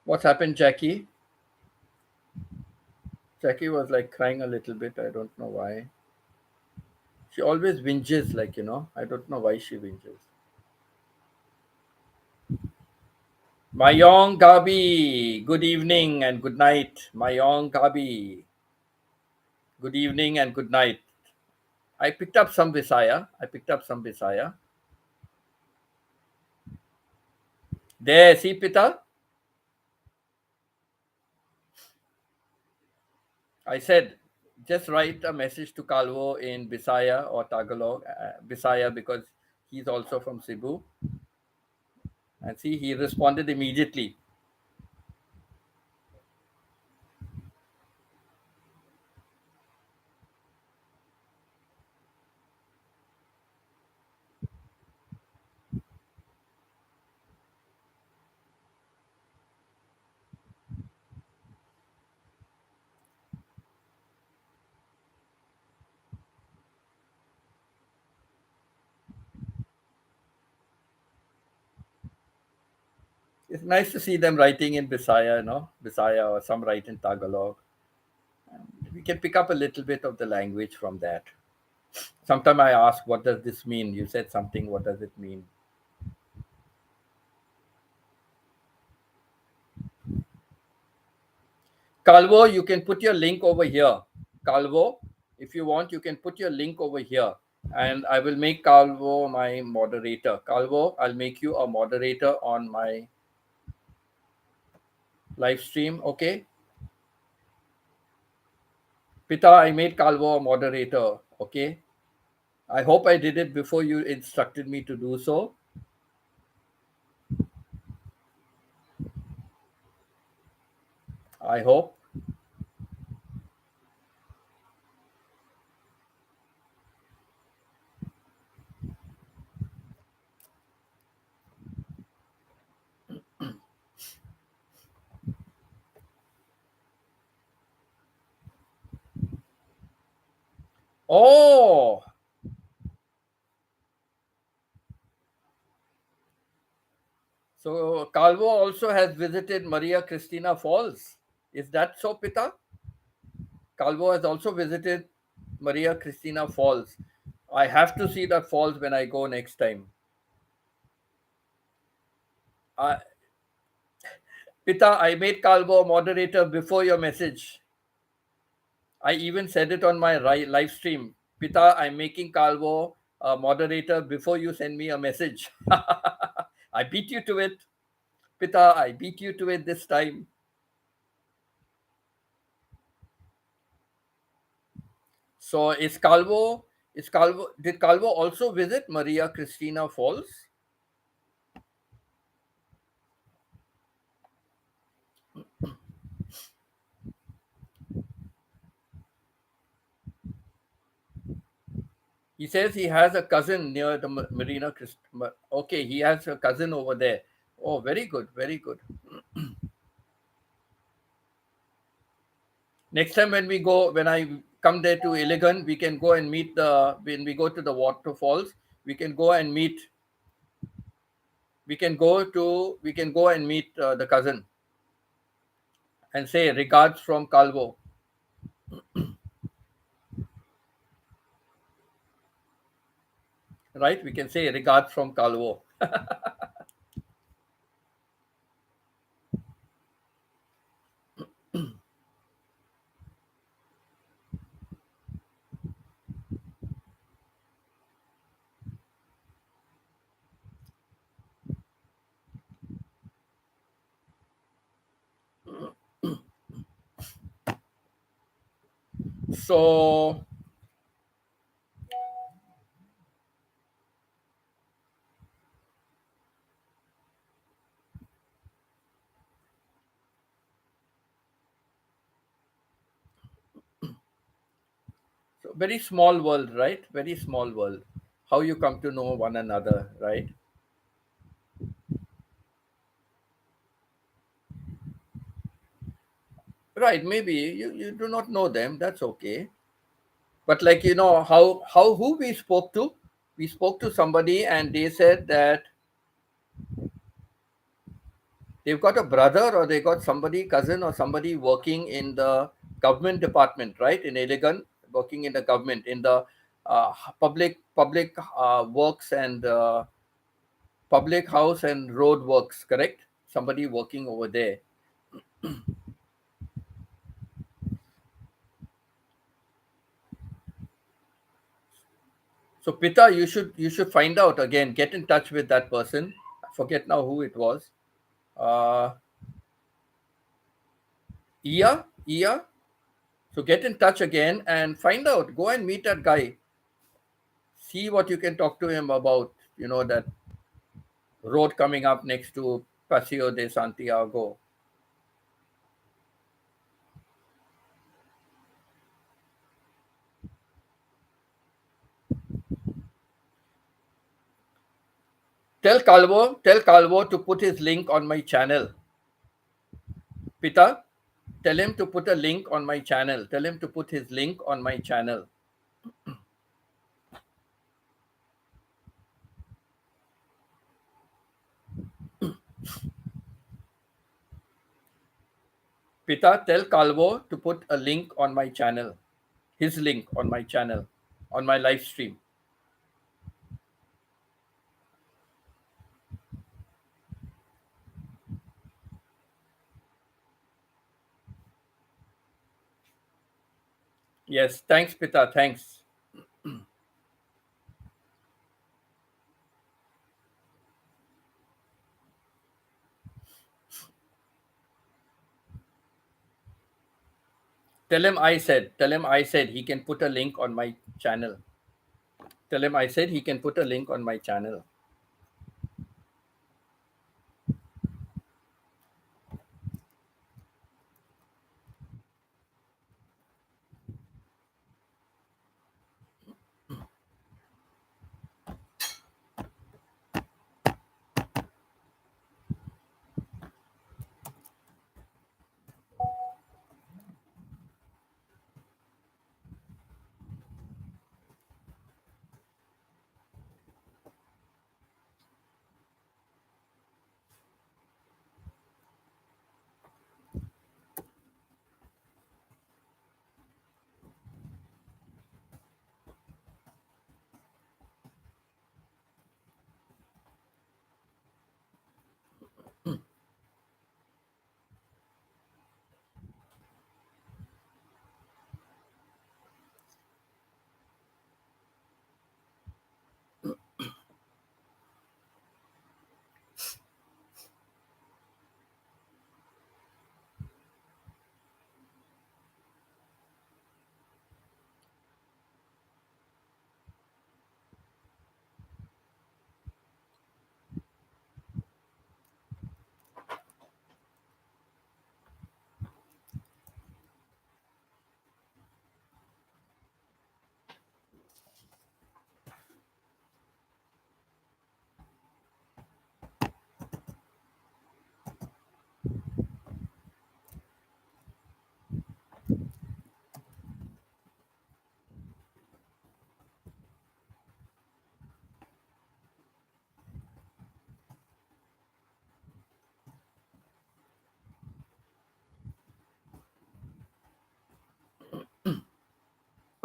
What's happened, Jackie? Jackie was like crying a little bit. I don't know why. She always whinges, I don't know why she whinges. Mayong Gabi, good evening and good night. Mayong Gabi, good evening and good night. I picked up some Visaya. I picked up some Visaya. There, see, Pita? I said, just write a message to Calvo in Bisaya or Tagalog. Bisaya, because he's also from Cebu. And see, he responded immediately. It's nice to see them writing in Bisaya, or some write in Tagalog. We can pick up a little bit of the language from that. Sometimes I ask, what does this mean? You said something, what does it mean? Calvo, you can put your link over here. Calvo, if you want, you can put your link over here. And I will make Calvo my moderator. Calvo, I'll make you a moderator on my live stream, okay? Pita, I made Calvo a moderator, okay? I hope I did it before you instructed me to do so. I hope. Oh, so Calvo also has visited Maria Cristina Falls. Is that so, Pita? Calvo has also visited Maria Cristina Falls. I have to see that falls when I go next time. I, Pita, I made Calvo a moderator before your message. I even said it on my live stream. Pita, I'm making Calvo a moderator before you send me a message. I beat you to it. Pita, I beat you to it this time. So did Calvo also visit Maria Cristina Falls? He says he has a cousin near the Marina. Okay, he has a cousin over there. Oh, very good, very good. Next time when we go, when I come there to Iligan, we can go and meet the. When we go to the waterfalls, we can go and meet. We can go and meet the cousin and say regards from Calvo. Right? We can say regards from Calvo. So So very small world, right? Very small world. How you come to know one another, right? Right. Maybe you do not know them. That's okay. But like how who we spoke to, we spoke to somebody and they said that they've got a brother or they got somebody cousin or somebody working in the government department, right? In Iligan, working in the government in the public works and public house and road works, correct? Somebody working over there. So Pita, you should find out again. Get in touch with that person. I forget now who it was. Uh, Iya, Iya. So get in touch again and find out. Go and meet that guy. See what you can talk to him about. That road coming up next to Paseo de Santiago. Tell Calvo to put his link on my channel. Pita, tell him to put a link on my channel. Tell him to put his link on my channel. Pita, tell Calvo to put a link on my channel. His link on my channel, on my live stream. Yes, thanks, Pita. Thanks. Tell him I said he can put a link on my channel. Tell him I said he can put a link on my channel.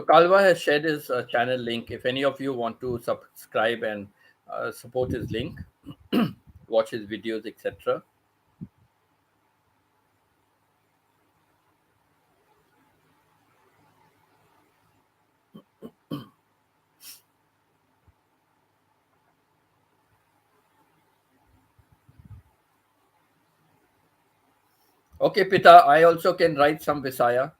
So Kalva has shared his channel link. If any of you want to subscribe and support his link, watch his videos, etc. Okay, Pita, I also can write some Visaya.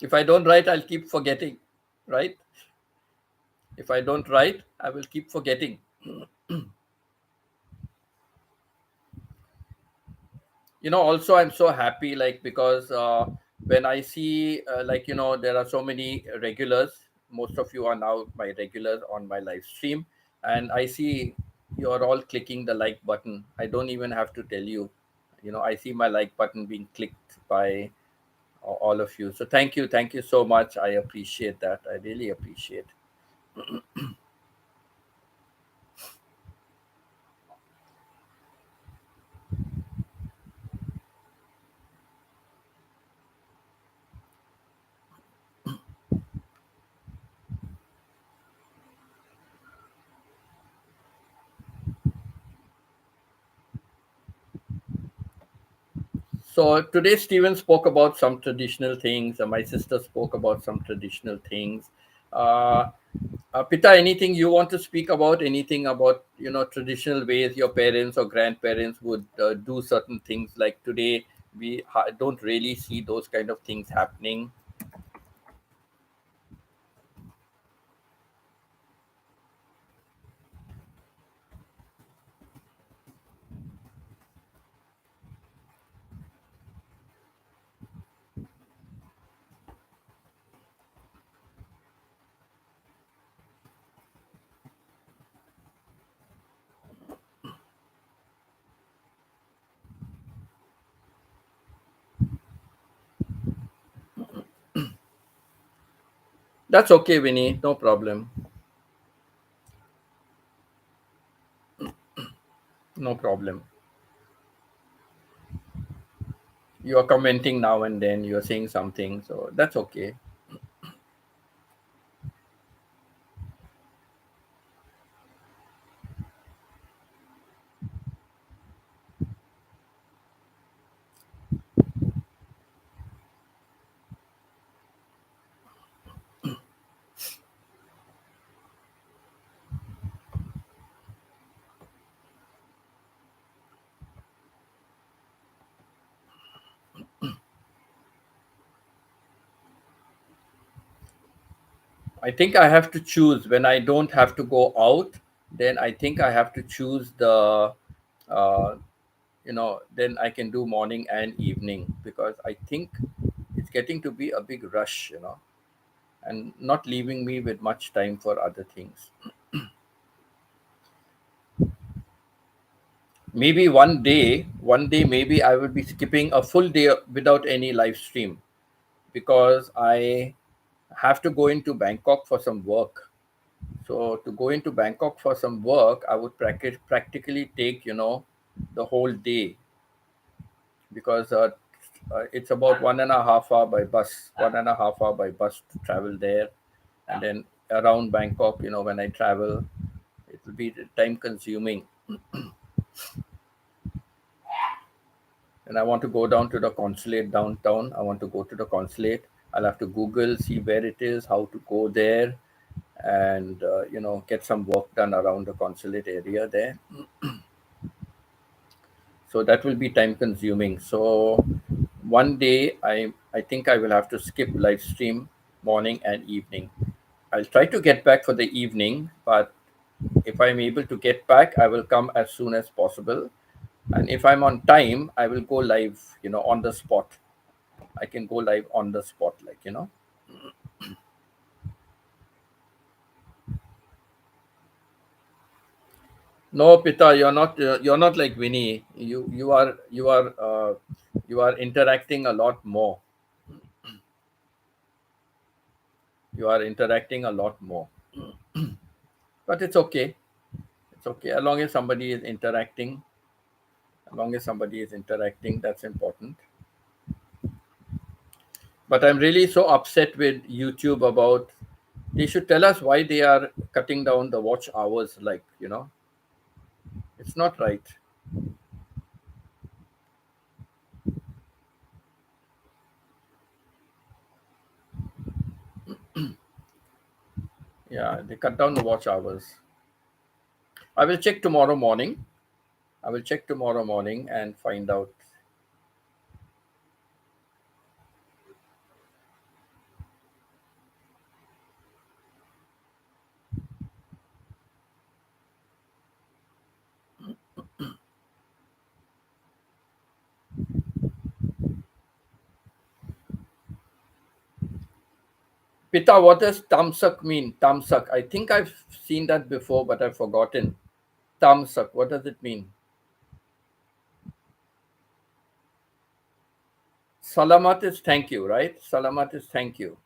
If I don't write, I'll keep forgetting, right? If I don't write, I will keep forgetting. Also I'm so happy, like, because when I see, like, there are so many regulars. Most of you are now my regulars on my live stream, and I see you're all clicking the like button. I don't even have to tell you. I see my like button being clicked by all of you. So thank you so much. I appreciate that. I really appreciate. So today, Stephen spoke about some traditional things, and my sister spoke about some traditional things. Uh, Pita, anything you want to speak about? Anything about traditional ways your parents or grandparents would do certain things? Like today, we don't really see those kind of things happening. That's okay, Vinny. No problem. No problem. You are commenting now and then. You are saying something, so that's okay. I think I have to choose when I don't have to go out. Then I think I have to choose uh, then I can do morning and evening, because I think it's getting to be a big rush, and not leaving me with much time for other things. Maybe one day, maybe I will be skipping a full day without any live stream, because I have to go into Bangkok for some work. So to go into Bangkok for some work, I would practically take, the whole day, because it's about 1.5 hour by bus, 1.5 hour by bus to travel there, and then around Bangkok. When I travel, it will be time consuming, and I want to go down to the consulate downtown. I want to go to the consulate. I'll have to Google, see where it is, how to go there, and get some work done around the consulate area there. So that will be time consuming. So one day, I think I will have to skip live stream morning and evening. I'll try to get back for the evening, but if I'm able to get back, I will come as soon as possible. And if I'm on time, I will go live, on the spot. I can go live on the spot, like. No, Pita, you're not like Winnie. You are interacting a lot more. You are interacting a lot more. But it's okay. It's okay. As long as somebody is interacting, that's important. But I'm really so upset with YouTube about, they should tell us why they are cutting down the watch hours. Like, it's not right. Yeah, they cut down the watch hours. I will check tomorrow morning. I will check tomorrow morning and find out. Pita, what does tamsak mean? Tamsak. I think I've seen that before, but I've forgotten. Tamsak. What does it mean? Salamat is thank you, right? Salamat is thank you.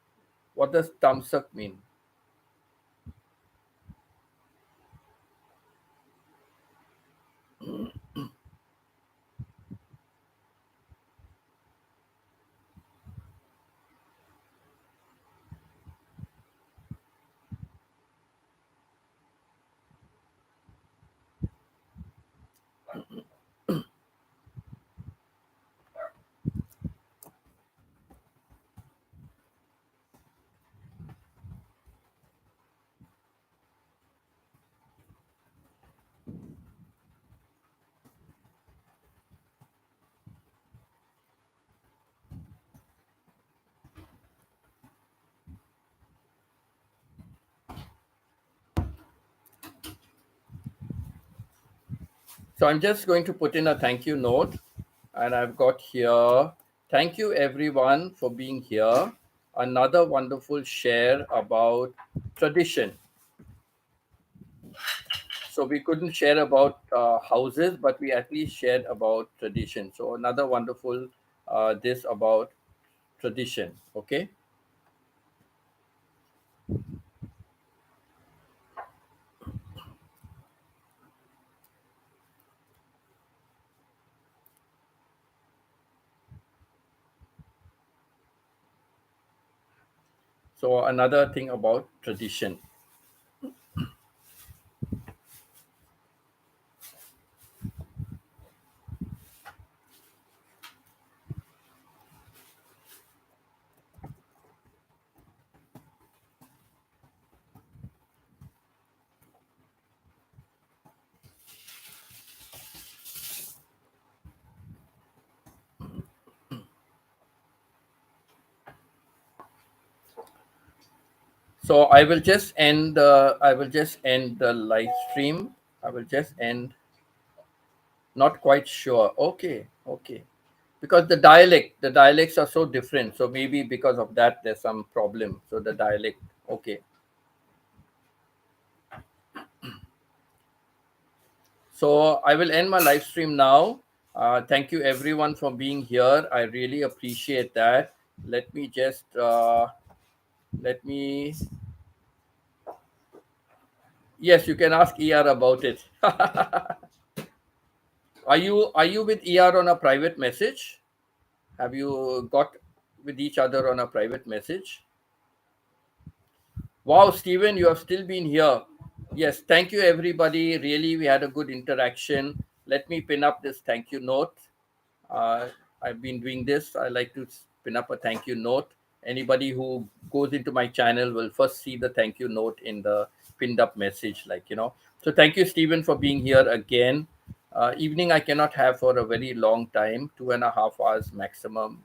What does tamsak mean? So I'm just going to put in a thank you note, and I've got here, thank you everyone for being here. Another wonderful share about tradition. So we couldn't share about houses, but we at least shared about tradition. So another wonderful this about tradition. Okay. So another thing about tradition. So I will just end. I will just end the live stream. I will just end. Not quite sure. Okay. Okay. Because the dialects are so different. So maybe because of that, there's some problem. So the dialect. Okay. So I will end my live stream now. Thank you everyone for being here. I really appreciate that. Let me just let me. Yes, you can ask ER about it. Are you with ER on a private message? Have you got with each other on a private message? Wow, Stephen, you have still been here. Yes, thank you, everybody. Really, we had a good interaction. Let me pin up this thank you note. Uh, I've been doing this. I like to pin up a thank you note. Anybody who goes into my channel will first see the thank you note in the pinned up message, So thank you, Stephen, for being here again. Evening I cannot have for a very long time, 2.5 hours maximum.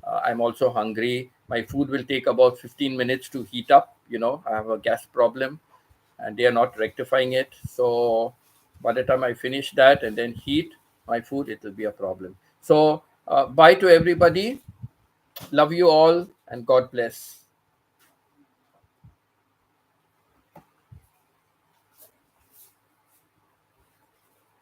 I'm also hungry. My food will take about 15 minutes to heat up. I have a gas problem and they are not rectifying it. So by the time I finish that and then heat my food, it will be a problem. So bye to everybody. Love you all and God bless.